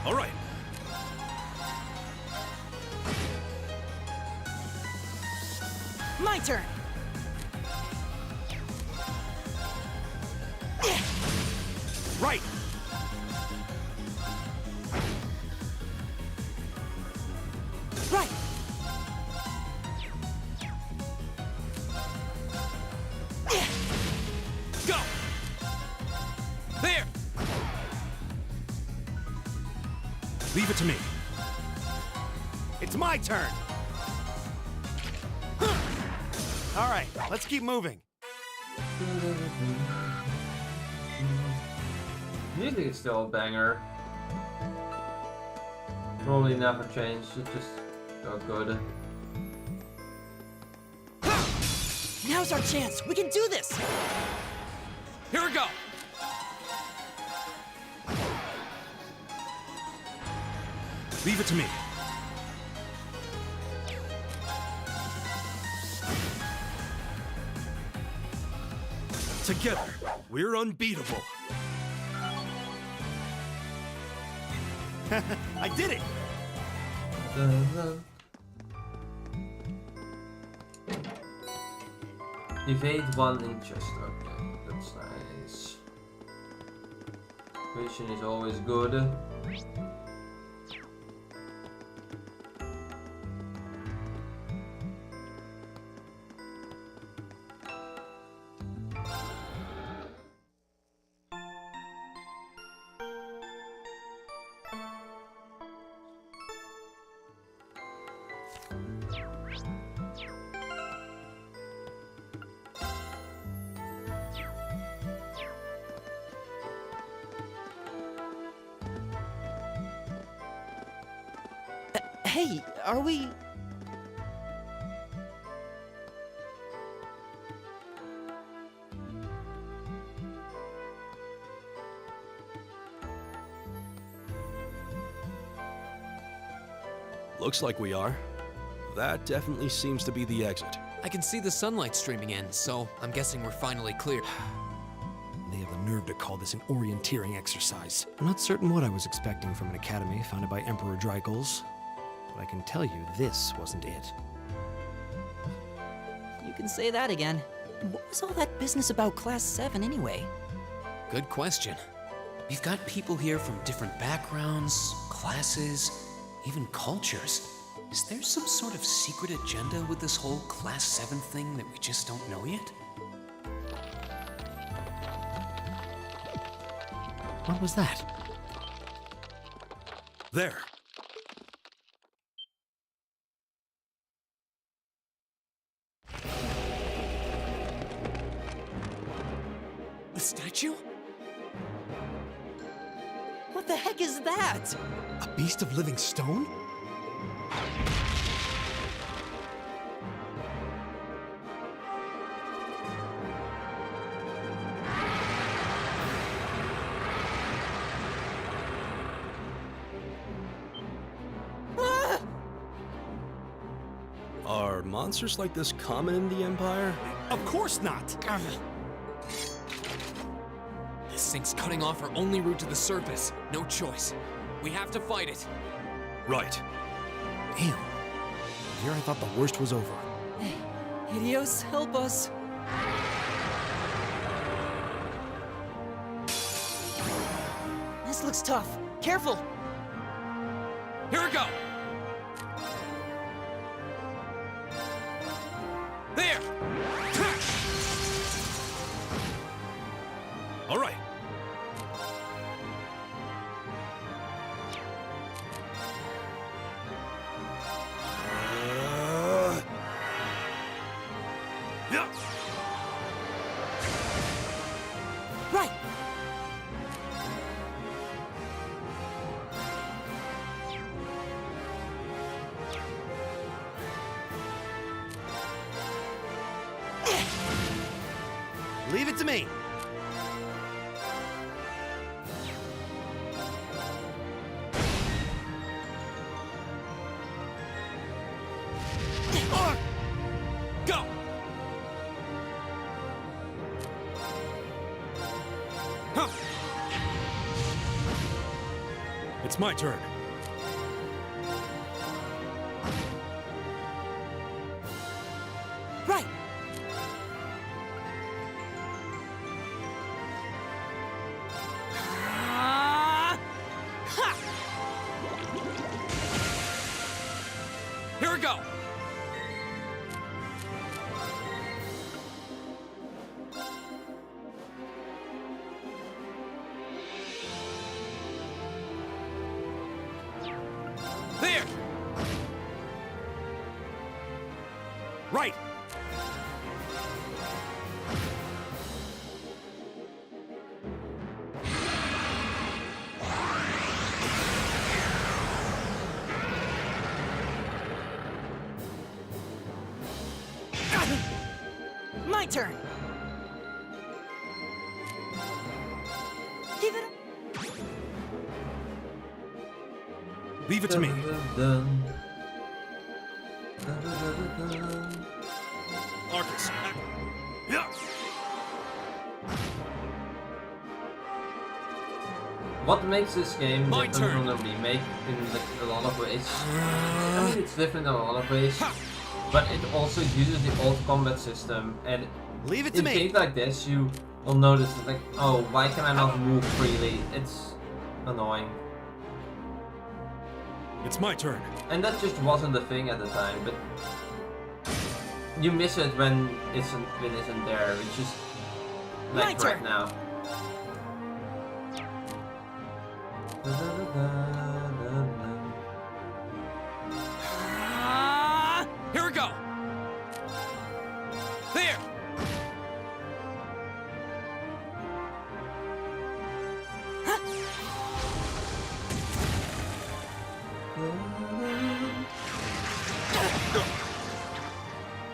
Speaker 11: All right.
Speaker 6: My turn!
Speaker 11: Right.
Speaker 6: Right!
Speaker 2: Go. There.
Speaker 11: Leave it to me. It's my turn. All right, let's keep moving.
Speaker 1: Music is still a banger. Probably never changed, it's just so good.
Speaker 6: Now's our chance! We can do this!
Speaker 2: Here we go.
Speaker 11: Leave it to me. Together, we're unbeatable. I did it!
Speaker 1: Evade 1 in chest. Okay, that's nice. Vision is always good.
Speaker 6: Hey, are we...
Speaker 11: Looks like we are. That definitely seems to be the exit.
Speaker 10: I can see the sunlight streaming in, so I'm guessing we're finally clear.
Speaker 11: They have the nerve to call this an orienteering exercise. I'm not certain what I was expecting from an academy founded by Emperor Drykles, but I can tell you this wasn't it.
Speaker 6: You can say that again. What was all that business about Class 7 anyway?
Speaker 10: Good question. We've got people here from different backgrounds, classes, even cultures. Is there some sort of secret agenda with this whole Class 7 thing that we just don't know yet?
Speaker 11: What was that? There.
Speaker 10: The statue?
Speaker 6: What the heck is that?
Speaker 11: A beast of living stone? Are monsters like this common in the Empire? Of course not!
Speaker 10: This thing's cutting off our only route to the surface. No choice. We have to fight it.
Speaker 11: Right. Damn. Here I thought the worst was over.
Speaker 6: Hideos, help us. This looks tough. Careful!
Speaker 2: Here we go. There.
Speaker 11: All right.
Speaker 18: Yeah.
Speaker 6: Right.
Speaker 18: Leave it to me.
Speaker 11: Go! Huh. It's my turn.
Speaker 6: Right.
Speaker 11: Here we go. There. Right.
Speaker 6: My turn. Give it
Speaker 11: Leave it to me. Arcus. Yeah.
Speaker 1: What makes this game
Speaker 11: My
Speaker 1: different
Speaker 11: turn.
Speaker 1: from the remake in like a lot of ways? I mean, it's different in a lot of ways, but it also uses the old combat system. And
Speaker 18: Leave it to
Speaker 1: in
Speaker 18: me.
Speaker 1: games like this, you will notice that, like, oh, why can I not move freely? It's annoying.
Speaker 11: It's my turn.
Speaker 1: And that just wasn't a thing at the time, but you miss it when it isn't there, which is like right now.
Speaker 11: Here we go. There.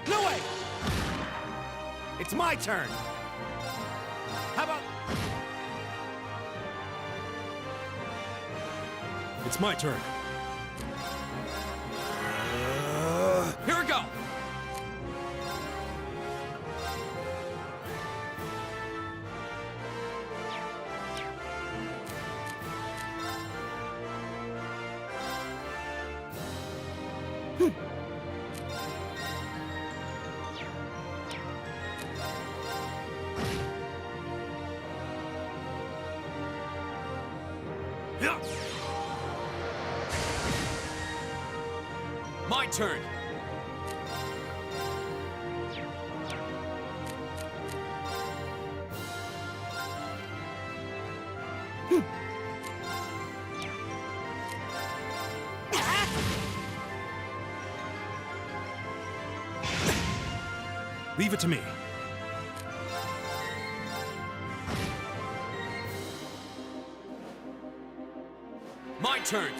Speaker 18: No way! It's my turn. How about...
Speaker 11: It's my turn. Here we go.
Speaker 18: Yeah.
Speaker 11: My turn. Leave it to me. My turn.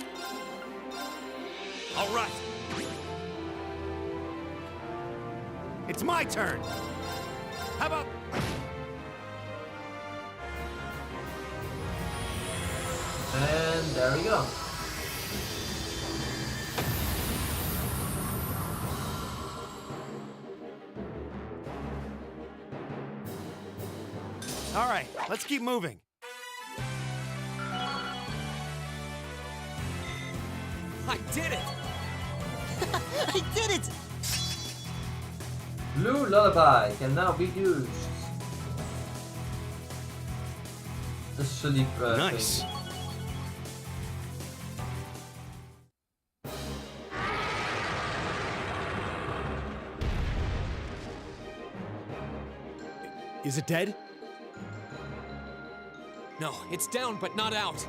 Speaker 18: All right. It's my turn. How about...
Speaker 1: And there we go.
Speaker 18: All right, let's keep moving.
Speaker 11: I did it!
Speaker 6: I did it!
Speaker 1: Blue Lullaby can now be used. The sleep
Speaker 18: Nice.
Speaker 1: thing.
Speaker 18: Is it dead?
Speaker 10: No, it's down, but not out.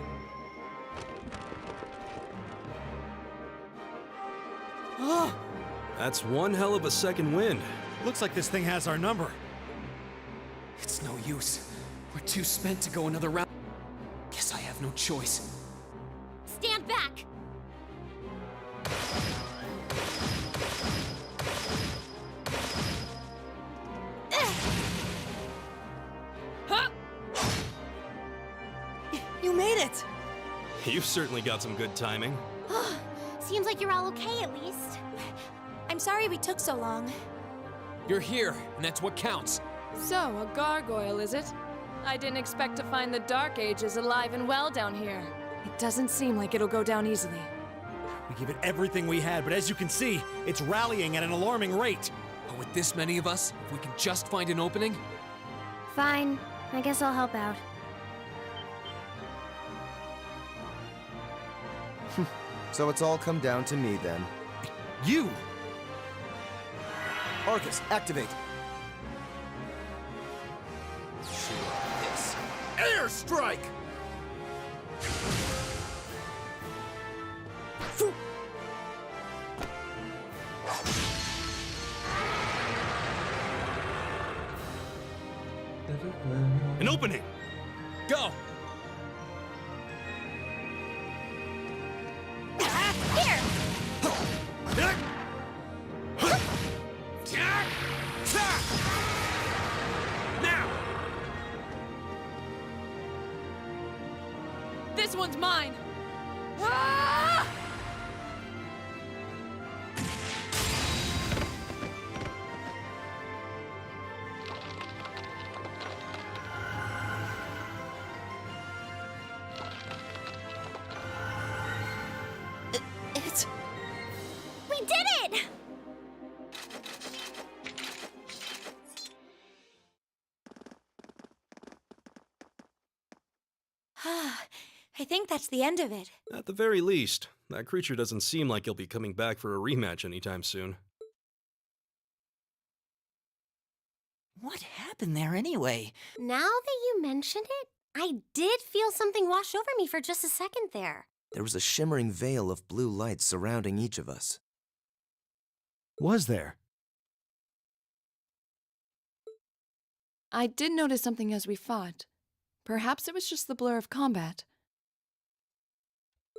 Speaker 11: That's one hell of a second wind.
Speaker 18: Looks like this thing has our number.
Speaker 10: It's no use. We're too spent to go another round. Guess I have no choice.
Speaker 13: Stand back!
Speaker 3: You made it!
Speaker 11: You've certainly got some good timing.
Speaker 13: Seems like you're all okay at least.
Speaker 3: I'm sorry we took so long.
Speaker 10: You're here, and that's what counts.
Speaker 8: So, a gargoyle, is it? I didn't expect to find the Dark Ages alive and well down here. It doesn't seem like it'll go down easily.
Speaker 18: We give it everything we had, but as you can see, it's rallying at an alarming rate.
Speaker 10: But with this many of us, if we can just find an opening...
Speaker 13: Fine. I guess I'll help out.
Speaker 7: So it's all come down to me then.
Speaker 18: You!
Speaker 7: Arcus, activate!
Speaker 18: Airstrike! An opening!
Speaker 10: Go!
Speaker 13: Here!
Speaker 18: Now!
Speaker 8: This one's mine! Ah!
Speaker 3: It's...
Speaker 13: We did it!
Speaker 3: I think that's the end of it.
Speaker 11: At the very least, that creature doesn't seem like he'll be coming back for a rematch anytime soon.
Speaker 6: What happened there anyway?
Speaker 13: Now that you mention it, I did feel something wash over me for just a second there.
Speaker 7: There was a shimmering veil of blue light surrounding each of us.
Speaker 18: Was there?
Speaker 8: I did notice something as we fought. Perhaps it was just the blur of combat.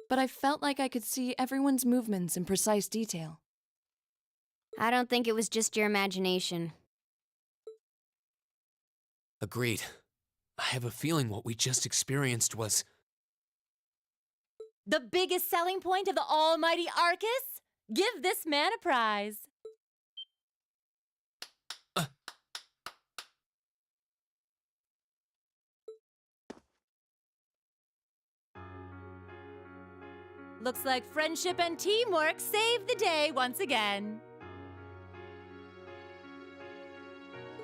Speaker 8: But I felt like I could see everyone's movements in precise detail.
Speaker 13: I don't think it was just your imagination.
Speaker 10: Agreed. I have a feeling what we just experienced was...
Speaker 5: The biggest selling point of the almighty Arcus? Give this man a prize. Looks like friendship and teamwork saved the day once again.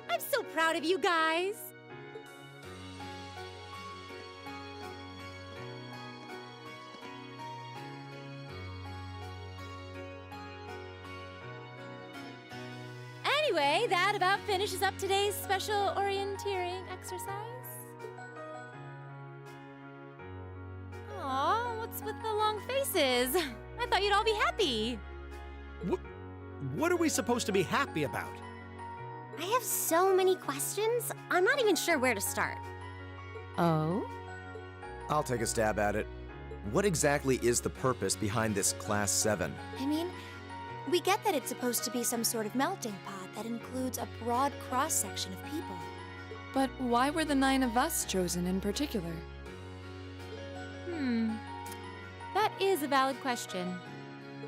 Speaker 5: I'm so proud of you guys. Anyway, that about finishes up today's special orienteering exercise. Aw, what's with the long faces? I thought you'd all be happy.
Speaker 18: What are we supposed to be happy about?
Speaker 13: I have so many questions, I'm not even sure where to start.
Speaker 5: Oh?
Speaker 7: I'll take a stab at it. What exactly is the purpose behind this Class 7?
Speaker 3: I mean, we get that it's supposed to be some sort of melting pot that includes a broad cross-section of people.
Speaker 8: But why were the 9 of us chosen in particular?
Speaker 5: That is a valid question.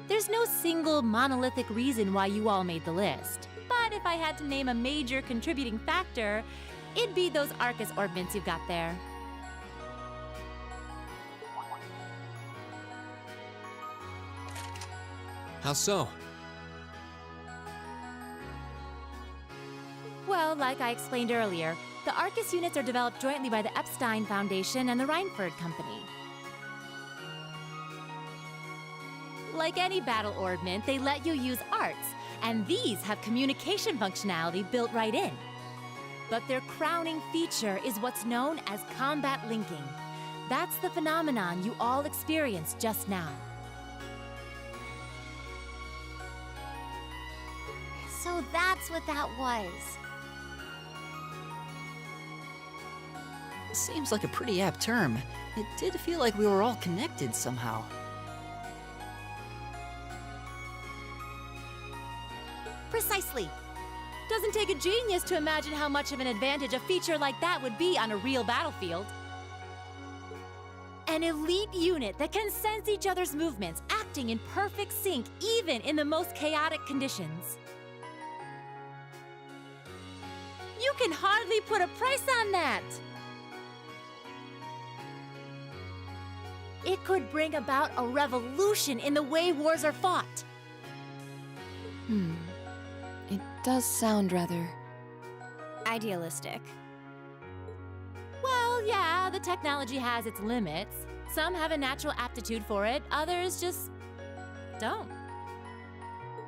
Speaker 5: There's no single monolithic reason why you all made the list. But if I had to name a major contributing factor, it'd be those Arcus orbments you've got there.
Speaker 10: How so?
Speaker 5: Well, like I explained earlier, the Arcus units are developed jointly by the Epstein Foundation and the Reinford Company. Like any battle orbment, they let you use arts, and these have communication functionality built right in. But their crowning feature is what's known as combat linking. That's the phenomenon you all experienced just now.
Speaker 13: So that's what that was.
Speaker 6: Seems like a pretty apt term. It did feel like we were all connected somehow.
Speaker 5: Precisely. Doesn't take a genius to imagine how much of an advantage a feature like that would be on a real battlefield. An elite unit that can sense each other's movements, acting in perfect sync even in the most chaotic conditions. You can hardly put a price on that. It could bring about a revolution in the way wars are fought.
Speaker 8: It does sound rather...
Speaker 13: idealistic.
Speaker 5: Well, yeah, the technology has its limits. Some have a natural aptitude for it, others just don't.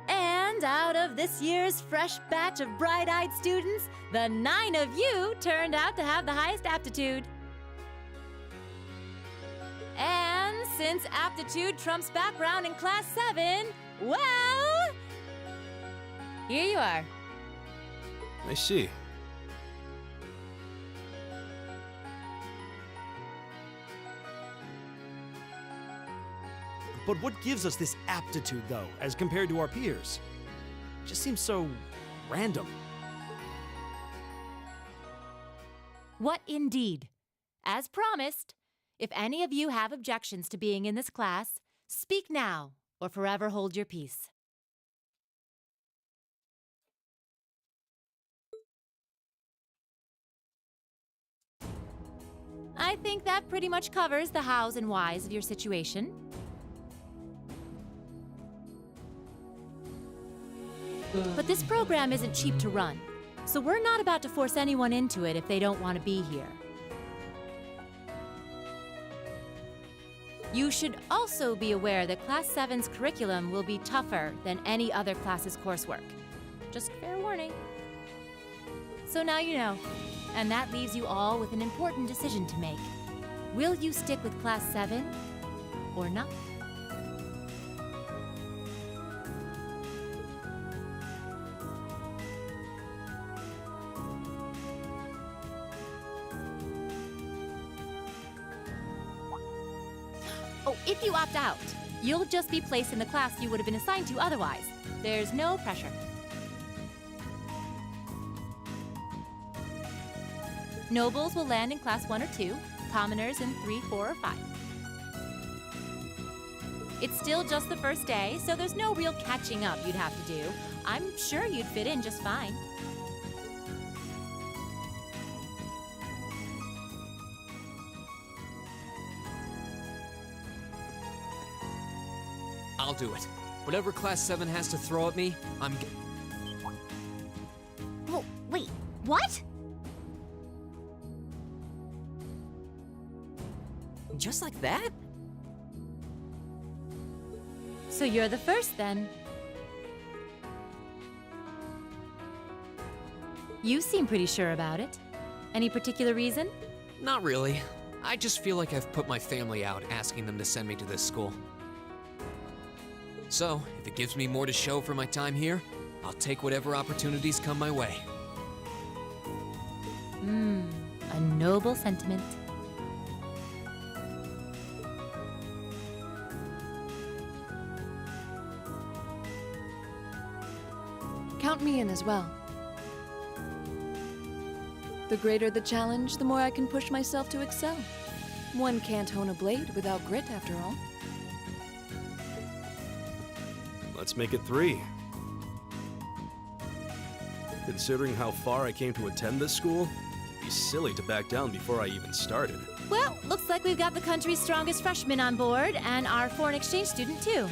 Speaker 5: And out of this year's fresh batch of bright-eyed students, the 9 of you turned out to have the highest aptitude. And since aptitude trumps background in Class 7, well, here you are.
Speaker 11: I see.
Speaker 18: But what gives us this aptitude, though, as compared to our peers? It just seems so random.
Speaker 5: What indeed? As promised, if any of you have objections to being in this class, speak now or forever hold your peace. I think that pretty much covers the hows and whys of your situation. But this program isn't cheap to run, so we're not about to force anyone into it if they don't want to be here. You should also be aware that Class 7's curriculum will be tougher than any other class's coursework. Just fair warning. So now you know, and that leaves you all with an important decision to make. Will you stick with Class 7 or not? Oh, if you opt out, you'll just be placed in the class you would have been assigned to otherwise. There's no pressure. Nobles will land in Class 1 or 2, commoners in 3, 4, or 5. It's still just the first day, so there's no real catching up you'd have to do. I'm sure you'd fit in just fine.
Speaker 10: I'll do it. Whatever Class 7 has to throw at me, I'm
Speaker 13: Oh, wait, what?
Speaker 6: Just like that?
Speaker 5: So you're the first, then. You seem pretty sure about it. Any particular reason?
Speaker 10: Not really. I just feel like I've put my family out asking them to send me to this school. So, if it gives me more to show for my time here, I'll take whatever opportunities come my way.
Speaker 5: A noble sentiment.
Speaker 8: Count me in as well. The greater the challenge, the more I can push myself to excel. One can't hone a blade without grit, after all.
Speaker 11: Let's make it 3. Considering how far I came to attend this school, it'd be silly to back down before I even started.
Speaker 5: Well, looks like we've got the country's strongest freshman on board, and our foreign exchange student, too.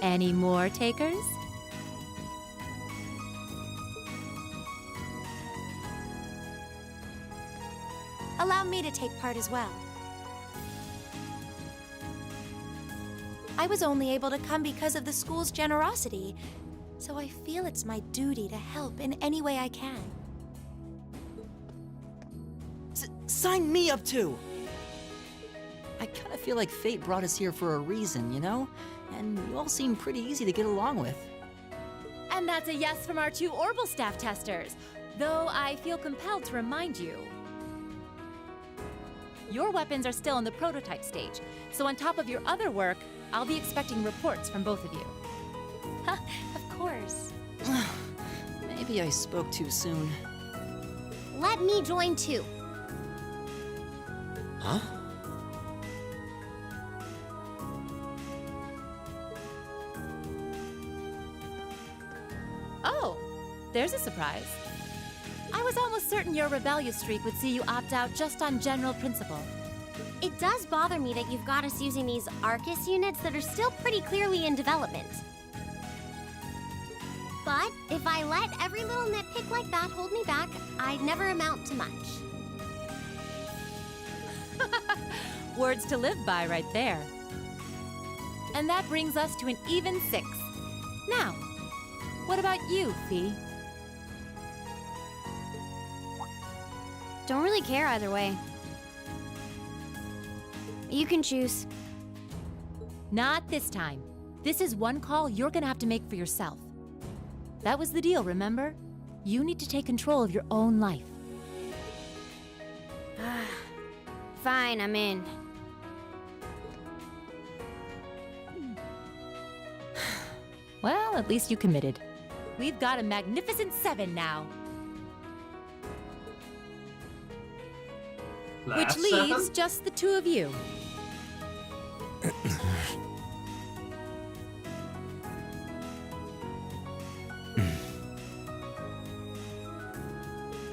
Speaker 5: Any more takers?
Speaker 3: Allow me to take part as well. I was only able to come because of the school's generosity. so I feel it's my duty to help in any way I can.
Speaker 6: Sign me up too! I kinda feel like fate brought us here for a reason, you know? And you all seem pretty easy to get along with.
Speaker 5: And that's a yes from our 2 Orbital staff testers, though I feel compelled to remind you. Your weapons are still in the prototype stage, so on top of your other work, I'll be expecting reports from both of you.
Speaker 3: Of course.
Speaker 6: Maybe I spoke too soon.
Speaker 13: Let me join too.
Speaker 6: Huh?
Speaker 5: Oh, there's a surprise. I was almost certain your rebellious streak would see you opt out just on general principle.
Speaker 13: It does bother me that you've got us using these Arcus units that are still pretty clearly in development. But if I let every little nitpick like that hold me back, I'd never amount to much.
Speaker 5: Words to live by right there. And that brings us to an even 6. Now, what about you, Fee?
Speaker 13: Don't really care either way. You can choose.
Speaker 5: Not this time. This is one call you're gonna have to make for yourself. That was the deal, remember? You need to take control of your own life.
Speaker 13: Fine, I'm in.
Speaker 5: Well, at least you committed. We've got a magnificent 7 now. Which leaves just the 2 of you.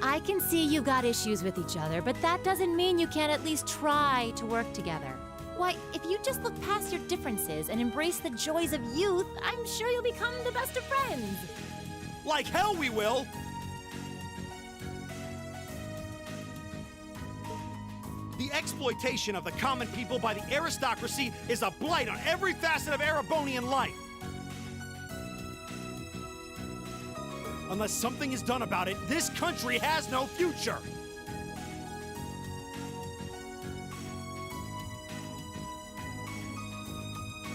Speaker 5: I can see you got issues with each other, but that doesn't mean you can't at least try to work together. Why, if you just look past your differences and embrace the joys of youth, I'm sure you'll become the best of friends.
Speaker 18: Like hell we will! The exploitation of the common people by the aristocracy is a blight on every facet of Erebonian life. Unless something is done about it, this country has no future.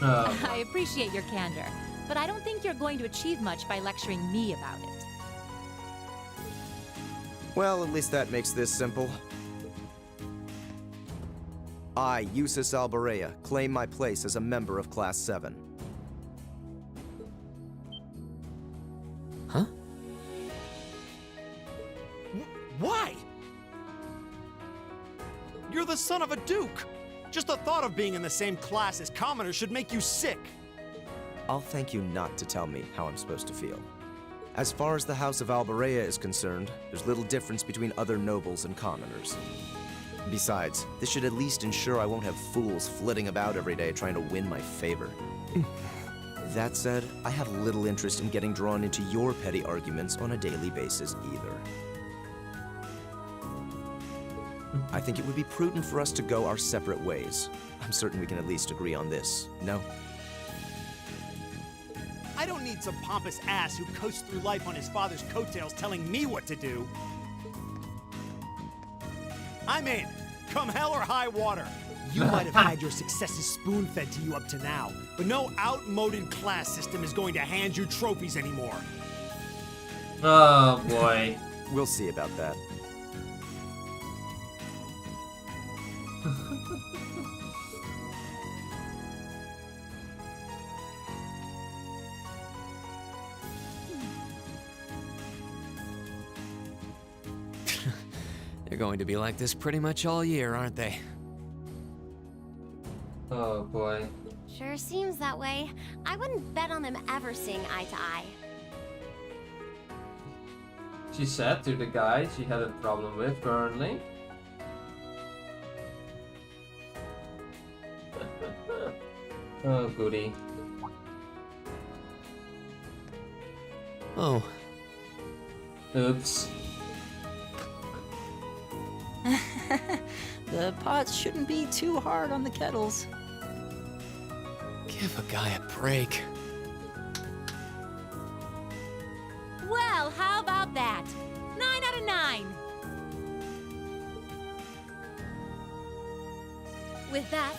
Speaker 5: I appreciate your candor, but I don't think you're going to achieve much by lecturing me about it.
Speaker 7: Well, at least that makes this simple. I, Eustace Alberea, claim my place as a member of Class 7.
Speaker 6: Huh?
Speaker 18: Why? You're the son of a duke. Just the thought of being in the same class as commoners should make you sick.
Speaker 7: I'll thank you not to tell me how I'm supposed to feel. As far as the House of Alberea is concerned, there's little difference between other nobles and commoners. Besides, this should at least ensure I won't have fools flitting about every day trying to win my favor. That said, I have little interest in getting drawn into your petty arguments on a daily basis either. I think it would be prudent for us to go our separate ways. I'm certain we can at least agree on this, no?
Speaker 18: I don't need some pompous ass who coasts through life on his father's coattails telling me what to do. I'm in. Come hell or high water. You might have had your successes spoon-fed to you up to now, but no outmoded class system is going to hand you trophies anymore.
Speaker 1: Oh boy.
Speaker 7: We'll see about that.
Speaker 10: They're going to be like this pretty much all year, aren't they?
Speaker 1: Oh boy.
Speaker 13: Sure seems that way. I wouldn't bet on them ever seeing eye to eye.
Speaker 1: She said to the guy she had a problem with currently. Oh goody.
Speaker 10: Oh.
Speaker 1: Oops.
Speaker 6: The pots shouldn't be too hard on the kettles.
Speaker 10: Give a guy a break.
Speaker 5: With that,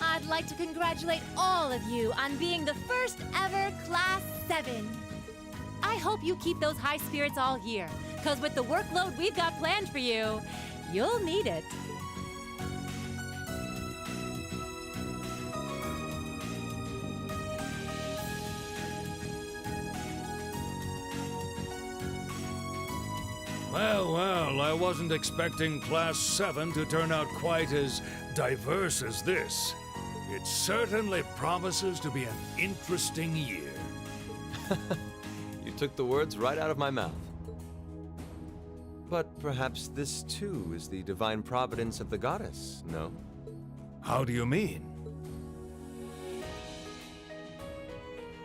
Speaker 5: I'd like to congratulate all of you on being the first ever Class 7. I hope you keep those high spirits all year, because with the workload we've got planned for you, you'll need it.
Speaker 12: Well, well, I wasn't expecting Class 7 to turn out quite as diverse as this. It certainly promises to be an interesting year.
Speaker 17: You took the words right out of my mouth. But perhaps this too is the divine providence of the goddess, no?
Speaker 12: How do you mean?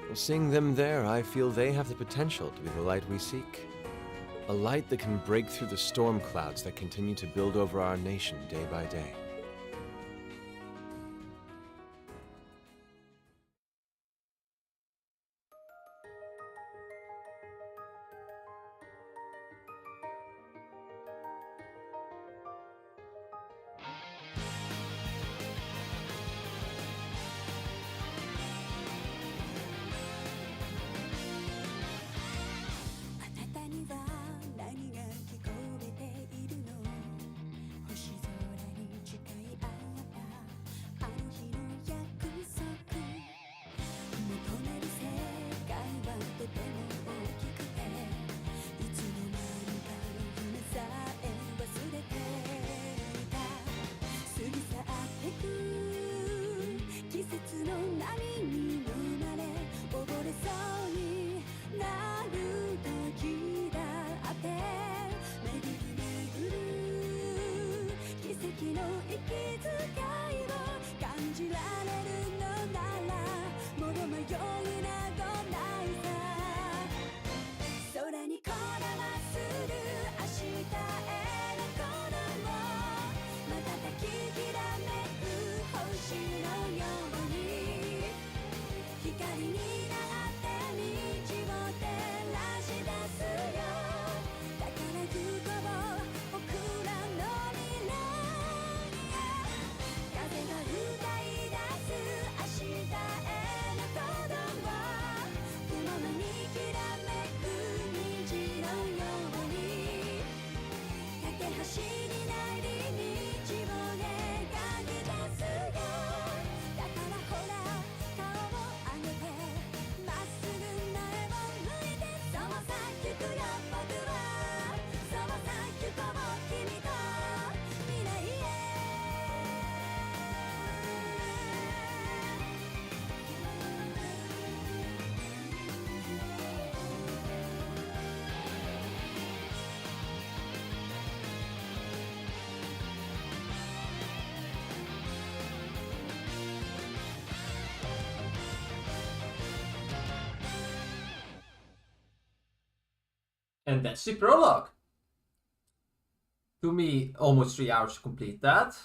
Speaker 17: Well, seeing them there, I feel they have the potential to be the light we seek. A light that can break through the storm clouds that continue to build over our nation day by day.
Speaker 1: And that's the prologue. Took me almost 3 hours to complete that.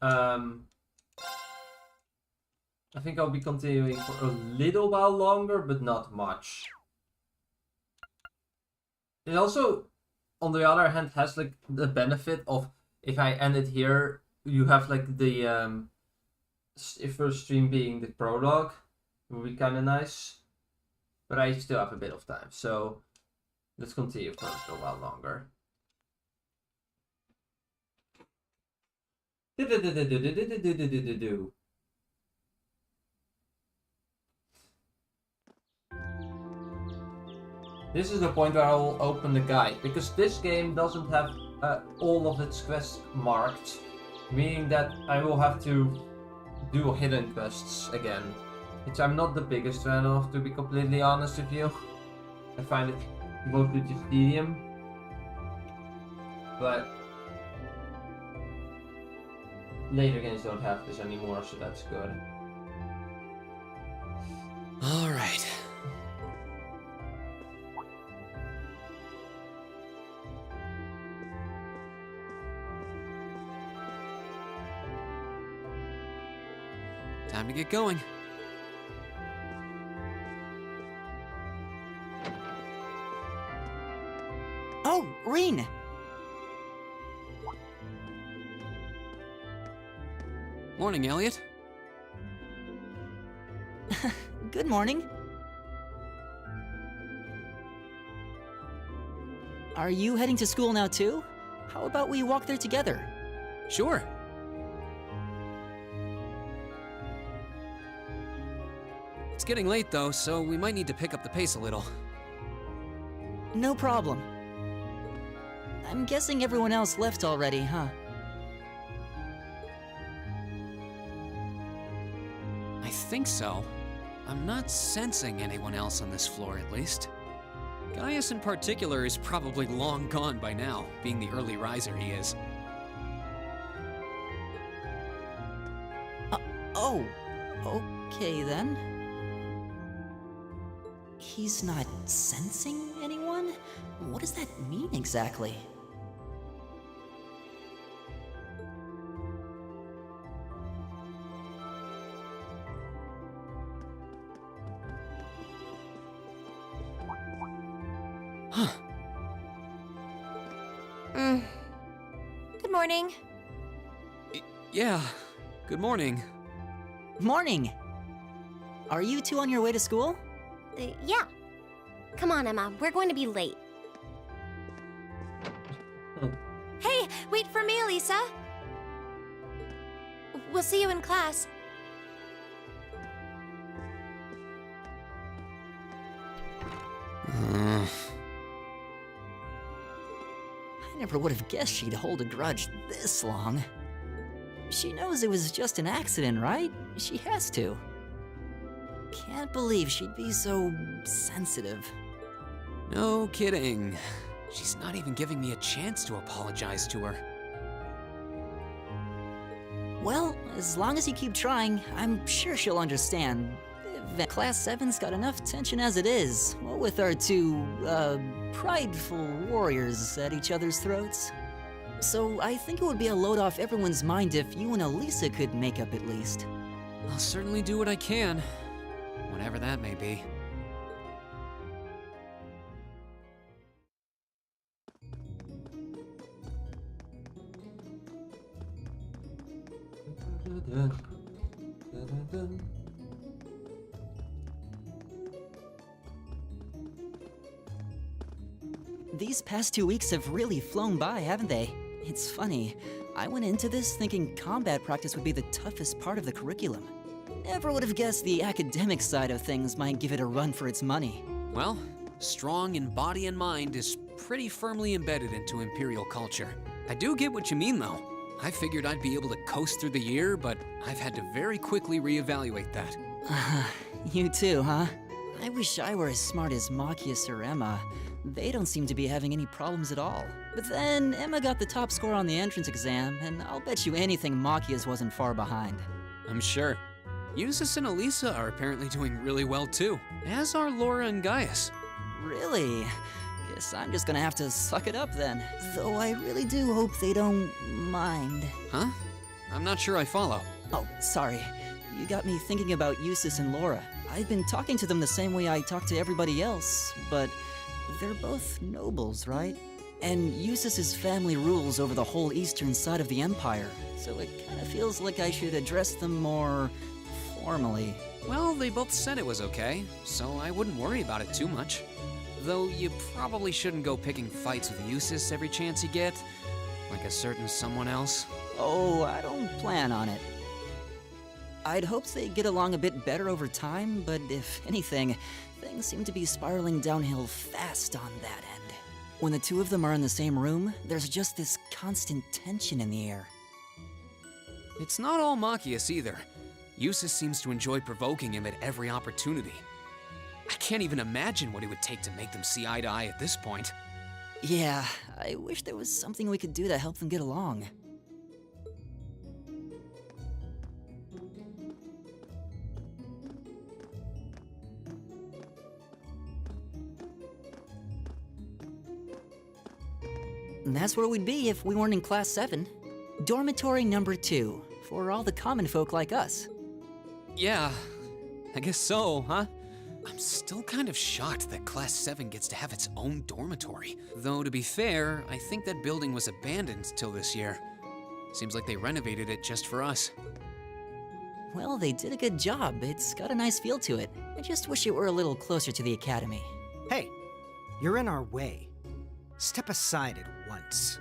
Speaker 1: I think I'll be continuing for a little while longer, but not much. It also, on the other hand, has like the benefit of if I end it here, you have like the first stream being the prologue. It would be kind of nice, but I still have a bit of time, so let's continue for a little while longer. This is the point where I'll open the guide, because this game doesn't have all of its quests marked, meaning that I will have to do hidden quests again, which I'm not the biggest fan of, to be completely honest with you. I find it mostly just tedium, but later games don't have this anymore, so that's good.
Speaker 10: All right. Time to get going.
Speaker 6: Oh, Reen!
Speaker 10: Morning, Elliot.
Speaker 6: Good morning. Are you heading to school now too? How about we walk there together?
Speaker 10: Sure. It's getting late though, so we might need to pick up the pace a little.
Speaker 6: No problem. I'm guessing everyone else left already, huh?
Speaker 10: I think so. I'm not sensing anyone else on this floor, at least. Gaius in particular is probably long gone by now, being the early riser he is.
Speaker 6: Oh, okay then. He's not sensing anyone? What does that mean exactly?
Speaker 10: Huh.
Speaker 3: Good morning.
Speaker 10: Yeah, good morning.
Speaker 6: Morning! Are you two on your way to school?
Speaker 13: Yeah. Come on, Emma. We're going to be late.
Speaker 3: Hey, wait for me, Elisa. We'll see you in class.
Speaker 6: I never would have guessed she'd hold a grudge this long. She knows it was just an accident, right? She has to. Can't believe she'd be so sensitive.
Speaker 10: No kidding. She's not even giving me a chance to apologize to her.
Speaker 6: Well, as long as you keep trying, I'm sure she'll understand. Class 7's got enough tension as it is, what with our two, prideful warriors at each other's throats. So I think it would be a load off everyone's mind if you and Elisa could make up at least.
Speaker 10: I'll certainly do what I can, whatever that may be.
Speaker 6: These past 2 weeks have really flown by, haven't they? It's funny, I went into this thinking combat practice would be the toughest part of the curriculum. Never would have guessed the academic side of things might give it a run for its money.
Speaker 10: Well, strong in body and mind is pretty firmly embedded into Imperial culture. I do get what you mean, though. I figured I'd be able to coast through the year, but I've had to very quickly reevaluate that.
Speaker 6: You too, huh? I wish I were as smart as Machias or Emma. They don't seem to be having any problems at all. But then, Emma got the top score on the entrance exam, and I'll bet you anything Machias wasn't far behind.
Speaker 10: I'm sure. Eustace and Elisa are apparently doing really well too, as are Laura and Gaius.
Speaker 6: Really? Guess I'm just gonna have to suck it up then. Though I really do hope they don't mind.
Speaker 10: Huh? I'm not sure I follow.
Speaker 6: Oh, sorry. You got me thinking about Eustace and Laura. I've been talking to them the same way I talk to everybody else, but they're both nobles, right? And Eustace's family rules over the whole eastern side of the Empire, so it kind of feels like I should address them more formally.
Speaker 10: Well, they both said it was okay, so I wouldn't worry about it too much. Though you probably shouldn't go picking fights with Eustace every chance you get, like a certain someone else.
Speaker 6: Oh, I don't plan on it. I'd hoped they'd get along a bit better over time, but if anything, things seem to be spiraling downhill fast on that end. When the two of them are in the same room, there's just this constant tension in the air.
Speaker 10: It's not all Machias either. Eustace seems to enjoy provoking him at every opportunity. I can't even imagine what it would take to make them see eye to eye at this point.
Speaker 6: Yeah, I wish there was something we could do to help them get along. And that's where we'd be if we weren't in Class 7. Dormitory number 2, for all the common folk like us.
Speaker 10: Yeah, I guess so, huh? I'm still kind of shocked that Class 7 gets to have its own dormitory. Though, to be fair, I think that building was abandoned till this year. Seems like they renovated it just for us.
Speaker 6: well, they did a good job. It's got a nice feel to it. I just wish it were a little closer to the academy.
Speaker 20: Hey, you're in our way. Step aside at once.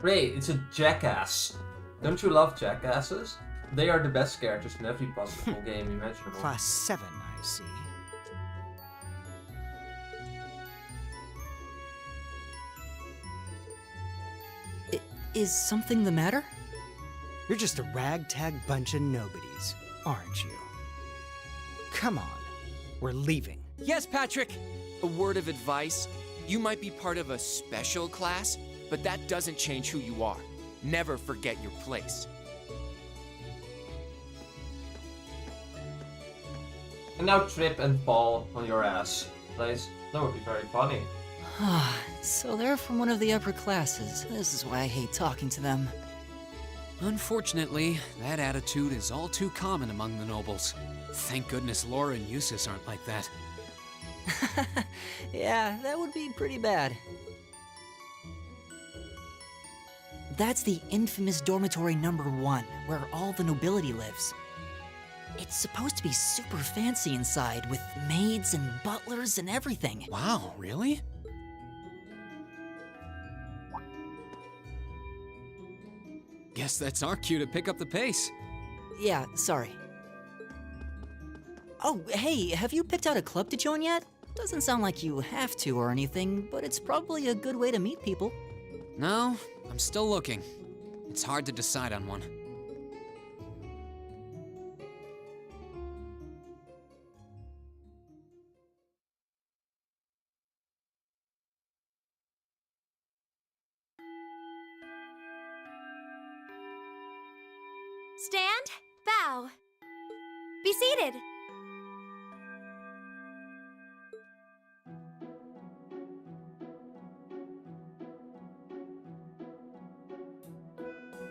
Speaker 1: Great, it's a jackass. Don't you love jackasses? They are the best characters in every possible game imaginable.
Speaker 20: Class 7, I see.
Speaker 6: Is something the matter?
Speaker 20: You're just a ragtag bunch of nobodies, aren't you? Come on, we're leaving.
Speaker 2: Yes, Patrick! A word of advice. You might be part of a special class, but that doesn't change who you are. Never forget your place.
Speaker 1: And now trip and fall on your ass, please. That would be very funny.
Speaker 6: So they're from one of the upper classes. This is why I hate talking to them.
Speaker 10: Unfortunately, that attitude is all too common among the nobles. Thank goodness Laura and Eustace aren't like that.
Speaker 6: Yeah, that would be pretty bad. That's the infamous dormitory number 1, where all the nobility lives. It's supposed to be super fancy inside, with maids and butlers and everything.
Speaker 10: Wow, really? Guess that's our cue to pick up the pace.
Speaker 6: Yeah, sorry. Oh, hey, have you picked out a club to join yet? Doesn't sound like you have to or anything, but it's probably a good way to meet people.
Speaker 10: No, I'm still looking. It's hard to decide on one.
Speaker 3: Stand, bow. Be seated.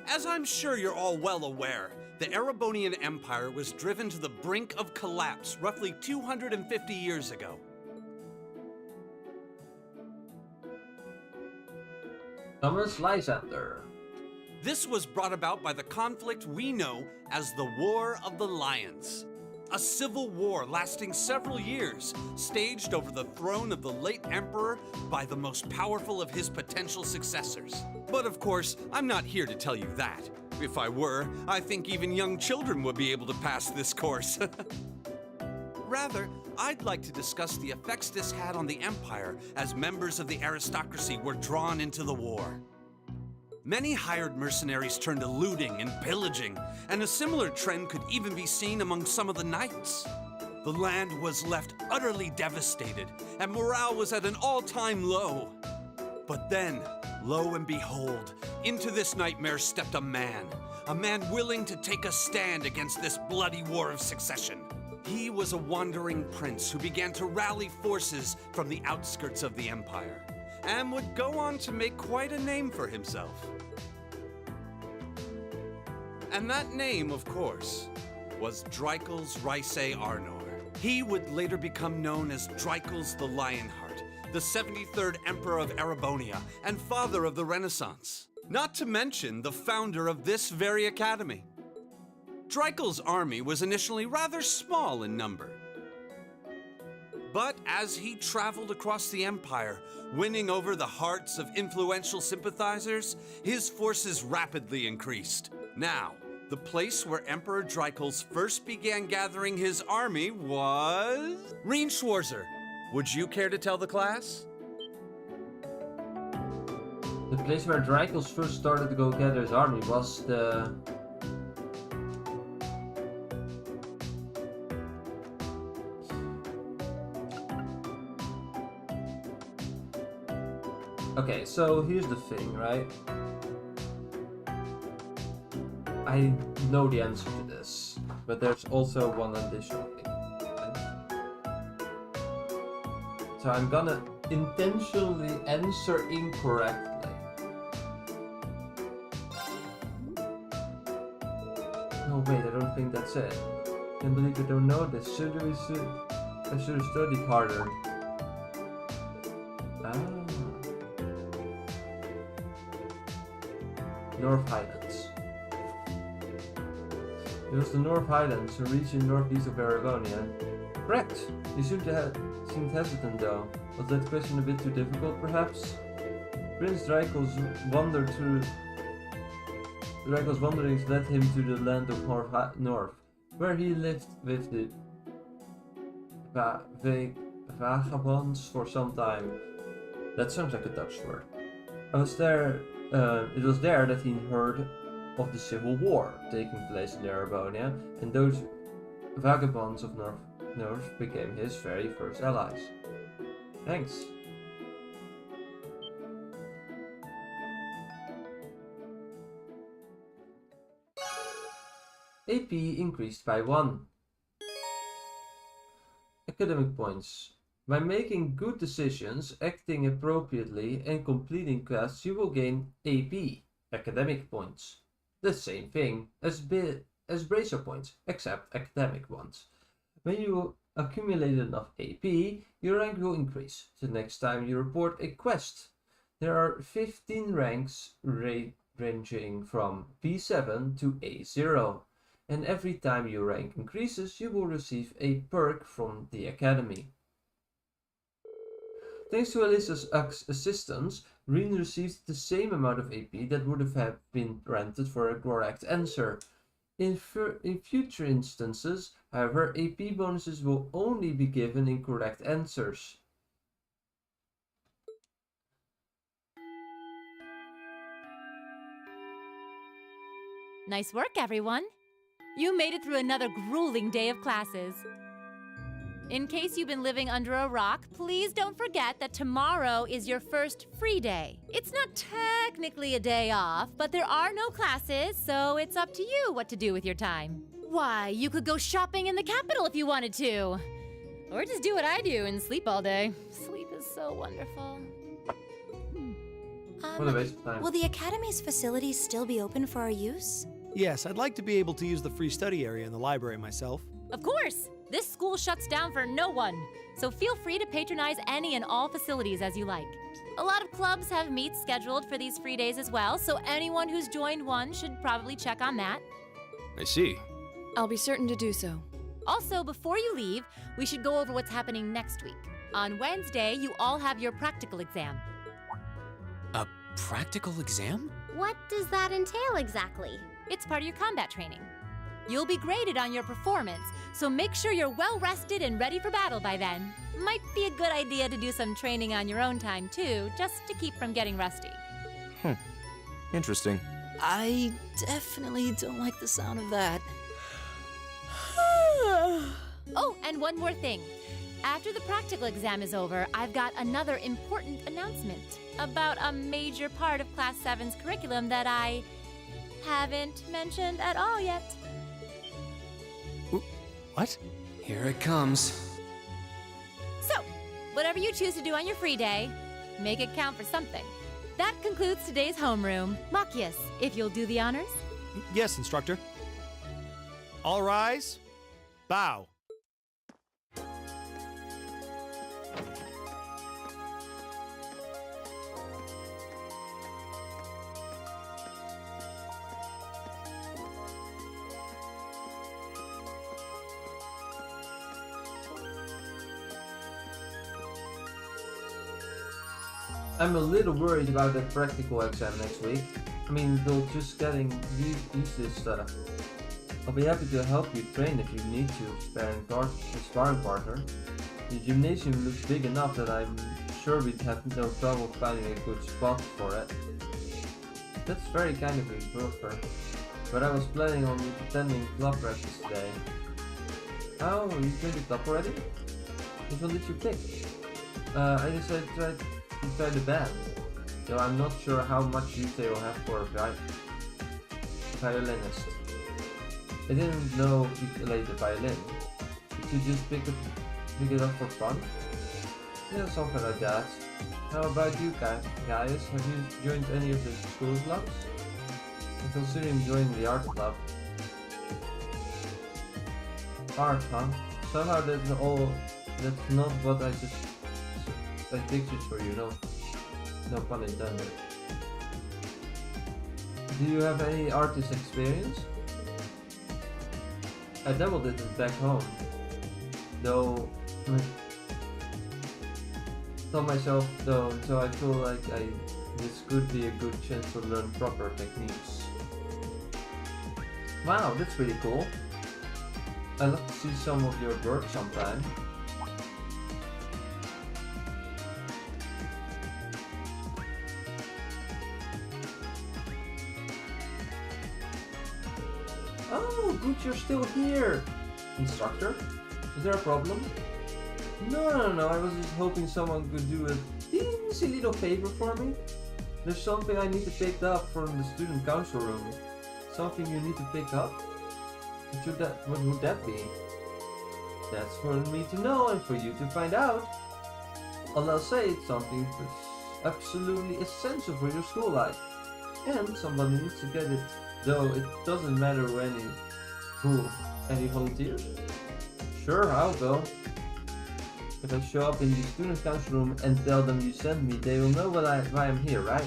Speaker 14: As I'm sure you're all well aware, the Erebonian Empire was driven to the brink of collapse roughly 250 years ago.
Speaker 1: Thomas Lysander.
Speaker 14: This was brought about by the conflict we know as the War of the Lions. A civil war lasting several years, staged over the throne of the late emperor by the most powerful of his potential successors. But of course, I'm not here to tell you that. If I were, I think even young children would be able to pass this course. Rather, I'd like to discuss the effects this had on the Empire as members of the aristocracy were drawn into the war. Many hired mercenaries turned to looting and pillaging, and a similar trend could even be seen among some of the knights. The land was left utterly devastated, and morale was at an all-time low. But then, lo and behold, into this nightmare stepped a man willing to take a stand against this bloody war of succession. He was a wandering prince who began to rally forces from the outskirts of the Empire, and would go on to make quite a name for himself. And that name, of course, was Drykels Rhysei Arnor. He would later become known as Drykels the Lionheart, the 73rd Emperor of Erebonia, and father of the Renaissance. Not to mention the founder of this very academy. Drykels' army was initially rather small in number. But as he traveled across the Empire, winning over the hearts of influential sympathizers, his forces rapidly increased. Now, the place where Emperor Drykels first began gathering his army was... Reinschwarzer. Would you care to tell the class?
Speaker 1: The place where Drykels first started to go gather his army was the... Okay, so here's the thing, right? I know the answer to this, but there's also one additional thing. So I'm gonna intentionally answer incorrectly. No, wait, I don't think that's it. I can't believe I don't know this. I should have studied harder. Ah. North Highlands. It was the North Highlands, a region northeast of Erebonia. Correct! You seemed hesitant though. Was that question a bit too difficult, perhaps? Prince Draco's wanderings led him to the land of North, where he lived with the vagabonds for some time. That sounds like a Dutch word. It was there that he heard of the civil war taking place in Erebonia, and those vagabonds of North became his very first allies. Thanks. AP increased by 1. Academic points. By making good decisions, acting appropriately, and completing quests, you will gain AP, academic points. The same thing as bracer points, except academic ones. When you accumulate enough AP, your rank will increase the next time you report a quest. There are 15 ranks ranging from B7 to A0. And every time your rank increases, you will receive a perk from the Academy. Thanks to Alyssa's assistance, Reen received the same amount of AP that would have been granted for a correct answer. In future instances, however, AP bonuses will only be given in correct answers.
Speaker 5: Nice work, everyone! You made it through another grueling day of classes. In case you've been living under a rock, please don't forget that tomorrow is your first free day. It's not technically a day off, but there are no classes, so it's up to you what to do with your time. Why, you could go shopping in the capital if you wanted to. Or just do what I do and sleep all day. Sleep is so wonderful.
Speaker 1: What a waste of time.
Speaker 3: Will the Academy's facilities still be open for our use?
Speaker 11: Yes, I'd like to be able to use the free study area in the library myself.
Speaker 5: Of course! This school shuts down for no one, so feel free to patronize any and all facilities as you like. A lot of clubs have meets scheduled for these free days as well, so anyone who's joined one should probably check on that.
Speaker 11: I see.
Speaker 8: I'll be certain to do so.
Speaker 5: Also, before you leave, we should go over what's happening next week. On Wednesday, you all have your practical exam.
Speaker 10: A practical exam?
Speaker 13: What does that entail exactly?
Speaker 5: It's part of your combat training. You'll be graded on your performance, so make sure you're well rested and ready for battle by then. Might be a good idea to do some training on your own time too, just to keep from getting rusty.
Speaker 7: Interesting.
Speaker 6: I definitely don't like the sound of that.
Speaker 5: Oh, and one more thing. After the practical exam is over, I've got another important announcement about a major part of Class 7's curriculum that I haven't mentioned at all yet.
Speaker 11: What?
Speaker 10: Here it comes.
Speaker 5: So, whatever you choose to do on your free day, make it count for something. That concludes today's homeroom. Machias, if you'll do the honors.
Speaker 11: Yes, instructor. All rise. Bow.
Speaker 1: I'm a little worried about that practical exam next week. I mean, they're just getting used to this stuff. I'll be happy to help you train if you need to, sparring partner. The gymnasium looks big enough that I'm sure we'd have no trouble finding a good spot for it. That's very kind of you, Wilfer. But I was planning on attending club practice today. Oh, you joined the club already? Which one did you pick? I decided to try the band, though I'm not sure how much use they will have for a violinist. I didn't know you played the violin. Did you just pick it up for fun? Yeah, something like that. How about you guys? Have you joined any of the school clubs? I'm considering joining the art club. Art, huh? Somehow that's not what I pictured for you, no pun intended. Do you have any artist experience? I dabbled it back home, though. Tell myself though, so I feel like this could be a good chance to learn proper techniques. Wow, that's pretty cool. I'd love to see some of your work sometime. Oh, good, you're still here! Instructor? Is there a problem? No, I was just hoping someone could do a teensy little favor for me. There's something I need to pick up from the student council room. Something you need to pick up? What would that be? That's for me to know and for you to find out. All I'll say it's something that's absolutely essential for your school life. And somebody needs to get it, though it doesn't matter who. Any volunteers? Sure, I'll go. If I show up in the student council room and tell them you sent me, they will know why I'm here, right?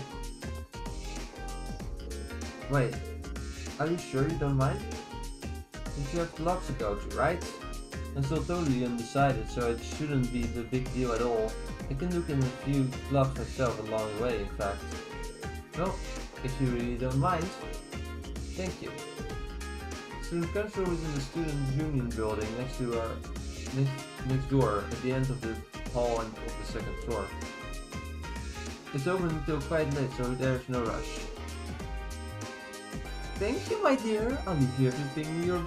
Speaker 1: Wait, are you sure you don't mind? Since you have clubs to go to, right? I'm still totally undecided, so it shouldn't be the big deal at all. I can look in a few clubs myself along the way, in fact. No, if you really don't mind. Thank you. Student council room is in the student union building next door at the end of the hall and of the second floor. It's open until quite late, so there's no rush. Thank you, my dear. I'll leave you everything in your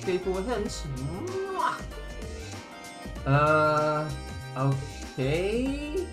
Speaker 1: capable hands. Okay.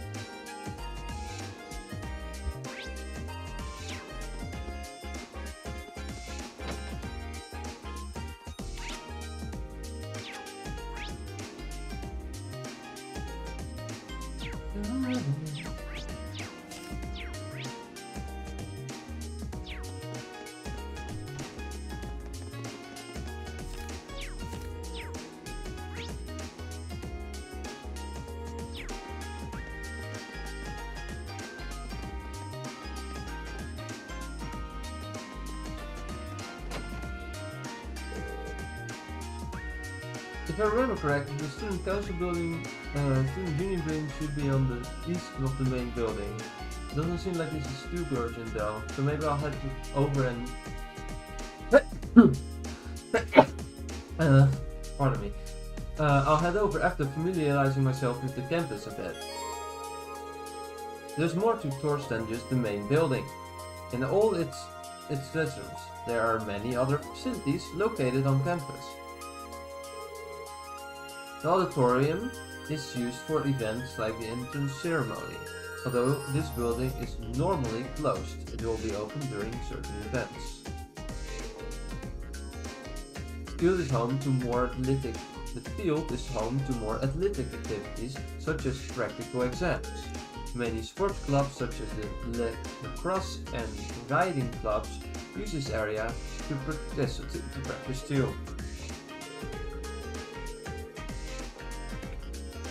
Speaker 1: If I remember correctly, the student council building, student union building should be on the east of the main building. Doesn't seem like this is too urgent though, so maybe I'll head over and pardon me. I'll head over after familiarizing myself with the campus a bit. There's more to Torch than just the main building. In all its residents, there are many other facilities located on campus. The auditorium is used for events like the entrance ceremony. Although this building is normally closed, it will be open during certain events. The field is home to more activities such as practical exams. Many sports clubs such as the lacrosse and riding clubs use this area to practice too.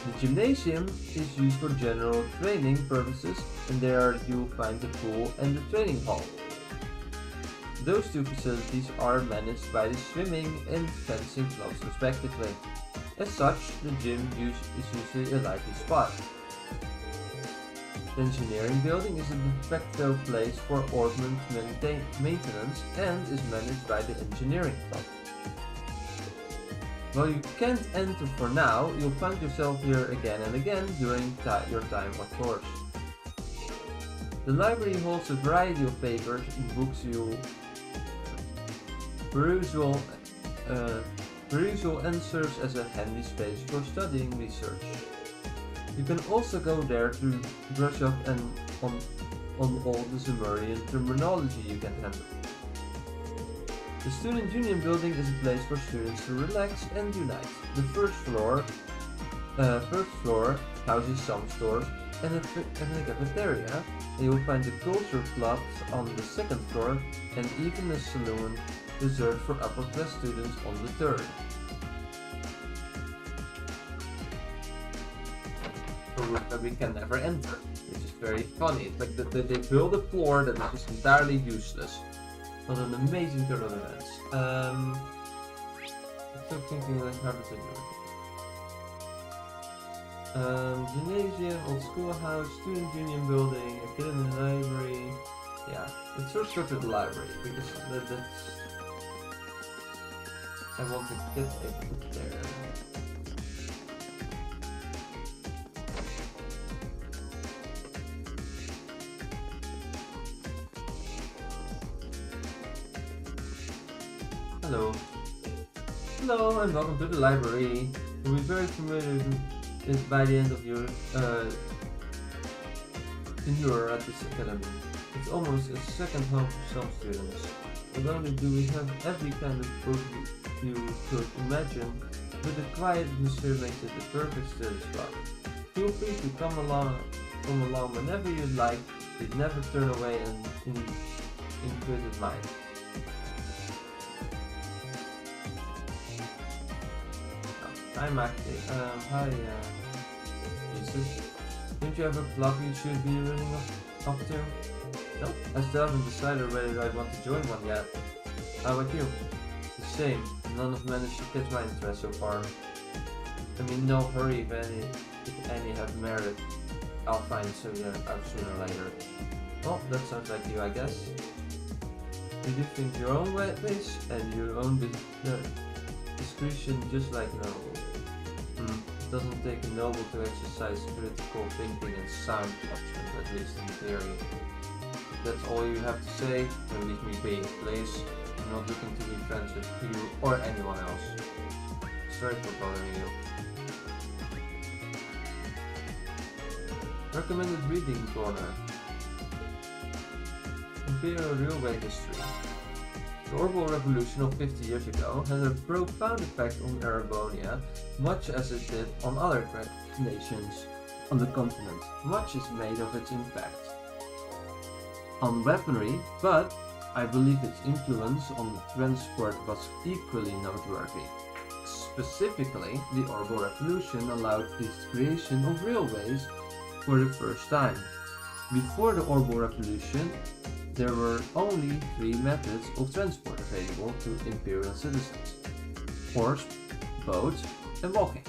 Speaker 1: The gymnasium is used for general training purposes, and there you'll find the pool and the training hall. Those two facilities are managed by the swimming and fencing clubs respectively. As such, the gym is usually a lively spot. The engineering building is a de facto place for ordnance maintenance and is managed by the engineering club. While you can't enter for now, you'll find yourself here again and again during your time at Torch. The library holds a variety of papers and books perusal and serves as a handy space for studying research. You can also go there to brush up on all the Sumerian terminology you can handle. The Student Union building is a place for students to relax and unite. The first floor houses some stores and a cafeteria, and you will find the culture club on the second floor and even a saloon reserved for upper class students on the third. A room that we can never enter, which is very funny. It's like they build a floor that is just entirely useless. What an amazing turn of events. I'm still thinking like how does it work? Gymnasium, old schoolhouse, student union building, academy library. Yeah, let's first go to the library because that's... I want to get a book there. Hello. Hello and welcome to the library. You'll be very familiar with it by the end of your tenure at this academy. It's almost a second home for some students. Not only do we have every kind of book you could imagine, but the quiet atmosphere makes it the perfect study spot. Feel free to come along whenever you'd like. You'd never turn away an inquisitive mind. I'm active. Hi, Jesus. Don't you have a club you should be running up to? No, I still haven't decided whether I want to join one yet. How about you? The same. None have managed to catch my interest so far. I mean, no hurry if any have merit. I'll find sooner or later. Well, that sounds like you, I guess. You do think your own ways and your own discretion just like noble. It doesn't take a noble to exercise critical thinking and sound judgment, at least in theory. If that's all you have to say, then leave me be, please. I'm not looking to be friends with you or anyone else. Sorry for bothering you. Recommended reading corner. Imperial Railway History. The Orbital Revolution of 50 years ago had a profound effect on Erebonia, much as it did on other nations on the continent. Much is made of its impact on weaponry, but I believe its influence on the transport was equally noteworthy. Specifically, the Orbital Revolution allowed the creation of railways for the first time. Before the Orbital Revolution, there were only 3 methods of transport available to Imperial citizens: horse, boat, and walking.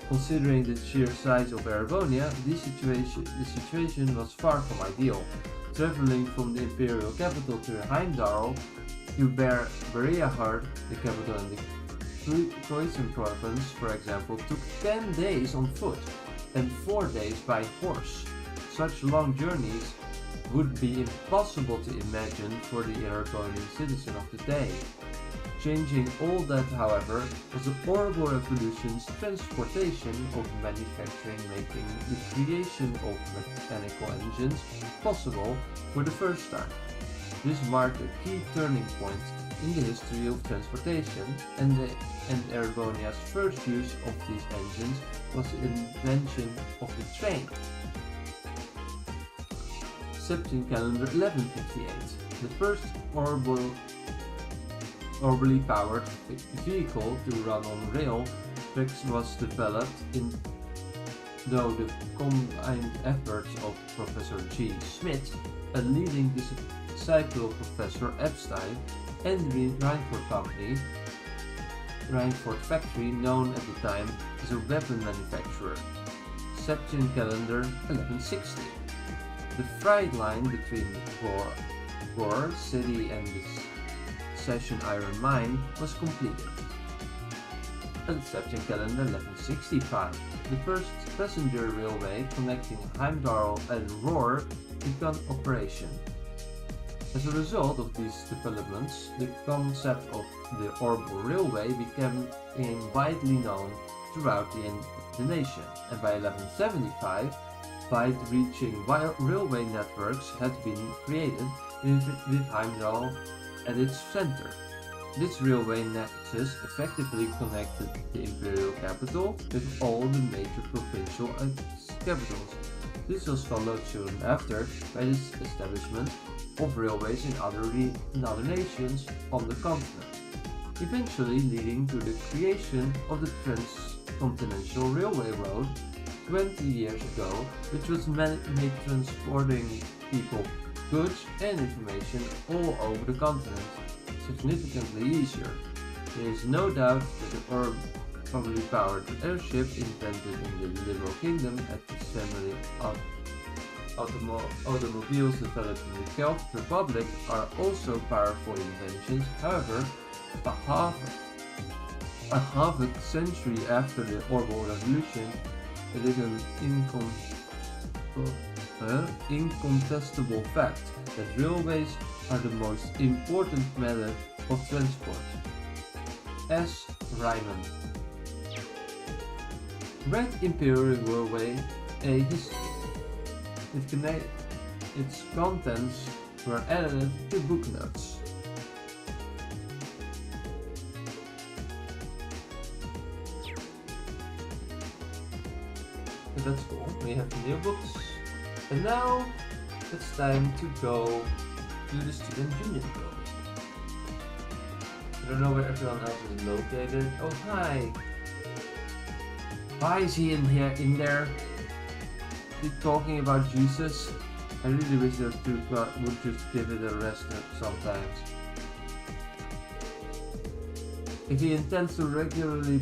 Speaker 1: Considering the sheer size of Erebonia, the situation was far from ideal. Traveling from the Imperial capital to Heimdall to Bereahard, the capital in the Croatian province, for example, took 10 days on foot and 4 days by horse. Such long journeys would be impossible to imagine for the Erebonian citizen of the day. Changing all that, however, was the Orbital Revolution's transportation of manufacturing, making the creation of mechanical engines possible for the first time. This marked a key turning point in the history of transportation, and Erebonia's first use of these engines was the invention of the train. Septim calendar 1158. The first orbally powered vehicle to run on rail tracks was developed though the combined efforts of Professor G. Schmidt, a leading disciple of Professor Epstein, and the Reinford factory, known at the time as a weapon manufacturer. Septim calendar 1160. The freight line between Gore City and the Session Iron Mine was completed. And Septim calendar 1165. The first passenger railway connecting Heimdall and Rohr began operation. As a result of these developments, the concept of the Orbital Railway became widely known throughout the nation, and by 1175, wide-reaching railway networks had been created with Heimdall at its center. This railway nexus effectively connected the imperial capital with all the major provincial capitals. This was followed soon after by the establishment of railways in other nations on the continent, eventually leading to the creation of the Transcontinental Railway Road 20 years ago, which was made transporting people goods and information all over the continent, significantly easier. There is no doubt that the probably powered airship invented in the Liberal Kingdom at the assembly of automobiles developed in the Celtic Republic are also powerful inventions. However, a half a century after the Orbital Revolution, it is an incontestable fact that railways are the most important method of transport. S. Ryman. Red Imperial Railway, a history. Its contents were added to booknotes. That's cool. We have new books. And now it's time to go to the student union building. I don't know where everyone else is located. Oh, hi! Why is he in there? He's talking about Jesus. I really wish those two would just give it a rest sometimes. If he intends to regularly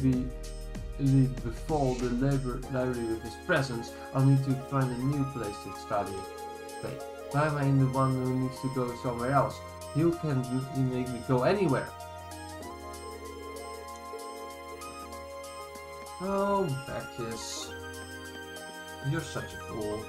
Speaker 1: befall the library with his presence, I'll need to find a new place to study. Wait, why am I the one who needs to go somewhere else? You can make me go anywhere. Oh, Bacchus. You're such a fool.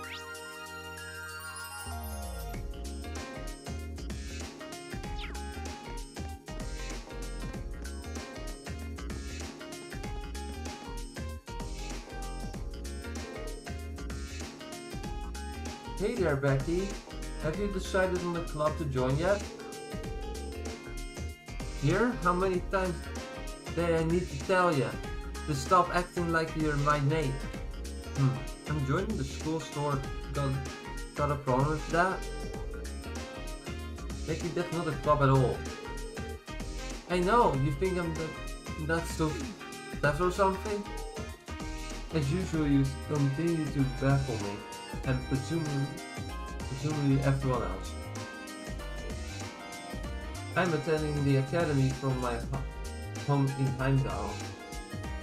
Speaker 1: Hey there, Becky. Have you decided on the club to join yet? Here? How many times did I need to tell you to stop acting like you're my mate? I'm joining the school store. Got a problem with that? Becky, that's not a club at all. I know, you think I'm that's so deaf or something? As usual, you continue to baffle me, and presumably everyone else. I'm attending the academy from my home in Heimdall.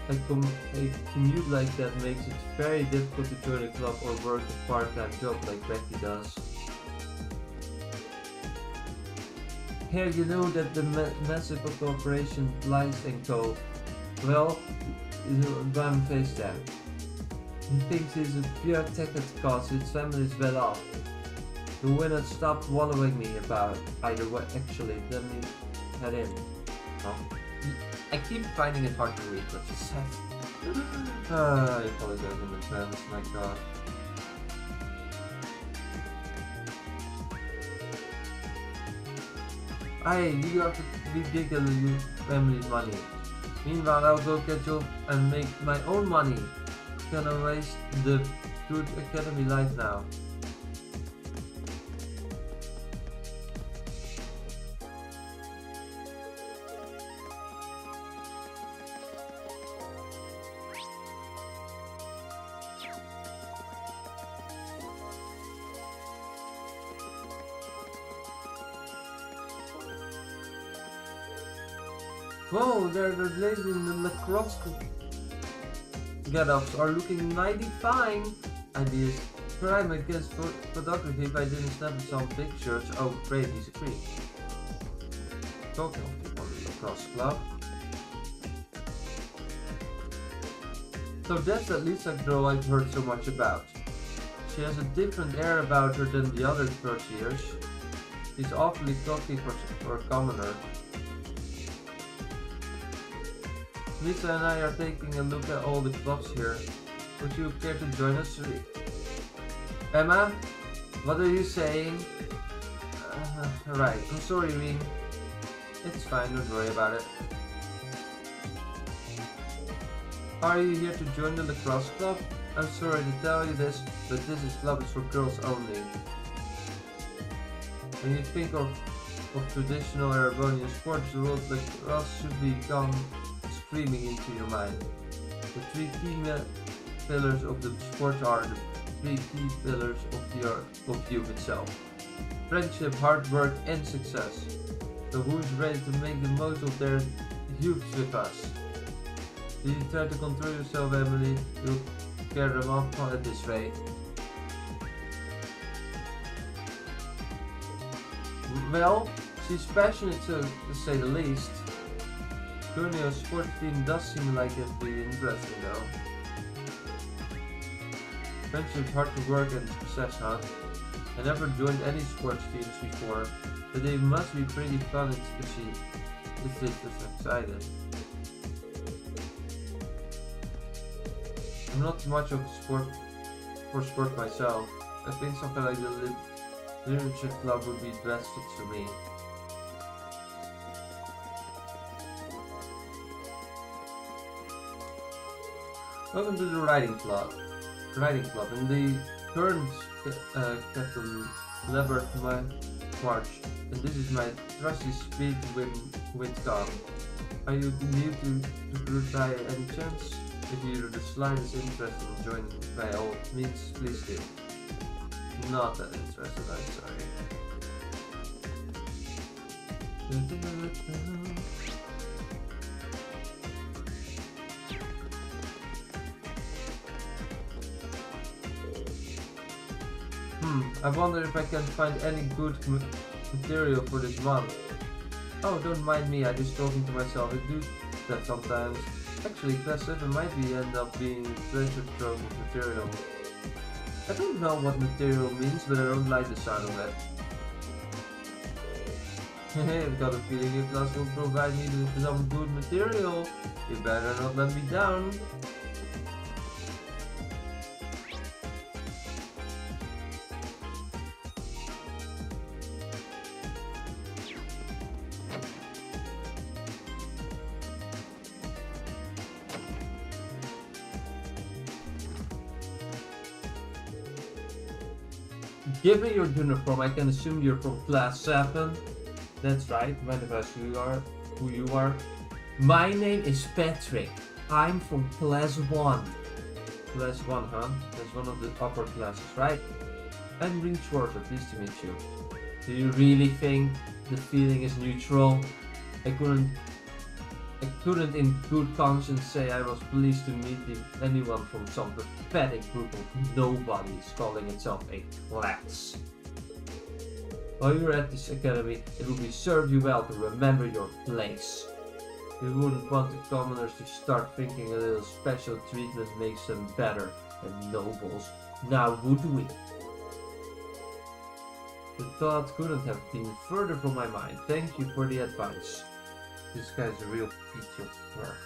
Speaker 1: A commute like that makes it very difficult to join a club or work a part-time job like Becky does. Here, you know that the massive corporation Lies & Co. Well, Bam-face them. He thinks he's a pure ticket cause his family is well off. The winner stopped wallowing me about either way. Actually, let me head in. Oh. I keep finding it hard to read what she said. I apologize in advance, my god. You have to be bigger than your family's money. Meanwhile, I'll go get you and make my own money. Gonna waste the good academy life now. Whoa, the ladies in the lacrosse get-ups are looking mighty fine. Ideas. Prime, I guess, for photography if I didn't snap some pictures. Oh, great, he's a creep. Talking of people in the lacrosse club. So that's at least a girl I've heard so much about. She has a different air about her than the other courtiers. She's awfully cocky for a commoner. Lisa and I are taking a look at all the clubs here. Would you care to join us? Emma? What are you saying? Right, I'm sorry, Reem. It's fine, don't worry about it. Are you here to join the lacrosse club? I'm sorry to tell you this, but this club is for girls only. When you think of traditional Erebonia sports, the word lacrosse should become streaming into your mind. The three key pillars of the sport are the three key pillars of youth itself. friendship, hard work, and success. So who is ready to make the most of their youth with us? Do you try to control yourself, Emily? You'll scare them off at this rate. Well, she's passionate to say the least. Joining a sports team does seem like it'd be interesting though. Friendship's hard to work and success, huh? I never joined any sports teams before, but they must be pretty fun and fishy. It's just excited. I'm not much of a sport myself. I think something like the literature club would be best fit for me. Welcome to the writing club. In the current Captain Lebert March, and this is my trusty speed Whitcomb. Are you new to recruit by any chance? If you're the slightest interest in joining, by all means, please do. Not that interested, I'm sorry. I wonder if I can find any good material for this month. Oh, don't mind me, I'm just talking to myself. I do that sometimes. Actually, class 7 might end up being a treasure trove of material. I don't know what material means, but I don't like the sound of it. I've got a feeling your class will provide me with some good material. You better not let me down. Given your uniform, I can assume you're from class 7. That's right, mind if I ask who you are? My name is Patrick. I'm from class 1. Class 1, huh? That's one of the upper classes, right? I'm Ring Schwarzer, pleased to meet you. Do you really think the feeling is neutral? I couldn't in good conscience say I was pleased to meet anyone from some pathetic group of nobodies calling itself a class. While you're at this academy, it will be served you well to remember your place. You wouldn't want the commoners to start thinking a little special treatment makes them better than nobles, now would we? The thought couldn't have been further from my mind. Thank you for the advice. This guy's a real piece of work.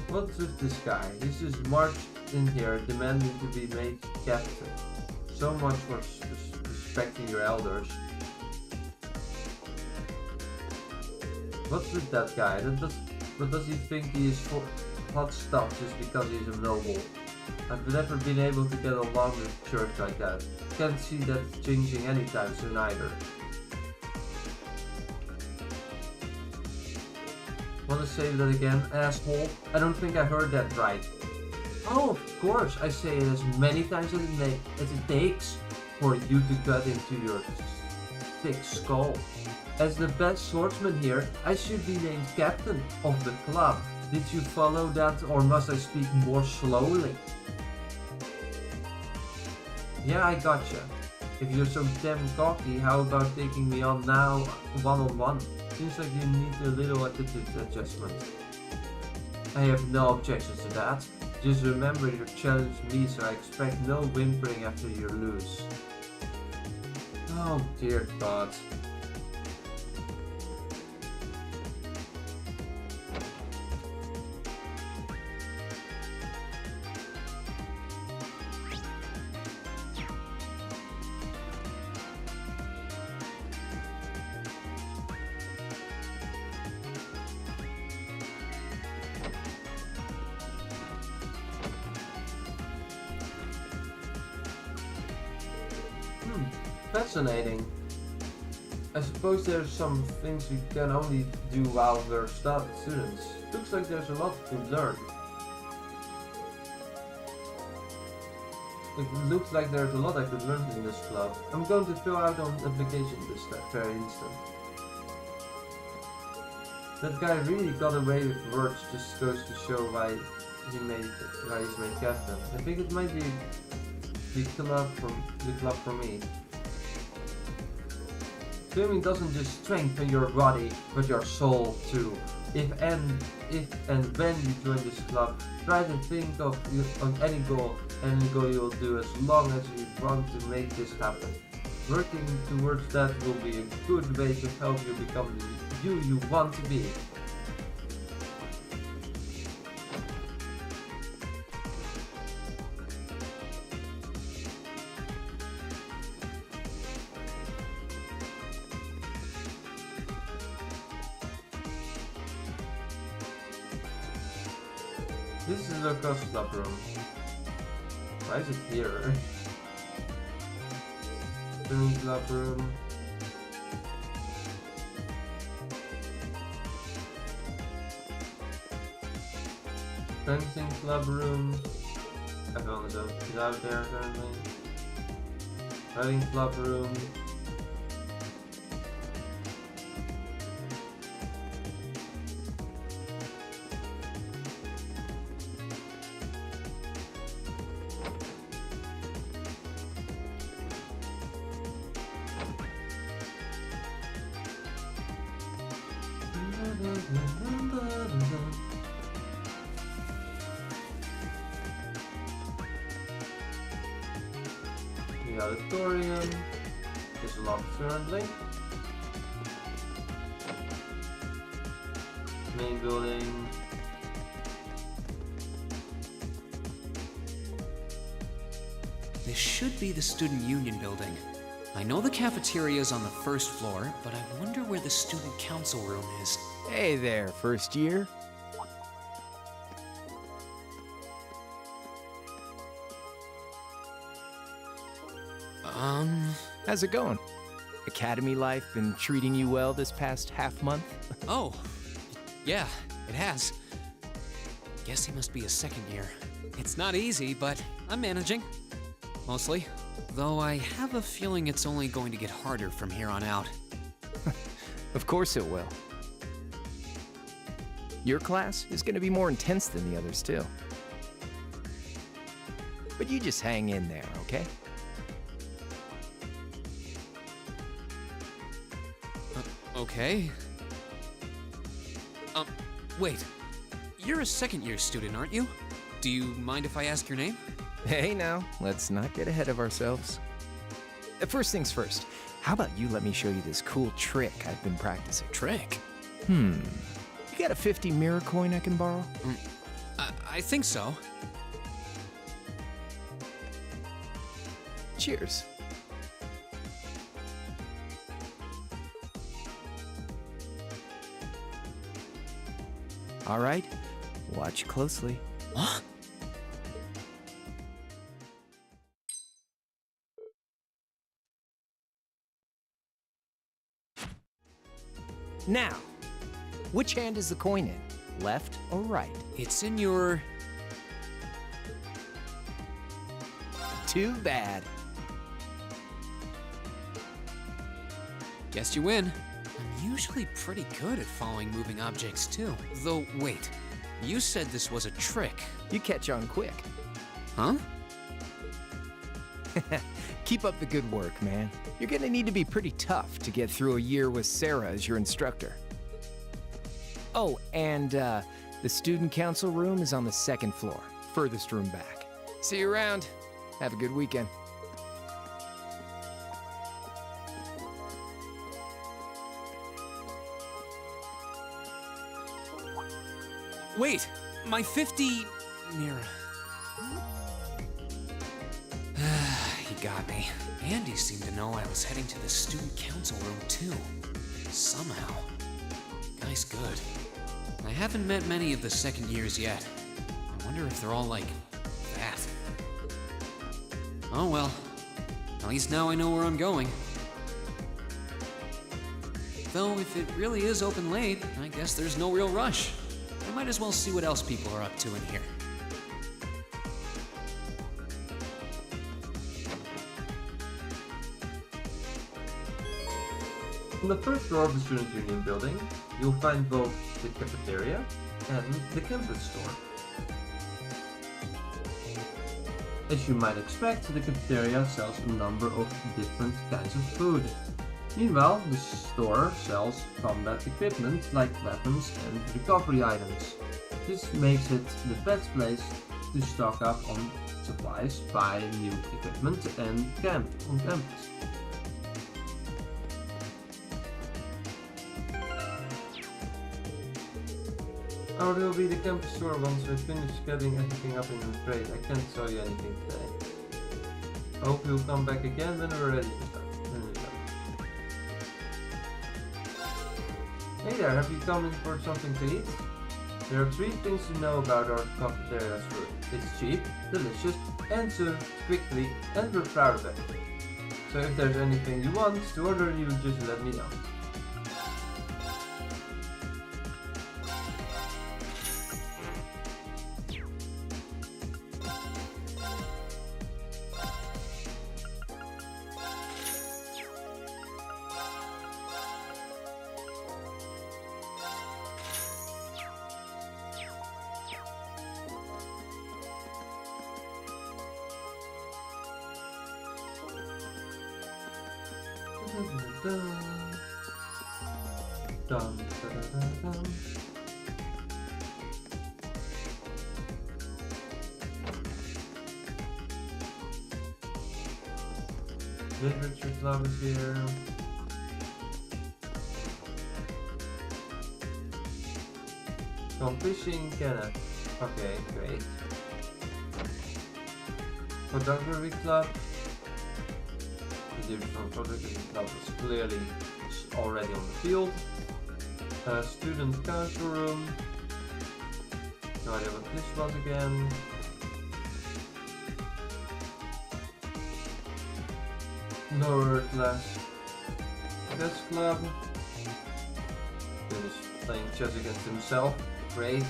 Speaker 1: What's with this guy? He's just marched in here demanding to be made captain. So much for respecting your elders. What's with that guy? But does he think he is for hot stuff just because he's a noble? I've never been able to get along with church like that. Can't see that changing anytime soon either. Wanna say that again, asshole? I don't think I heard that right. Oh, of course, I say it as many times as it takes for you to gut into your thick skull. As the best swordsman here, I should be named captain of the club. Did you follow that, or must I speak more slowly? Yeah, I gotcha. If you're so damn cocky, how about taking me on now, one-on-one? Seems like you need a little attitude adjustment. I have no objections to that. Just remember you challenged me, so I expect no whimpering after you lose. Oh dear God. Fascinating. I suppose there's some things we can only do while we're students. Looks like there's a lot to learn. It looks like there's a lot I could learn in this club. I'm going to fill out an application this very instant. That guy really got away with words, just goes to show why he's made captain. I think it might be the club for me. Swimming doesn't just strengthen your body, but your soul too. If and when you join this club, try to think of any goal you'll do as long as you want to make this happen. Working towards that will be a good way to help you become the you want to be. This is a cost club room. Why is it here? Swimming club room. Fencing club room. Everyone is out there currently. Riding club room. The auditorium is locked currently. Main building.
Speaker 10: This should be the Student Union building. I know the cafeteria is on the first floor, but I wonder where the Student Council room is.
Speaker 15: Hey there, first year. How's it going? Academy life been treating you well this past half month?
Speaker 10: Oh, yeah, it has. Guess he must be a second year. It's not easy, but I'm managing. Mostly. Though I have a feeling it's only going to get harder from here on out.
Speaker 15: Of course it will. Your class is going to be more intense than the others, too. But you just hang in there, okay?
Speaker 10: Okay. Wait. You're a second-year student, aren't you? Do you mind if I ask your name?
Speaker 15: Hey now, let's not get ahead of ourselves. First things first, how about you let me show you this cool trick I've been practicing?
Speaker 10: Trick?
Speaker 15: You got a 50 mirror coin I can borrow?
Speaker 10: I think so.
Speaker 15: Cheers. All right, watch closely.
Speaker 10: Huh?
Speaker 15: Now, which hand is the coin in? Left or right?
Speaker 10: It's in your...
Speaker 15: Too bad.
Speaker 10: Guess you win. I'm usually pretty good at following moving objects too. Though, wait. You said this was a trick.
Speaker 15: You catch on quick.
Speaker 10: Huh?
Speaker 15: Keep up the good work, man. You're gonna need to be pretty tough to get through a year with Sarah as your instructor. Oh, and the student council room is on the second floor, furthest room back. See you around. Have a good weekend.
Speaker 10: Wait, my 50 mirror. He got me. Andy seemed to know I was heading to the student council room too. Somehow. Guy's good. I haven't met many of the second years yet. I wonder if they're all like that. Oh well. At least now I know where I'm going. Though if it really is open late, I guess there's no real rush. I might as well see what else people are up to in here.
Speaker 1: On the first floor of the Student Union building, you'll find both the cafeteria and the campus store. As you might expect, the cafeteria sells a number of different kinds of food. Meanwhile, the store sells combat equipment like weapons and recovery items. This makes it the best place to stock up on supplies, buy new equipment and camp on campus. I will be the campus store once we finish getting everything up, and I'm afraid I can't tell you anything today. I hope you'll come back again when we're ready to start. Hey there, have you come in for something to eat? There are 3 things to know about our cafeteria's food. It's cheap, delicious, and served quickly, and we're proud of it. So if there's anything you want to order, you just let me know. Dun, da, da, da, dun. Literature club is here. Come fishing, Kenneth. Okay, great. Photography club. The photography club is clearly already on the field. Student council room. No idea what this was again. Lower class chess club. He was playing chess against himself. Great.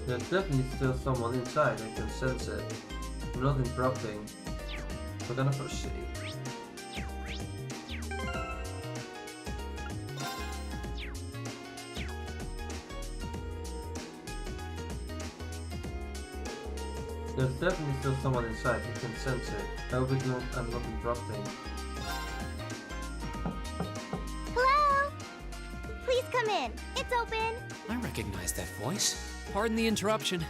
Speaker 1: There's definitely still someone inside, I can sense it. I'm not interrupting. We're gonna proceed. There's definitely still someone inside, I can sense it. I hope I'm not interrupting.
Speaker 13: Hello? Please come in. It's open.
Speaker 10: I recognize that voice. Pardon the interruption.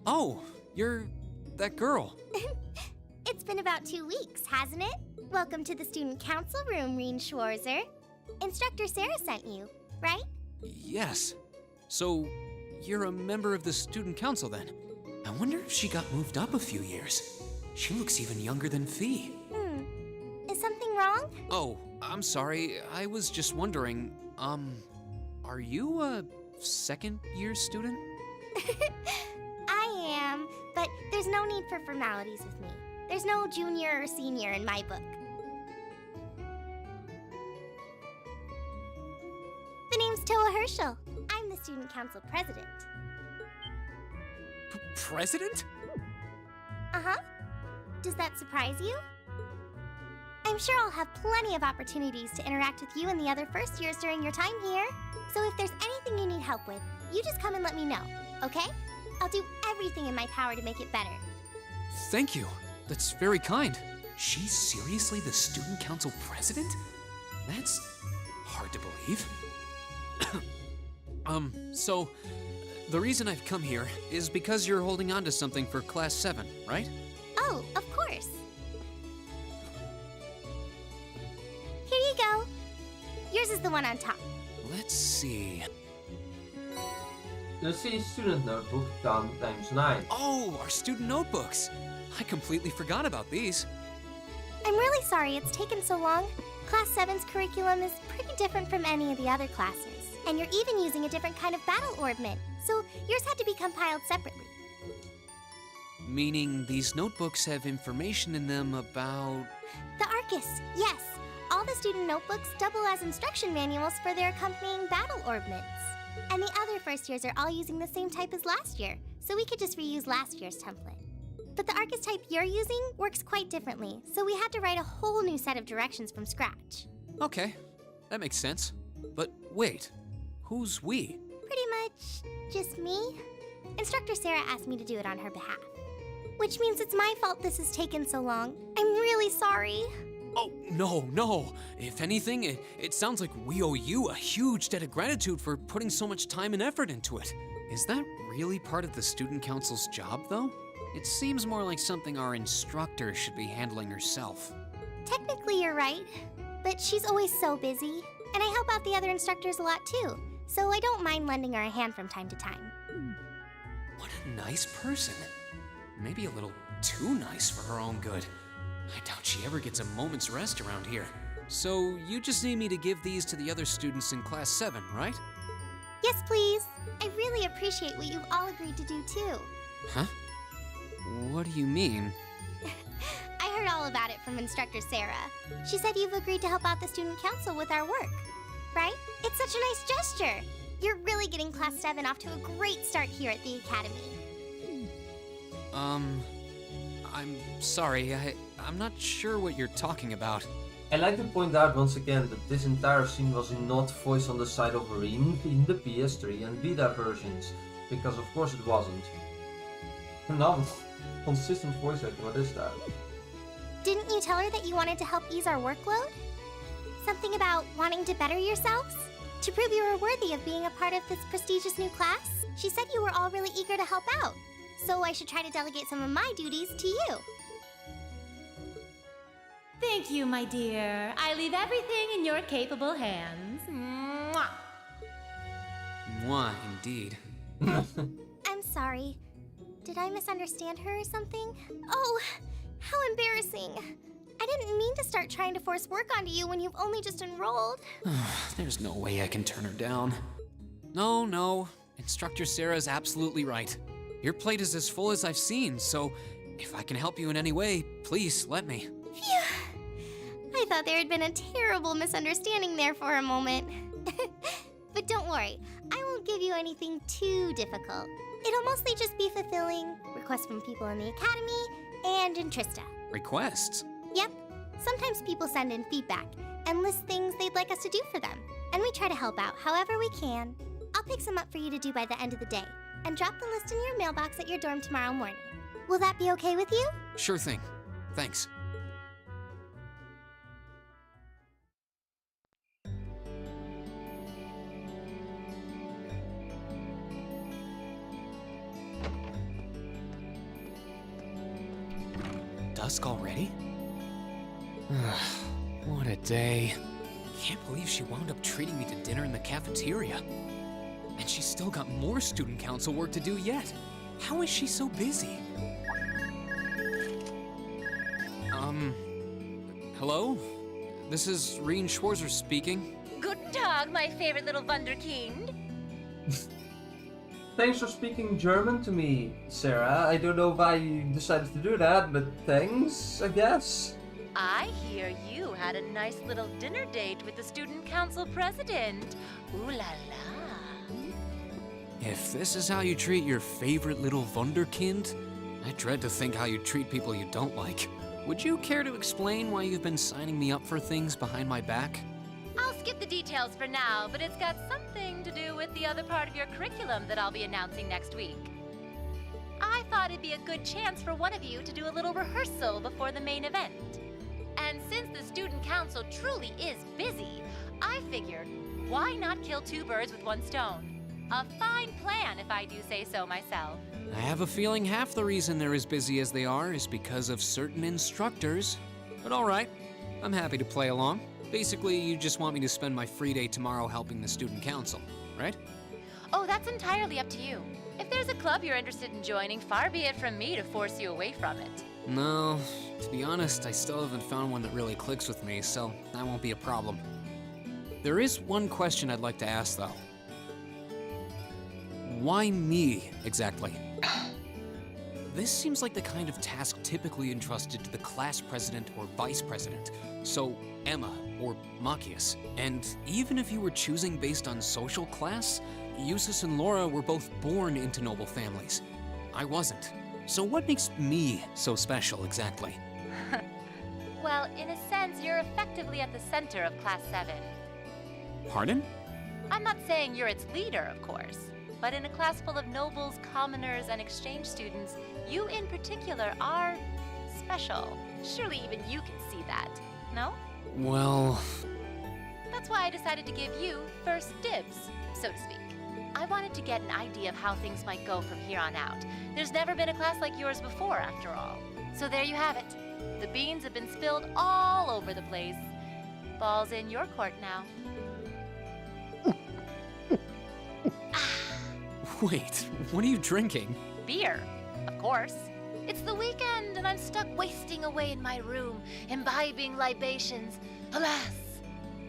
Speaker 10: Oh, you're that girl.
Speaker 13: It's been about 2 weeks, hasn't it? Welcome to the student council room, Reen Schwarzer. Instructor Sarah sent you, right?
Speaker 10: Yes. So, you're a member of the student council then? I wonder if she got moved up a few years. She looks even younger than Fee.
Speaker 13: Is something wrong?
Speaker 10: Oh, I'm sorry. I was just wondering, are you a second-year student?
Speaker 13: I am, but there's no need for formalities with me. There's no junior or senior in my book. The name's Toa Herschel. I'm the student council president.
Speaker 10: President?
Speaker 13: Uh-huh. Does that surprise you? I'm sure I'll have plenty of opportunities to interact with you and the other first years during your time here. So if there's anything you need help with, you just come and let me know, okay? I'll do everything in my power to make it better.
Speaker 10: Thank you. That's very kind. She's seriously the student council president? That's hard to believe. So, the reason I've come here is because you're holding on to something for Class 7, right?
Speaker 13: Oh, of course. Here you go. Yours is the one on top.
Speaker 10: Let's see.
Speaker 1: The C student notebook done ×9.
Speaker 10: Oh, our student notebooks. I completely forgot about these.
Speaker 13: I'm really sorry it's taken so long. Class 7's curriculum is pretty different from any of the other classes. And you're even using a different kind of battle orbment, so yours had to be compiled separately.
Speaker 10: Meaning these notebooks have information in them about
Speaker 13: The Arcus, yes. All the student notebooks double as instruction manuals for their accompanying battle orbments. And the other first years are all using the same type as last year, so we could just reuse last year's template. But the Arcus type you're using works quite differently, so we had to write a whole new set of directions from scratch.
Speaker 10: Okay, that makes sense. But wait, who's we?
Speaker 13: Pretty much just me. Instructor Sarah asked me to do it on her behalf. Which means it's my fault this has taken so long. I'm really sorry.
Speaker 10: Oh, no. If anything, it sounds like we owe you a huge debt of gratitude for putting so much time and effort into it. Is that really part of the student council's job, though? It seems more like something our instructor should be handling herself.
Speaker 13: Technically, you're right. But she's always so busy. And I help out the other instructors a lot, too. So I don't mind lending her a hand from time to time.
Speaker 10: What a nice person. Maybe a little too nice for her own good. I doubt she ever gets a moment's rest around here. So you just need me to give these to the other students in Class 7, right?
Speaker 13: Yes, please. I really appreciate what you've all agreed to do, too.
Speaker 10: Huh? What do you mean?
Speaker 13: I heard all about it from Instructor Sarah. She said you've agreed to help out the student council with our work, right? It's such a nice gesture. You're really getting Class 7 off to a great start here at the Academy.
Speaker 10: I'm sorry, I'm not sure what you're talking about.
Speaker 1: I'd like to point out once again that this entire scene was not voiced on the side of Reverie in the PS3 and Vita versions, because of course it wasn't. No, consistent voice acting, what is that?
Speaker 13: Didn't you tell her that you wanted to help ease our workload? Something about wanting to better yourselves? To prove you were worthy of being a part of this prestigious new class? She said you were all really eager to help out, so I should try to delegate some of my duties to you.
Speaker 5: Thank you, my dear. I leave everything in your capable hands. Mwah.
Speaker 10: Mwah, indeed.
Speaker 13: I'm sorry. Did I misunderstand her or something? Oh, how embarrassing. I didn't mean to start trying to force work onto you when you've only just enrolled.
Speaker 10: There's no way I can turn her down. No. Instructor Sarah's absolutely right. Your plate is as full as I've seen, so if I can help you in any way, please let me.
Speaker 13: Phew. I thought there had been a terrible misunderstanding there for a moment. But don't worry, I won't give you anything too difficult. It'll mostly just be fulfilling requests from people in the Academy and in Trista.
Speaker 10: Requests?
Speaker 13: Yep. Sometimes people send in feedback and list things they'd like us to do for them. And we try to help out however we can. I'll pick some up for you to do by the end of the day and drop the list in your mailbox at your dorm tomorrow morning. Will that be okay with you?
Speaker 10: Sure thing. Thanks. Dusk already? What a day. Can't believe she wound up treating me to dinner in the cafeteria. And she's still got more student council work to do yet. How is she so busy? Hello? This is Rien Schwarzer speaking.
Speaker 5: Guten Tag, my favorite little Wunderkind.
Speaker 1: Thanks for speaking German to me, Sarah. I don't know why you decided to do that, but thanks, I guess.
Speaker 5: I hear you had a nice little dinner date with the student council president. Ooh la la.
Speaker 10: If this is how you treat your favorite little Wunderkind, I dread to think how you treat people you don't like. Would you care to explain why you've been signing me up for things behind my back?
Speaker 5: I'll skip the details for now, but it's got something to do with the other part of your curriculum that I'll be announcing next week. I thought it'd be a good chance for one of you to do a little rehearsal before the main event. And since the student council truly is busy, I figured, why not kill two birds with one stone? A fine plan, if I do say so myself.
Speaker 10: I have a feeling half the reason they're as busy as they are is because of certain instructors. But all right, I'm happy to play along. Basically, you just want me to spend my free day tomorrow helping the student council, right?
Speaker 5: Oh, that's entirely up to you. If there's a club you're interested in joining, far be it from me to force you away from it.
Speaker 10: No, to be honest, I still haven't found one that really clicks with me, so that won't be a problem. There is one question I'd like to ask, though. Why me, exactly? This seems like the kind of task typically entrusted to the class president or vice president. So, Emma or Machias. And even if you were choosing based on social class, Eustace and Laura were both born into noble families. I wasn't. So what makes me so special exactly?
Speaker 5: Well, in a sense, you're effectively at the center of Class 7.
Speaker 10: Pardon?
Speaker 5: I'm not saying you're its leader, of course, but in a class full of nobles, commoners, and exchange students, you in particular are special. Surely even you can see that, no?
Speaker 10: Well...
Speaker 5: That's why I decided to give you first dibs, so to speak. I wanted to get an idea of how things might go from here on out. There's never been a class like yours before, after all. So there you have it. The beans have been spilled all over the place. Ball's in your court now.
Speaker 10: Wait, what are you drinking?
Speaker 5: Beer, of course. It's the weekend and I'm stuck wasting away in my room, imbibing libations. Alas,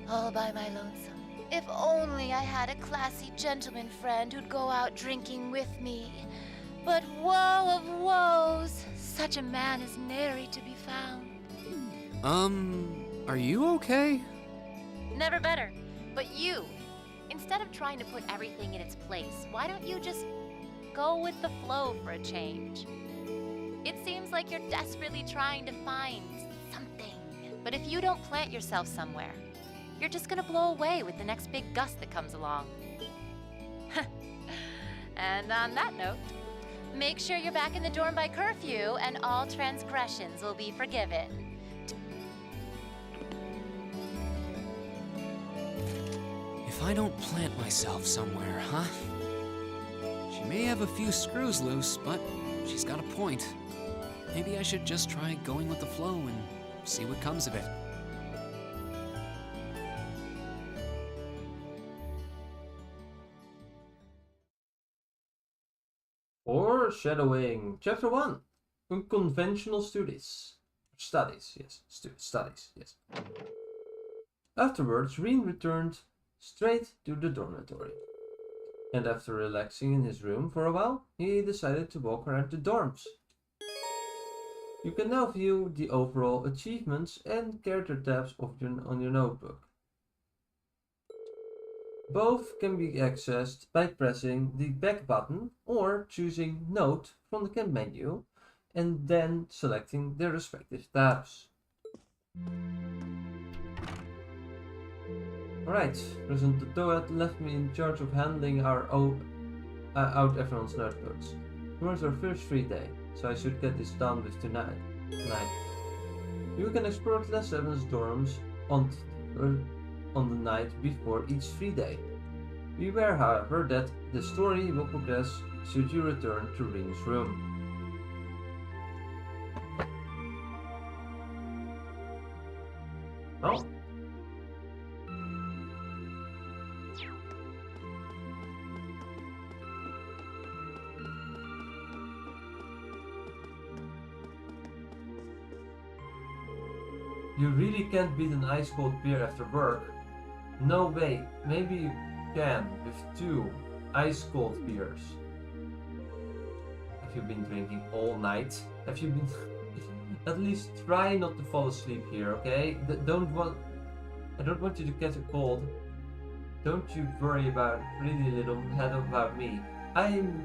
Speaker 5: all by my lonesome. If only I had a classy gentleman friend who'd go out drinking with me. But woe of woes, such a man is nary to be found.
Speaker 10: Are you okay?
Speaker 5: Never better. But you, instead of trying to put everything in its place, why don't you just go with the flow for a change? It seems like you're desperately trying to find something. But if you don't plant yourself somewhere, you're just gonna blow away with the next big gust that comes along. And on that note, make sure you're back in the dorm by curfew and all transgressions will be forgiven.
Speaker 10: If I don't plant myself somewhere, huh? She may have a few screws loose, but she's got a point. Maybe I should just try going with the flow and see what comes of it.
Speaker 1: Foreshadowing. Chapter 1. Unconventional studies. Studies, yes. Studies, yes. Afterwards, Reen returned straight to the dormitory. And after relaxing in his room for a while, he decided to walk around the dorms. You can now view the overall achievements and character tabs on your notebook. Both can be accessed by pressing the back button or choosing Note from the menu and then selecting their respective tabs. Alright, President Toad left me in charge of handling out everyone's notebooks. Tomorrow's our first free day, so I should get this done with tonight. You can explore Class 7's dorms on the night before each free day. Beware, however, that the story will progress should you return to Reen's room. Oh. You really can't beat an ice cold beer after work. No way, maybe you can with 2 ice cold beers. Have you been drinking all night? Have you been... At least try not to fall asleep here, okay? I don't want you to catch a cold. Don't you worry about pretty little head about me. I'm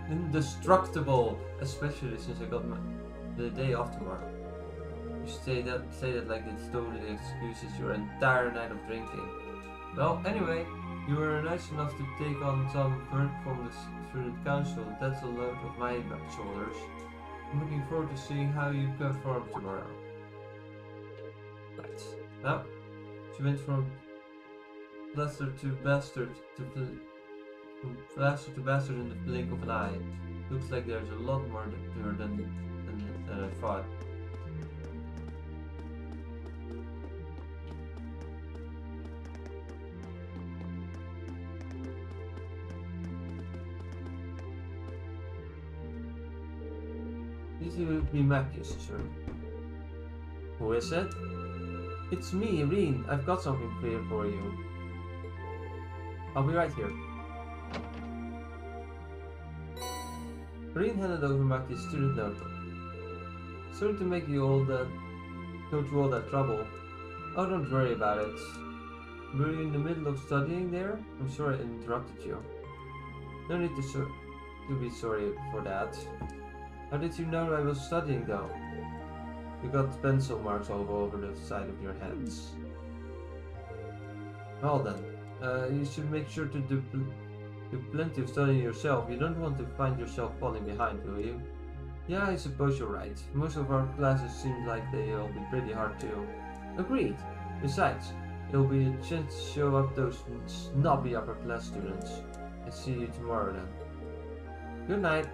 Speaker 1: indestructible, especially since I got the day off tomorrow. You say that like it totally excuses your entire night of drinking. Well, anyway, you were nice enough to take on some work from the student council. That's a load off my shoulders. I'm looking forward to seeing how you perform tomorrow. Right. Now, she went from plaster to bastard from plaster to bastard in the blink of an eye. Looks like there's a lot more to her than I thought. This will be Machias, sir. Who is it? It's me, Reen. I've got something for you. I'll be right here. Green handed over my student notebook. Sorry to make you all that go through all that trouble. Oh, don't worry about it. Were you in the middle of studying there? I'm sorry I interrupted you. No need to be sorry for that. How did you know I was studying though? You got pencil marks all over the side of your hands. Well then, you should make sure to do plenty of studying yourself. You don't want to find yourself falling behind, will you? Yeah, I suppose you're right. Most of our classes seem like they'll be pretty hard too. Agreed. Besides, it'll be a chance to show up those snobby upper class students. I see you tomorrow then. Good night.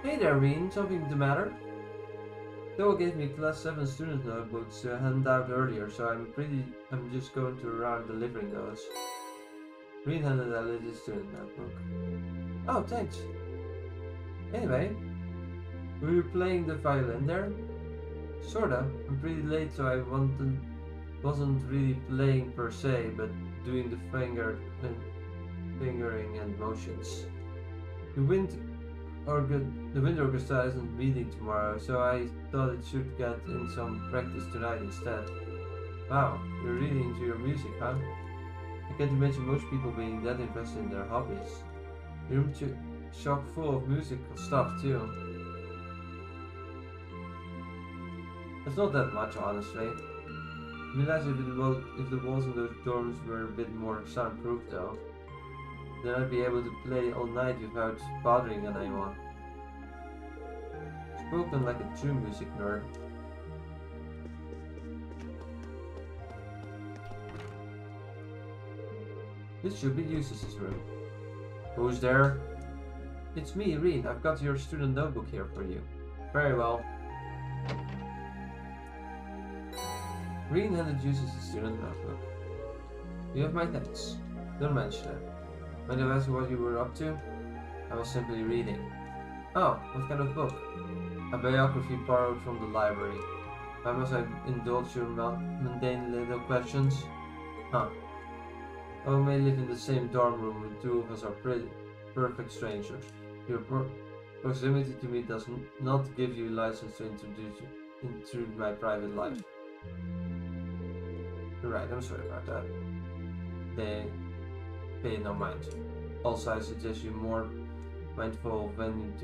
Speaker 1: Hey there, Reen. Something the matter? Doa gave me class 7 student notebooks to hand out earlier, so I'm just going to around delivering those. Reen handed out his student notebook. Oh, thanks. Anyway, were you playing the violin there? Sorta. I'm pretty late, so I wasn't really playing per se, but doing the fingering and motions. The wind orchestra isn't meeting tomorrow, so I thought it should get in some practice tonight instead. Wow, you're really into your music, huh? I can't imagine most people being that invested in their hobbies. Your room's chock full of musical stuff too. It's not that much, honestly. It'd be nice if the walls in those dorms were a bit more soundproof though. Then I'd be able to play all night without bothering anyone. Spoken like a true music nerd. This should be Eustace's room. Who's there? It's me, Reen. I've got your student notebook here for you. Very well. Reen handed Eustace's student notebook. You have my thanks. Don't mention it. Mind if I ask what you were up to? I was simply reading. Oh, what kind of book? A biography borrowed from the library. Why must I indulge your mundane little questions? Huh. Oh, we may live in the same dorm room and two of us are perfect strangers. Your proximity to me does not give you license to intrude my private life. Right, I'm sorry about that. They pay no mind. Also, I suggest you more mindful of when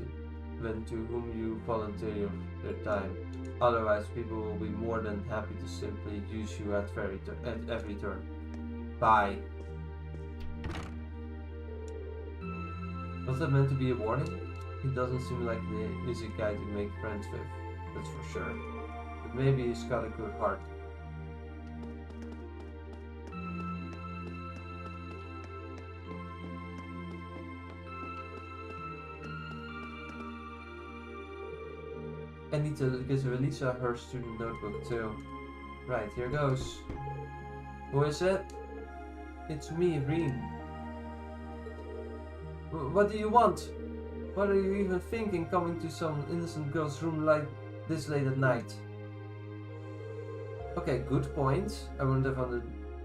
Speaker 1: to whom you volunteer their time. Otherwise, people will be more than happy to simply use you at every turn. Bye. Was that meant to be a warning? He doesn't seem like the easy guy to make friends with, that's for sure. But maybe he's got a good heart. I need to give Elisa her student notebook too. Right, here goes. Who is it? It's me, Reen. What do you want? What are you even thinking coming to some innocent girl's room like this late at night? Okay, good point. I wouldn't have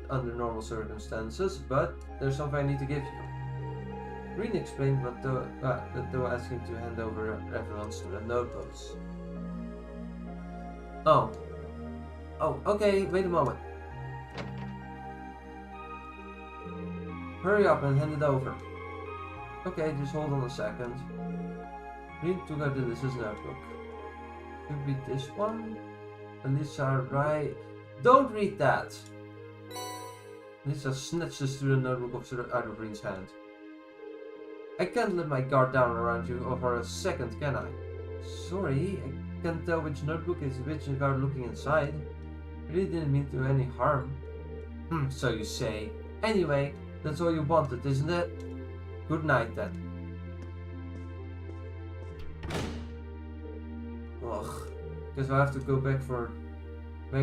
Speaker 1: under normal circumstances, but there's something I need to give you. Reen explained that Doa asked him to hand over everyone's student notebooks. Oh, okay, wait a moment. Hurry up and hand it over. Okay, just hold on a second. Reen took out Elisa's notebook. Could be this one? Elisa, right? Don't read that! Elisa snatched the student notebook out of Reen's hand. I can't let my guard down around you for a second, can I? Sorry, I can't tell which notebook is which without looking inside. I really didn't mean to any harm. So you say. Anyway, that's all you wanted, isn't it? Good night then. Ugh. Guess I'll have to go back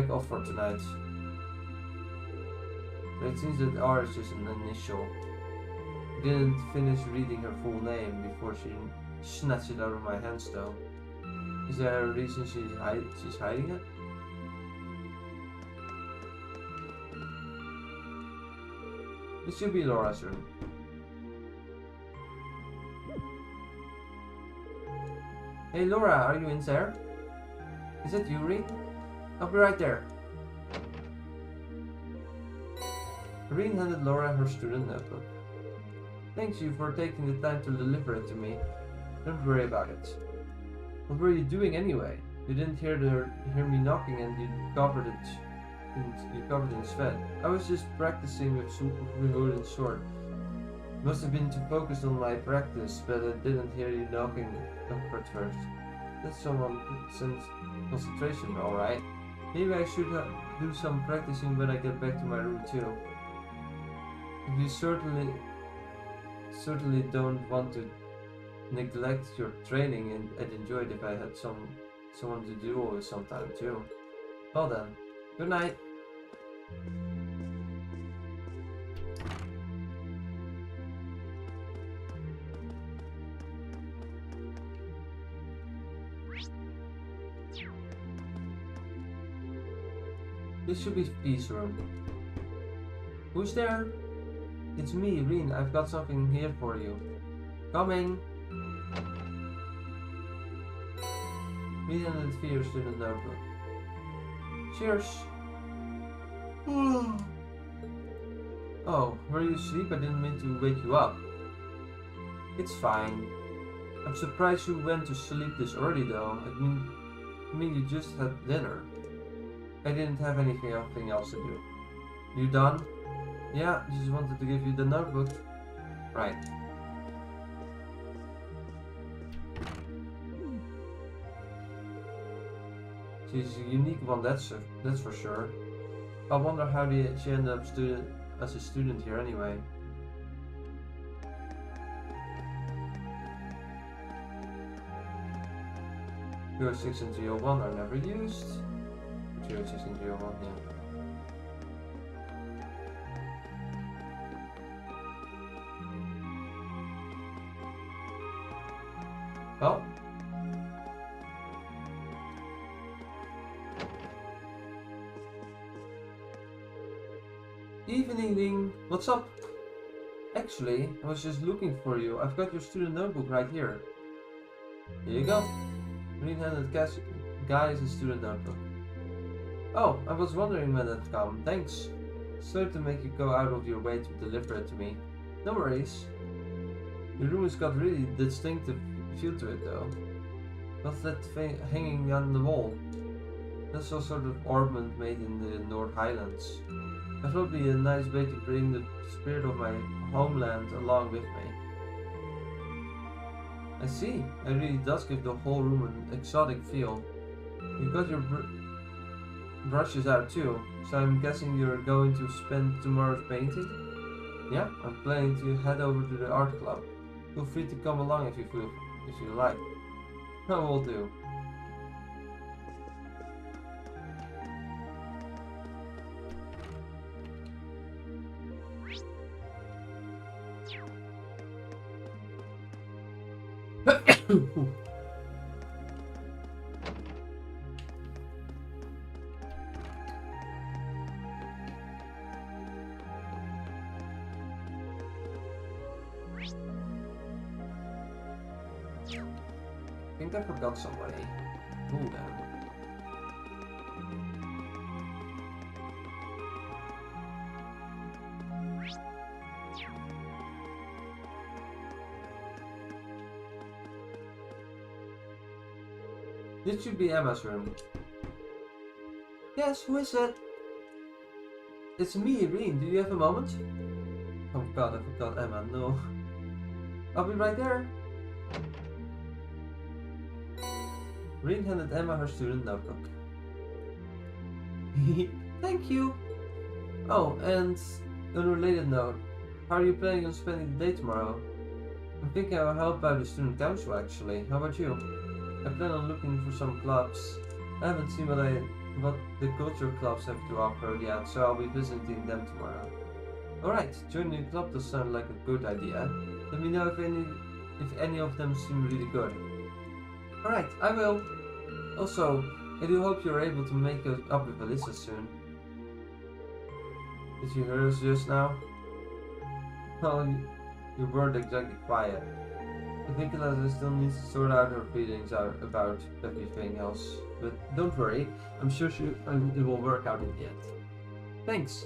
Speaker 1: off for tonight. But it seems that R is just an initial. I didn't finish reading her full name before she snatched it out of my hands though. Is there a reason she's hiding it? This should be Laura's room. Hey Laura, are you in there? Is it you, Reed? I'll be right there. Reed handed Laura her student notebook. Thanks you for taking the time to deliver it to me. Don't worry about it. What were you doing anyway? You didn't hear me knocking and you covered in sweat. I was just practicing with Superhood sword. Must have been too focused on my practice, but I didn't hear you knocking at first. That's someone sense concentration, alright. Maybe I should do some practicing when I get back to my room too. You certainly don't want to neglect your training, and I'd enjoy it if I had someone to do it with sometime too. Well then, good night. This should be Fee's room. Who's there? It's me, Reen. I've got something here for you. Coming! Reen handed Fee her student notebook. Cheers! Oh, were you asleep? I didn't mean to wake you up. It's fine. I'm surprised you went to sleep this early though. I mean you just had dinner. I didn't have anything else to do. You done? Yeah, just wanted to give you the notebook. Right. She's a unique one, that's for sure. I wonder how she ended up as a student here anyway. Your 6 and 301 are never used. 06 and 301, yeah. Well. Evening, Ling. What's up? Actually, I was just looking for you. I've got your student notebook right here. Here you go. Green-handed guy is a student notebook. Oh, I was wondering when that'd come. Thanks. Sorry to make you go out of your way to deliver it to me. No worries. Your room has got really distinctive feel to it though. What's that thing hanging on the wall? That's some sort of ornament made in the North Highlands. I thought it would be a nice way to bring the spirit of my homeland along with me. I see. It really does give the whole room an exotic feel. You've got your brushes out too, so I'm guessing you're going to spend tomorrow's painting? Yeah, I'm planning to head over to the art club. Feel free to come along if you like. I will do. I think I forgot somebody. Ooh, damn. This should be Emma's room. Yes, who is it? It's me, Irene. Do you have a moment? Oh god, I forgot Emma. No. I'll be right there. Irene handed Emma her student notebook. Thank you. Oh, and unrelated note. How are you planning on spending the day tomorrow? I'm thinking I'll help out the student council actually. How about you? I plan on looking for some clubs. I haven't seen what the culture clubs have to offer yet, so I'll be visiting them tomorrow. Alright, joining the club does sound like a good idea. Let me know if any of them seem really good. Alright, I will. Also, I do hope you're able to make up with Alyssa soon. Did you hear us just now? Well, you weren't exactly quiet. I think Eliza still needs to sort out her feelings about everything else. But don't worry, I'm sure it will work out in the end. Thanks.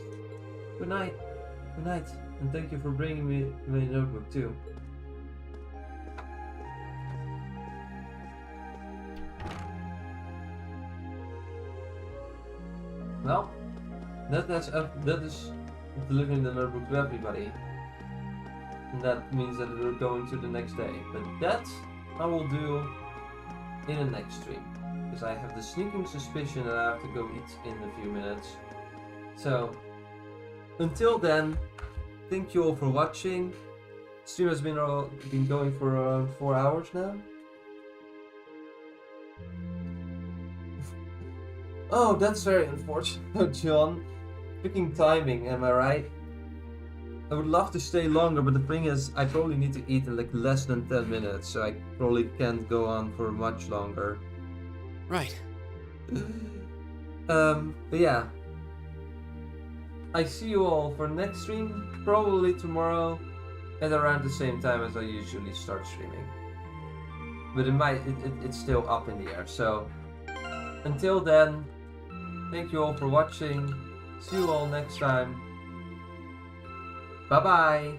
Speaker 1: Good night. Good night. And thank you for bringing me my notebook too. Well, that is delivering the notebook to everybody. And that means that we're going to the next day. But that I will do in the next stream. Because I have the sneaking suspicion that I have to go eat in a few minutes. So, until then, thank you all for watching. The stream has been going for around 4 hours now. Oh, that's very unfortunate, John. Freaking timing, am I right? I would love to stay longer, but the thing is, I probably need to eat in like less than 10 minutes, so I probably can't go on for much longer.
Speaker 10: Right.
Speaker 1: But yeah. I see you all for next stream, probably tomorrow, at around the same time as I usually start streaming. But it's still up in the air, so until then, thank you all for watching. See you all next time. Bye bye.